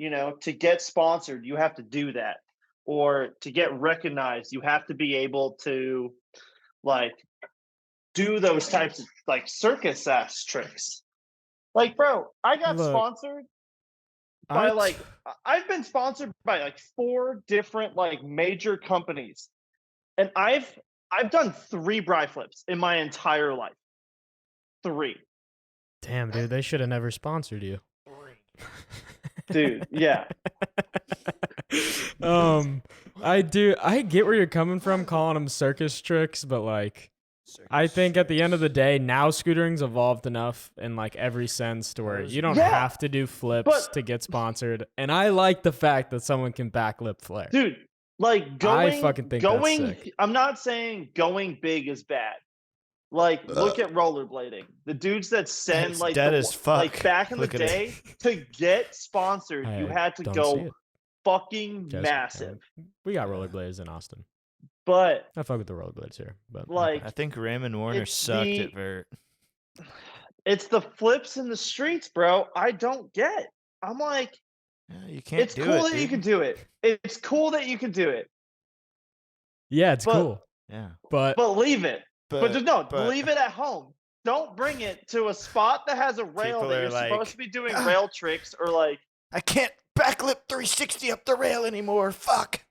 to get sponsored, you have to do that. Or to get recognized, you have to be able to like do those types of like circus ass tricks. Like, bro, I got Look, sponsored by like I've been sponsored by like 4 different like major companies. And I've done 3 bri flips in my entire life. 3. Damn, dude, they should have never sponsored you. Dude, yeah. I get where you're coming from calling them circus tricks, but like I think at the end of the day, now scootering's evolved enough in like every sense to where you don't have to do flips to get sponsored. And I like the fact that someone can backlip flare. Dude, like I fucking think that's sick. I'm not saying going big is bad. Like, look at rollerblading. The dudes that send It's like dead as fuck. like back in the Look at it. day to get sponsored, you had to don't see go it. fucking Just- massive. We got rollerblades in Austin. But I fuck with the rollerblades here, but like, I think Raymond Warner it's sucked the- at vert. it's the flips in the streets, bro. I don't get. I'm like, Yeah, you can't it's do cool it, that you dude. can do it. It's cool that you can do it. yeah, it's But- cool. Yeah. But But leave it. But just no, but- leave it at home. Don't bring it to a spot that has a rail People that are you're like, supposed to be doing rail tricks or like. I can't backlip 360 up the rail anymore. Fuck.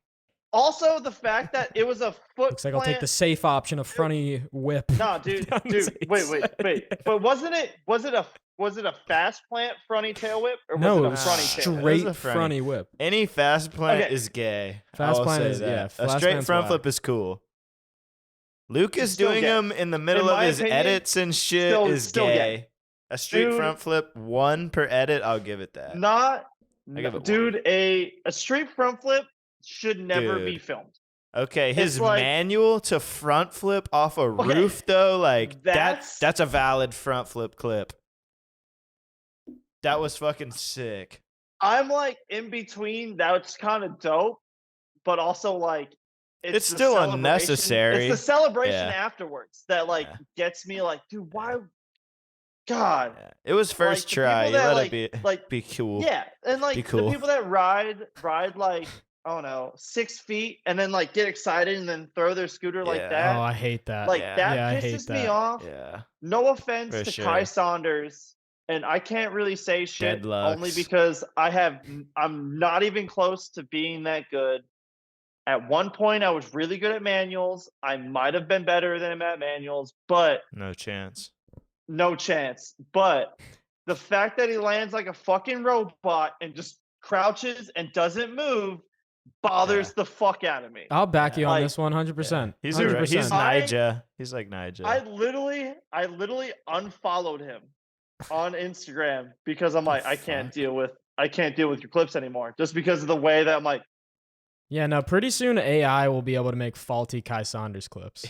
Also, the fact that it was a foot. looks like I'll take the safe option of fronty whip. Nah, dude, down the dude. Wait. side. But wasn't it? Was it a fast plant fronty tail whip or was No, it it a was fronty tail? It straight was a fronty. fronty whip. Any fast plant Okay. is gay. Fast I will plant say is- that. yeah, A fast straight plant's front whack. flip is cool. Luke is Still doing gay. them in the middle In of my his opinion, edits and shit is still gay. gay. A street Dude. front flip, 1 per edit, I'll give it that. Not, I give it dude. A street front flip should never be Dude. filmed. Okay, his It's like- manual to front flip off a Okay, roof though, like that's- that's a valid front flip clip. That was fucking sick. I'm like in between. That's kind of dope, but also like It's the still celebration- unnecessary. It's the celebration Yeah. afterwards that like Yeah. gets me like, dude, why? God, Yeah. It was first the try. people You that, let it like- be cool. yeah, and like Be cool. the people that ride like I don't know 6 feet and then like get excited and then throw their scooter like Yeah. that. Oh, I hate that. Like Yeah. that Yeah, I hate pisses me that. off. Yeah. No offense For to sure. Kai Saunders, and I can't really say shit Deadlocks. only because I'm not even close to being that good. At one point, I was really good at manuals. I might have been better than him at manuals, but No chance. no chance. But the fact that he lands like a fucking robot and just crouches and doesn't move bothers the fuck out of me. I'll back you on Like- this one 100%. He's 100%. he's Nija. He's like Nija. I literally unfollowed him on Instagram because I'm like, I can't fuck? deal with your clips anymore. Just because of the way that I'm like, Yeah, no, pretty soon AI will be able to make faulty Kai Saunders clips.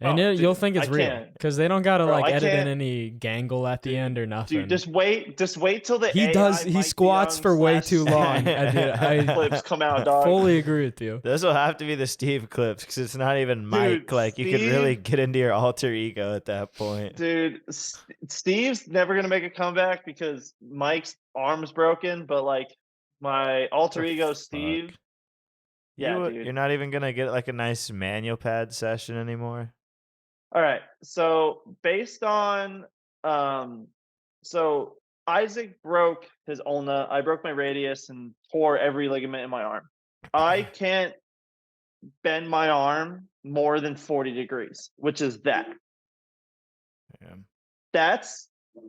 And Oh, you'll dude, think it's I real can't. because they don't gotta Bro, like I edit in can't. any gangle at the end or nothing. dude, just wait till the he AI does. He Mike squats DeJong for way slash too long. I clips come out, dog. fully agree with you. Those will have to be the Steve clips because it's not even Mike. Dude, Like you could really Steve- get into your alter ego at that point. Dude, Steve's never gonna make a comeback because Mike's arm's broken. But like my alter The ego, fuck? Steve. Yeah, dude. You're not even gonna get like a nice manual pad session anymore. All right. So based on so Isaac broke his ulna, I broke my radius and tore every ligament in my arm. I can't bend my arm more than 40 degrees, which is that. Yeah.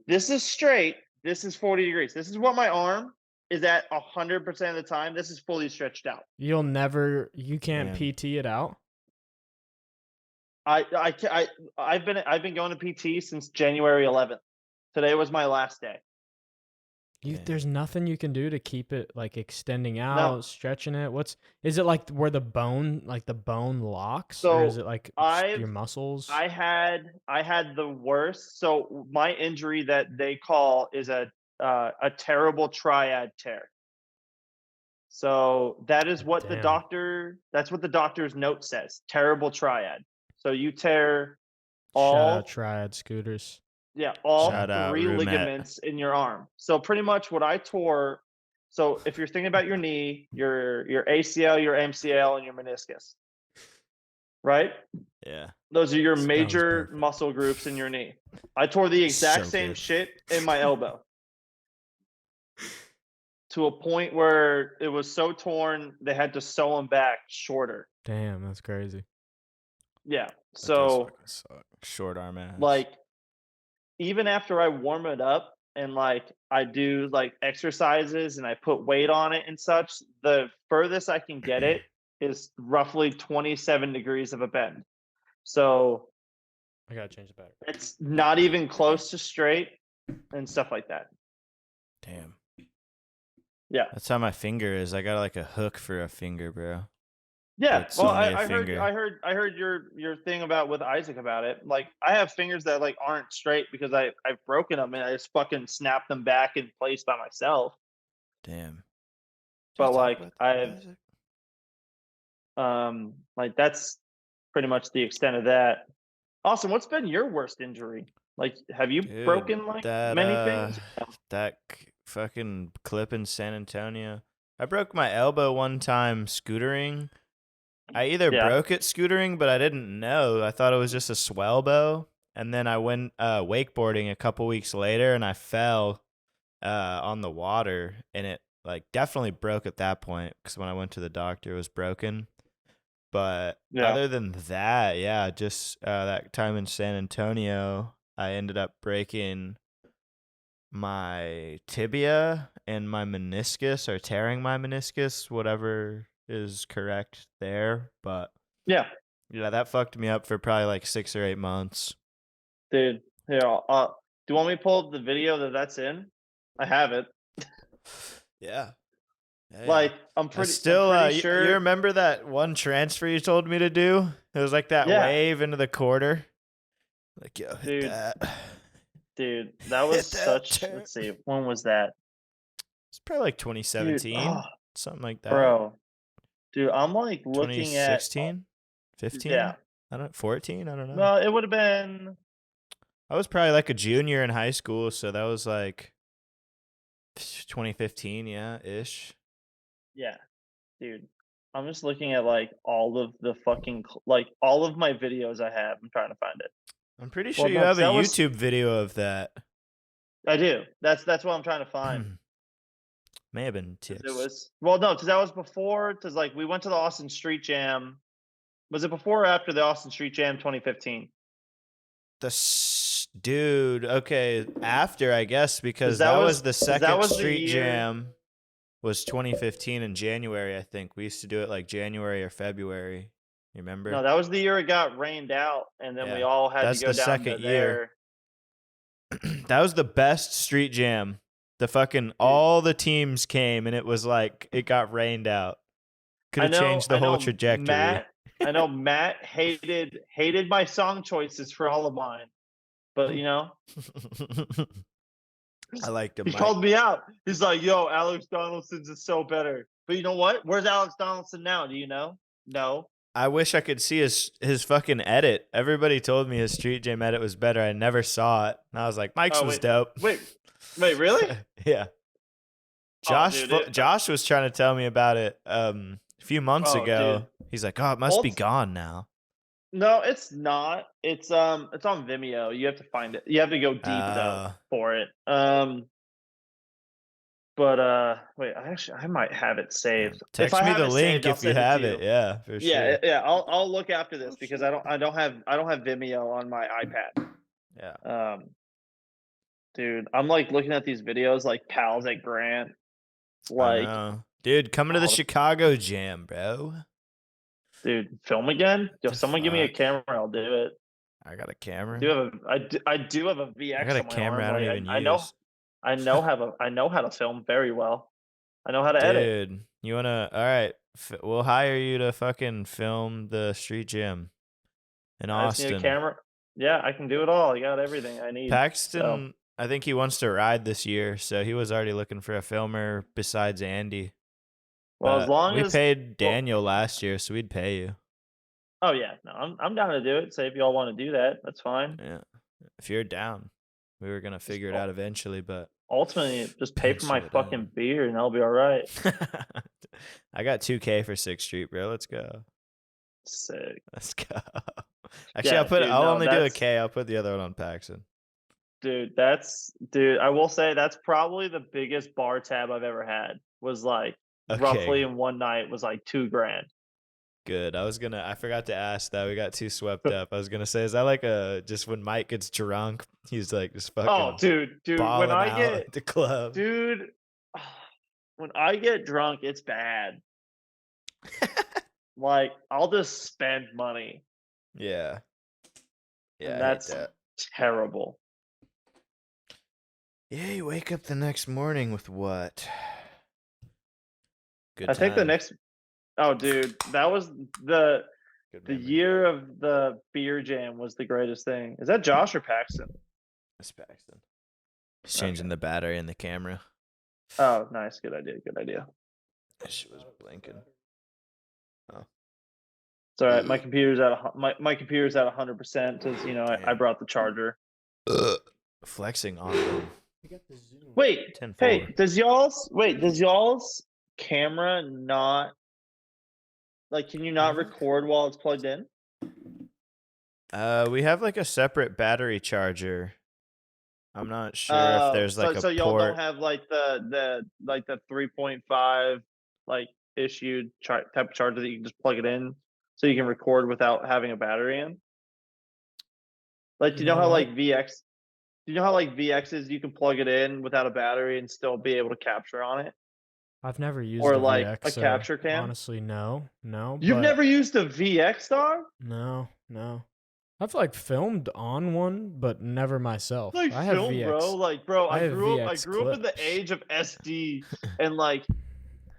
This is straight. This is 40 degrees. This is what my arm is at 100% of the time. This is fully stretched out. You can't Man. PT it out. I've been going to PT since January 11th. Today was my last day. There's nothing you can do to keep it like extending No. out, stretching it. Is it like where the bone locks, or is So it like your I've muscles? I had the worst. So my injury that they call is a terrible triad tear. So that is what Damn. that's what the doctor's note says. Terrible triad. So you tear Shout out all triad scooters. all Shout out three Roomet. ligaments in your arm. So pretty much what I tore. So if you're thinking about your knee, your ACL, your MCL, and your meniscus, right? Yeah. Those are your That was major perfect. muscle groups in your knee. I tore the exact So same good. shit in my elbow to a point where it was so torn they had to sew them back shorter. Damn, that's crazy. Yeah. That does So fucking suck. Short arm ass. like even after I warm it up and like I do like exercises and I put weight on it and such, the furthest I can get it is roughly 27 degrees of a bend. So I gotta change the battery. it's not even close to straight and stuff like that. Damn. Yeah. That's how my finger is. I got like a hook for a finger, bro. Yeah. It's Well, only a I heard finger. I heard your thing about with Isaac about it. Like I have fingers that like aren't straight because I've broken them and I just fucking snapped them back in place by myself. Damn. But Did I talk like about that, I've Isaac? like that's pretty much the extent of that. Austin, what's been your worst injury? Like have you Dude, broken like many things? fucking clip in San Antonio. I broke my elbow one time scootering. I either Yeah. broke it scootering, but I didn't know. I thought it was just a swell. And then I went wakeboarding a couple weeks later, and I fell on the water, and it like definitely broke at that point because when I went to the doctor, it was broken. But Yeah. other than that, yeah, just that time in San Antonio, I ended up breaking my tibia and my meniscus, or tearing my meniscus, whatever is correct there. But Yeah. yeah, that fucked me up for probably like 6 or 8 months. Dude, here, do you want me to pull up the video that's in? I have it. Yeah. Yeah, Like, I'm I pretty still, you sure. remember that one transfer you told me to do? It was like that Yeah. wave into the quarter. Like, yo, hit Dude. that. Dude, that was Hit that such. turn. Let's see, when was that? It's probably like Dude, 2017, something like that. bro. Dude, I'm like looking at. 2016, 15. Yeah. I don't 14. I don't know. No, it would have been. I was probably like a junior in high school, so that was like 2015, yeah, ish. Yeah, dude. I'm just looking at like all of the fucking like all of my videos I have. I'm trying to find it. I'm pretty Well, sure you no, 'cause have a that was. YouTube video of that. I do. That's what I'm trying to find. May have been 'Cause tips. it was no, because that was before. Because like we went to the Austin Street Jam. Was it before or after the Austin Street Jam 2015? Dude, okay, after I guess, because that that was- was the 'cause that second was the street year- jam was 2015 in January, I think. We used to do it like January or February. You remember? No, that was the year it got rained out, and then we Yeah, all had that's to go the down second to year. there. That was the best street jam. The fucking all the teams came, and it was like it got rained out. Could have changed the whole trajectory. I know Matt hated my song choices for all of mine, but you know I liked him. he called me out. He's like, "Yo, Alex Donaldson's is so better." But you know what? Where's Alex Donaldson now? Do you know? No. I wish I could see his fucking edit. Everybody told me his street jam edit was better. I never saw it. And I was like, Mike's was dope. Wait, really? Yeah. Josh was trying to tell me about it a few months ago. Dude. He's like, "Oh, it must be gone now." No, it's not. It's on Vimeo. You have to find it. You have to go deep though for it. But wait, I might have it saved. Text me the link if you have it. Yeah, for sure. Yeah. I'll look after this because I don't have Vimeo on my iPad. Yeah. Dude, I'm like looking at these videos like pals at Grant. Like, dude, coming to the Chicago Jam, bro. Dude, film again? Yo, someone give me a camera, I'll do it. I got a camera. I do have a VX. I got a camera I don't even use. I know how to film very well. I know how to edit. Dude, you wanna? All right, we'll hire you to fucking film the street gym in I just need a Austin. camera. Yeah, I can do it all. I got everything I need. So Paxton, I think he wants to ride this year, so he was already looking for a filmer besides Andy. well, as long We as paid Daniel last year, so we'd pay you. oh yeah, no, I'm down to do it. Say if y'all want to do that, that's fine. Yeah, if you're down, we were gonna figure it out eventually, but Ultimately, just pay for my pencil it fucking out. beer and I'll be all right. I got 2K for 6th Street, bro. Let's go. Sick. Let's go. Actually, Yeah, dude, I'll no, only do a that's K. I'll put the other one on Paxton. dude, I will say that's probably the biggest bar tab I've ever had. Was like roughly Okay, in one night was like $2,000. good. I forgot to ask that. We got too swept up. I was gonna say, is that like just when Mike gets drunk, he's like just Oh, fucking dude, when balling I out get at the club? dude, when I get drunk, it's bad. Like I'll just spend money, Yeah, yeah, and I hate that's that. terrible. Yeah, you wake up the next morning with what? Good I think the time. next oh dude, that was the Good the memory. year of the beer jam was the greatest thing. Is that Josh or Paxton? That's Paxton. He's changing the battery in the camera. Oh, nice. Good idea. Good idea. That shit was blinking. Oh, It's all right. My computer's my computer's at 100% because I damn. brought the charger. Flexing on them. Wait, 10-4. hey, does y'all's camera not like? Can you not record while it's plugged in? We have like a separate battery charger. I'm not sure if there's like a So y'all don't port. have like the 3.5 like issued type of charger that you can just plug it in so you can record without having a battery in. Like, do you know how like VX? Do you know how like VXs you can plug it in without a battery and still be able to capture on it, I've never used or a like VX, a so capture cam? honestly, no. You've But never used a VX, dog? no. I've like filmed on one, but never myself. Like I have film, VX. bro. Like, bro, I I have grew up. I VX grew up in the clips. age of SD, and like,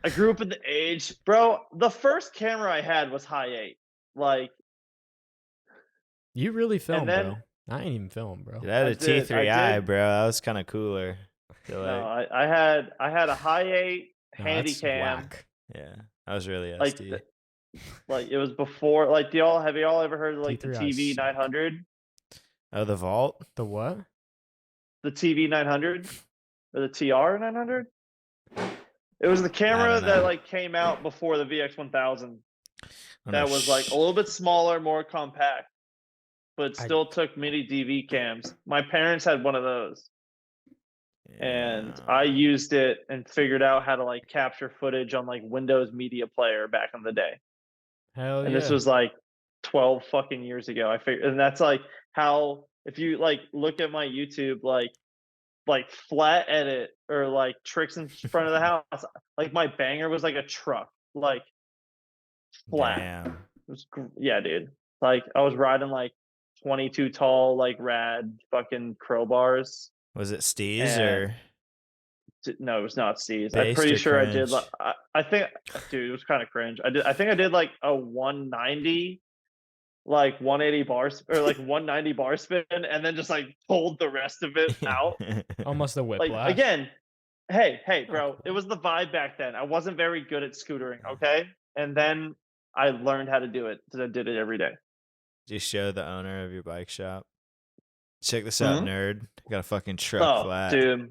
I grew up in the age, bro. The first camera I had was high 8. Like, You really and film, then bro. I ain't even film, bro. Dude, I had I a did. I T3i, did. bro. That was kind of cooler. No, Like, I had a high 8 No, handy that's cam. whack. yeah, I was really Like, SD. like it was before. Like, have y'all ever heard of like the T3i TV suck. 900? Oh, the vault. The what? The TV 900 or the TR 900? It was the I camera don't that know. like came out before the VX 1000. I don't That know was like a little bit smaller, more compact, but I- still took mini DV cams. My parents had one of those, and I Yeah. used it and figured out how to like capture footage on like Windows Media Player back in the day. Hell And yeah. this was like 12 fucking years ago. I figured, and that's like how if you like look at my YouTube, like flat edit or like tricks in front of the house, like my banger was like a truck, like flat. Damn. It was yeah, dude. Like I was riding like 22 tall, like rad fucking crowbars. Was it Steez And or no, it was not C's. I'm based pretty or sure I did like cringe? I think, dude, it was kind of cringe. I think I did like a 190, like 180 bars or like 190 bar spin, and then just like pulled the rest of it out. Almost a Like whiplash. again, hey, bro, Okay. it was the vibe back then. I wasn't very good at scootering, okay? And then I learned how to do it because I did it every day. Did you show the owner of your bike shop? Check this out, Mhm. nerd. Got a fucking truck Oh, flat. dude,